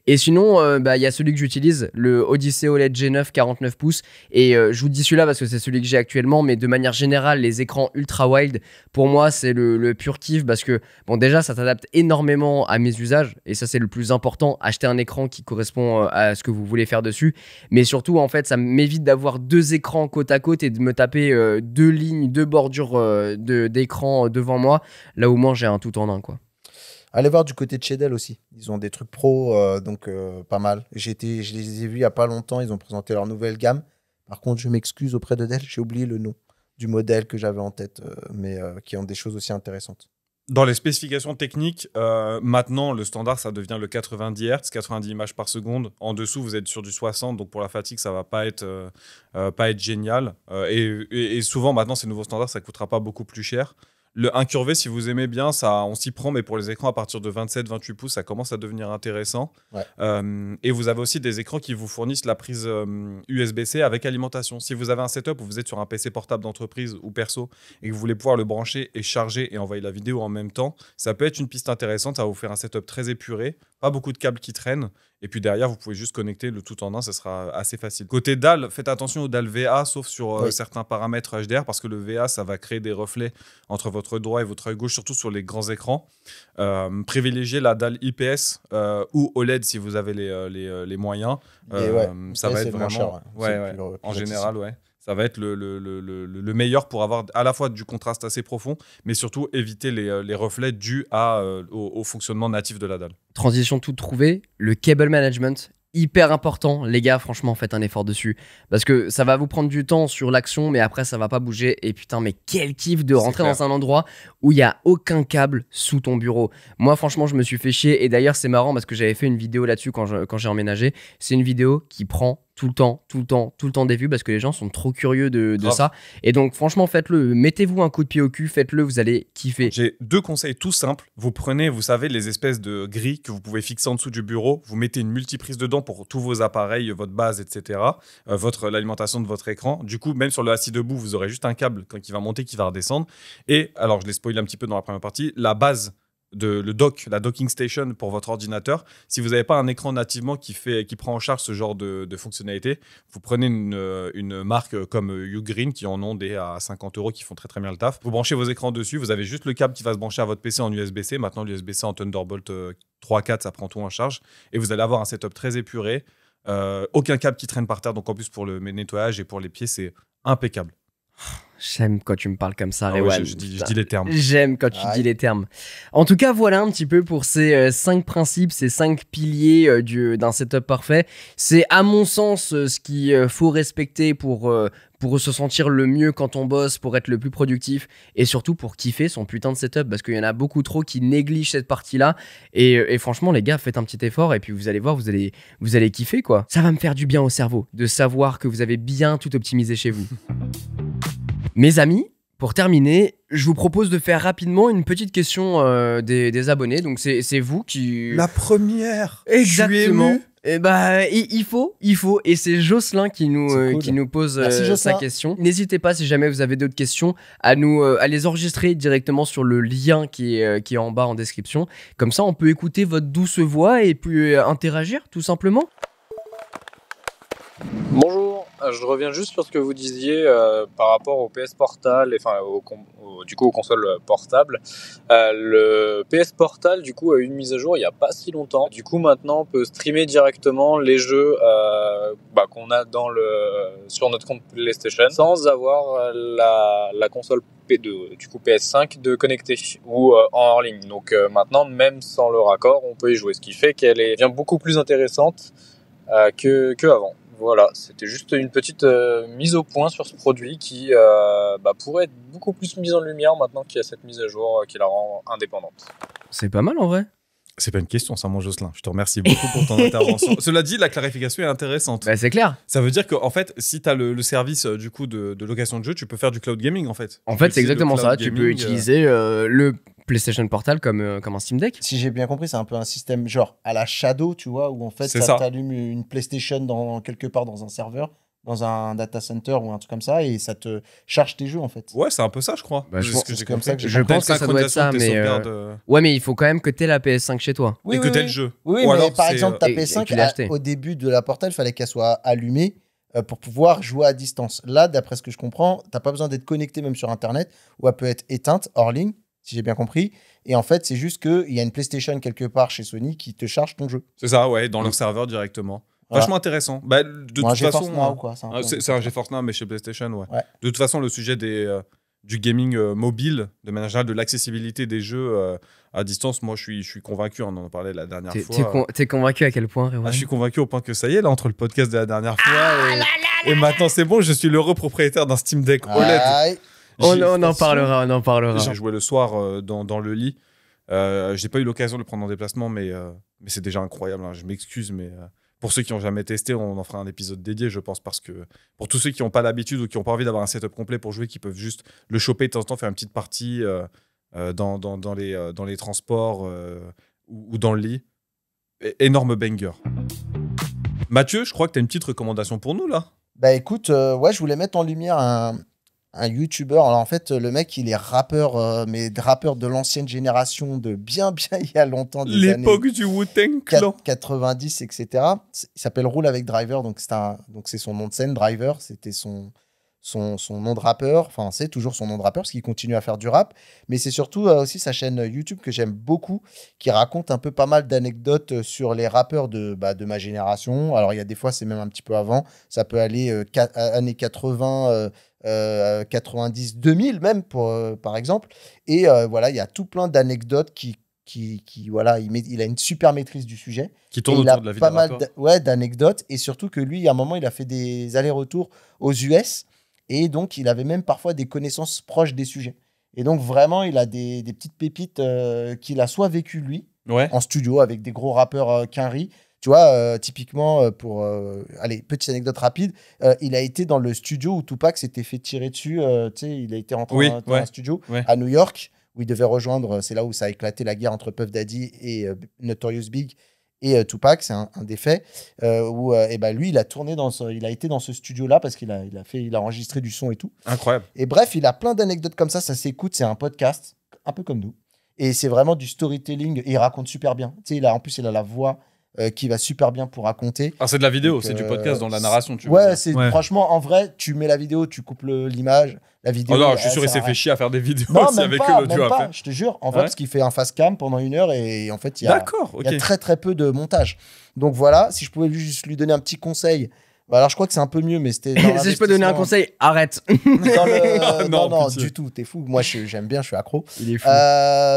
Et sinon, y a celui que j'utilise, le Odyssey OLED G9 49 pouces. Et je vous dis celui-là parce que c'est celui que j'ai actuellement, mais de manière générale, les écrans ultra wide, pour moi, c'est le pur kiff parce que, bon, déjà, ça s'adapte énormément à mes usages et ça, c'est le plus important. Acheter un écran qui correspond à ce que vous voulez faire dessus. Mais surtout, en fait, ça m'évite d'avoir deux écrans côte à côte et de me taper deux bordures d'écran devant moi, là où moi, j'ai un tout en un, quoi. Allez voir du côté de chez Dell aussi. Ils ont des trucs pro, donc pas mal. Je les ai vus il y a pas longtemps. Ils ont présenté leur nouvelle gamme. Par contre, je m'excuse auprès de Dell. J'ai oublié le nom du modèle que j'avais en tête, mais qui ont des choses aussi intéressantes. Dans les spécifications techniques, maintenant, le standard, ça devient le 90 Hz, 90 images par seconde. En dessous, vous êtes sur du 60, donc pour la fatigue, ça va pas être génial. Et souvent, maintenant, ces nouveaux standards, ça coûtera pas beaucoup plus cher. Le incurvé, si vous aimez bien, ça, on s'y prend, mais pour les écrans à partir de 27-28 pouces, ça commence à devenir intéressant. Ouais. Et vous avez aussi des écrans qui vous fournissent la prise USB-C avec alimentation. Si vous avez un setup où vous êtes sur un PC portable d'entreprise ou perso et que vous voulez pouvoir le brancher et charger et envoyer la vidéo en même temps, ça peut être une piste intéressante. Ça va vous faire un setup très épuré, pas beaucoup de câbles qui traînent. Et puis derrière, vous pouvez juste connecter le tout en un, ça sera assez facile. Côté dalle, faites attention aux dalles VA, sauf sur certains paramètres HDR, parce que le VA, ça va créer des reflets entre votre droit et votre œil gauche, surtout sur les grands écrans. Privilégiez la dalle IPS ou OLED si vous avez les moyens. Ça va être vraiment... cher, en général, ouais. Ça va être le meilleur pour avoir à la fois du contraste assez profond, mais surtout éviter les reflets dus au fonctionnement natif de la dalle. Transition toute trouvée, le cable management, hyper important. Les gars, franchement, faites un effort dessus. Parce que ça va vous prendre du temps sur l'action, mais après, ça va pas bouger. Et putain, mais quel kiff de rentrer dans un endroit où il n'y a aucun câble sous ton bureau. Moi, franchement, je me suis fait chier. Et d'ailleurs, c'est marrant parce que j'avais fait une vidéo là-dessus quand j'ai emménagé. C'est une vidéo qui prend tout le temps des vues parce que les gens sont trop curieux de ça. Et donc, franchement, faites-le. Mettez-vous un coup de pied au cul, faites-le, vous allez kiffer. J'ai 2 conseils tout simples. Vous prenez, vous savez, les espèces de grilles que vous pouvez fixer en dessous du bureau. Vous mettez une multiprise dedans pour tous vos appareils, votre base, etc. L'alimentation de votre écran. Du coup, même sur le assis debout, vous aurez juste un câble qui va monter, qui va redescendre. Et, alors, je l'ai spoilé un petit peu dans la première partie, la base la docking station pour votre ordinateur. Si vous n'avez pas un écran nativement qui prend en charge ce genre de fonctionnalité, vous prenez une marque comme Ugreen qui en ont des à 50 € qui font très très bien le taf. Vous branchez vos écrans dessus, vous avez juste le câble qui va se brancher à votre PC en USB-C. Maintenant, l'USB-C en Thunderbolt 3.4, ça prend tout en charge. Et vous allez avoir un setup très épuré. Aucun câble qui traîne par terre. Donc en plus, pour le nettoyage et pour les pieds, c'est impeccable. J'aime quand tu me parles comme ça, Rewan. Ouais, je dis les termes. J'aime quand tu dis les termes. En tout cas, voilà un petit peu pour ces 5 principes, ces 5 piliers d'un setup parfait. C'est à mon sens ce qu'il faut respecter pour se sentir le mieux quand on bosse, pour être le plus productif et surtout pour kiffer son putain de setup parce qu'il y en a beaucoup trop qui négligent cette partie-là. Et franchement, les gars, faites un petit effort et puis vous allez voir, vous allez kiffer quoi. Ça va me faire du bien au cerveau de savoir que vous avez bien tout optimisé chez vous. Mes amis, pour terminer, je vous propose de faire rapidement une petite question des abonnés. Donc c'est vous qui... La première. Exactement. Et il faut. Et c'est Jocelyn qui nous pose sa question. N'hésitez pas, si jamais vous avez d'autres questions, à les enregistrer directement sur le lien qui est en bas en description. Comme ça, on peut écouter votre douce voix et puis interagir, tout simplement. Bonjour, je reviens juste sur ce que vous disiez par rapport au PS Portal, enfin aux consoles portables. Le PS Portal du coup a eu une mise à jour il n'y a pas si longtemps. Du coup maintenant on peut streamer directement les jeux qu'on a sur notre compte PlayStation sans avoir la console du coup PS5 de connecter ou en hors ligne. Donc maintenant même sans le raccord on peut y jouer, ce qui fait qu'elle devient beaucoup plus intéressante que avant. Voilà, c'était juste une petite mise au point sur ce produit qui pourrait être beaucoup plus mise en lumière maintenant qu'il y a cette mise à jour qui la rend indépendante. C'est pas mal en vrai. C'est pas une question, ça, mon Jocelyn. Je te remercie beaucoup pour ton intervention. Cela dit, la clarification est intéressante. Bah, c'est clair. Ça veut dire qu'en fait, si tu as le service du coup de location de jeux, tu peux faire du cloud gaming en fait. En fait, c'est exactement ça. Tu peux utiliser le PlayStation Portal comme un Steam Deck. Si j'ai bien compris, c'est un peu un système genre à la Shadow, tu vois, où en fait, ça t'allume une PlayStation quelque part dans un serveur, dans un data center ou un truc comme ça, et ça te charge tes jeux en fait. Ouais, c'est un peu ça, je crois. Bah, je pense que c'est comme ça que je pense que ça doit être ça, mais ouais, mais il faut quand même que t'aies la PS5 chez toi. Oui, et que t'aies le jeu. Oui, mais par exemple, ta PS5, au début de la Portal, il fallait qu'elle soit allumée pour pouvoir jouer à distance. Là, d'après ce que je comprends, t'as pas besoin d'être connecté même sur Internet, ou elle peut être éteinte hors ligne, si j'ai bien compris. Et en fait, c'est juste qu'il y a une PlayStation quelque part chez Sony qui te charge ton jeu. C'est ça, ouais, dans leur serveur directement. Vachement intéressant. Bah, de toute façon, Now, quoi, c'est un GeForce Now, mais chez PlayStation, ouais. De toute façon, le sujet du gaming mobile, de manière générale, de l'accessibilité des jeux à distance, moi, je suis convaincu. On en parlait la dernière fois. T'es convaincu à quel point, Rewan? Je suis convaincu au point que ça y est, là, entre le podcast de la dernière fois et maintenant, c'est bon, je suis l'heureux propriétaire d'un Steam Deck OLED. On en parlera. J'ai joué le soir dans le lit. J'ai pas eu l'occasion de le prendre en déplacement, mais c'est déjà incroyable. Hein. Je m'excuse, mais pour ceux qui n'ont jamais testé, on en fera un épisode dédié, je pense, parce que pour tous ceux qui n'ont pas l'habitude ou qui n'ont pas envie d'avoir un setup complet pour jouer, qui peuvent juste le choper de temps en temps, faire une petite partie dans les transports ou dans le lit. Énorme banger. Mathieu, je crois que tu as une petite recommandation pour nous, là. Bah écoute, je voulais mettre en lumière un YouTuber. Alors en fait, le mec, il est rappeur, mais rappeur de l'ancienne génération, de bien il y a longtemps. L'époque du Wu-Tang Clan. 90, etc. Il s'appelle Roule avec Driver, donc c'est son nom de scène, Driver. C'était son nom de rappeur. Enfin, c'est toujours son nom de rappeur, parce qu'il continue à faire du rap. Mais c'est surtout aussi sa chaîne YouTube que j'aime beaucoup, qui raconte un peu pas mal d'anecdotes sur les rappeurs de ma génération. Alors, il y a des fois, c'est même un petit peu avant. Ça peut aller années 80... 90, 2000 même, par exemple. Et voilà, il y a tout plein d'anecdotes qui voilà, il a une super maîtrise du sujet. Qui tourne autour de la vie pas mal d'anecdotes. Et surtout que lui, à un moment, il a fait des allers-retours aux US. Et donc, il avait même parfois des connaissances proches des sujets. Et donc, vraiment, il a des petites pépites qu'il a soit vécu lui, en studio, avec des gros rappeurs Quinry. Tu vois, typiquement, allez, petite anecdote rapide, il a été dans le studio où Tupac s'était fait tirer dessus. Il a été rentré dans un studio à New York, où il devait rejoindre, c'est là où ça a éclaté la guerre entre Puff Daddy et Notorious Big et Tupac, c'est un des faits, où lui, il a été dans ce studio-là parce qu'il a enregistré du son et tout. Incroyable. Et bref, il a plein d'anecdotes comme ça s'écoute, c'est un podcast, un peu comme nous. Et c'est vraiment du storytelling, et il raconte super bien. En plus, il a la voix qui va super bien pour raconter. Ah, c'est de la vidéo, donc, c'est du podcast dans la narration, tu vois. Franchement, en vrai, tu mets la vidéo, tu coupes l'image, la vidéo. Oh non, je suis sûr, il s'est fait chier à faire des vidéos aussi avec l'audio à faire. Je te jure, en vrai, parce qu'il fait un face cam pendant 1 heure et en fait, il y a très très peu de montage. Donc voilà, si je pouvais juste lui donner un petit conseil. Alors, je crois que c'est un peu mieux, mais c'était. Si je peux donner un conseil, arrête. Non, du tout, t'es fou. Moi, j'aime bien, je suis accro. Il est fou.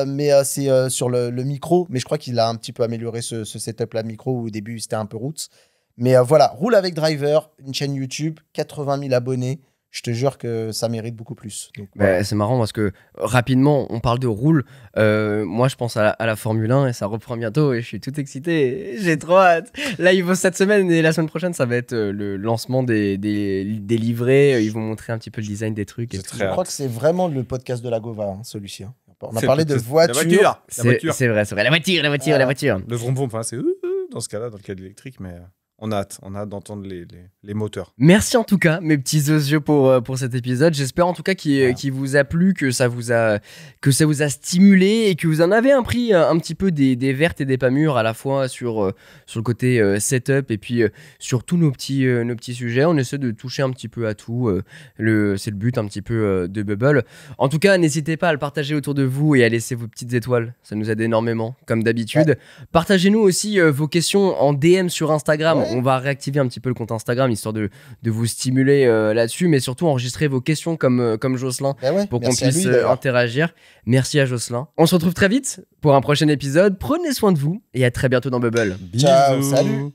Mais c'est sur le micro. Mais je crois qu'il a un petit peu amélioré ce setup-là micro où au début, c'était un peu roots. Mais voilà, Roule avec Driver, une chaîne YouTube, 80 000 abonnés. Je te jure que ça mérite beaucoup plus. Donc, voilà. C'est marrant parce que rapidement, on parle de roule. Moi, je pense à la Formule 1 et ça reprend bientôt et je suis tout excité. J'ai trop hâte. Là, il va cette semaine et la semaine prochaine, ça va être le lancement des livrets. Ils vont montrer un petit peu le design des trucs. Et je crois que c'est vraiment le podcast de la Gova, celui-ci. Hein. On a parlé de voiture. C'est vrai. La voiture. Le vroom, c'est dans ce cas-là, dans le cas de l'électrique, mais... On a hâte d'entendre les moteurs. Merci en tout cas, mes petits osieux pour cet épisode. J'espère en tout cas qu'il vous a plu, que ça vous a stimulé et que vous en avez appris un petit peu des vertes et des pas mûres à la fois sur le côté setup et puis sur tous nos petits sujets. On essaie de toucher un petit peu à tout. C'est le but un petit peu de Bubble. En tout cas, n'hésitez pas à le partager autour de vous et à laisser vos petites étoiles. Ça nous aide énormément, comme d'habitude. Ouais. Partagez-nous aussi vos questions en DM sur Instagram. On va réactiver un petit peu le compte Instagram histoire de vous stimuler là-dessus, mais surtout enregistrer vos questions comme Jocelyn pour qu'on puisse interagir. Merci à Jocelyn. On se retrouve très vite pour un prochain épisode. Prenez soin de vous et à très bientôt dans Bubble. Ciao, salut.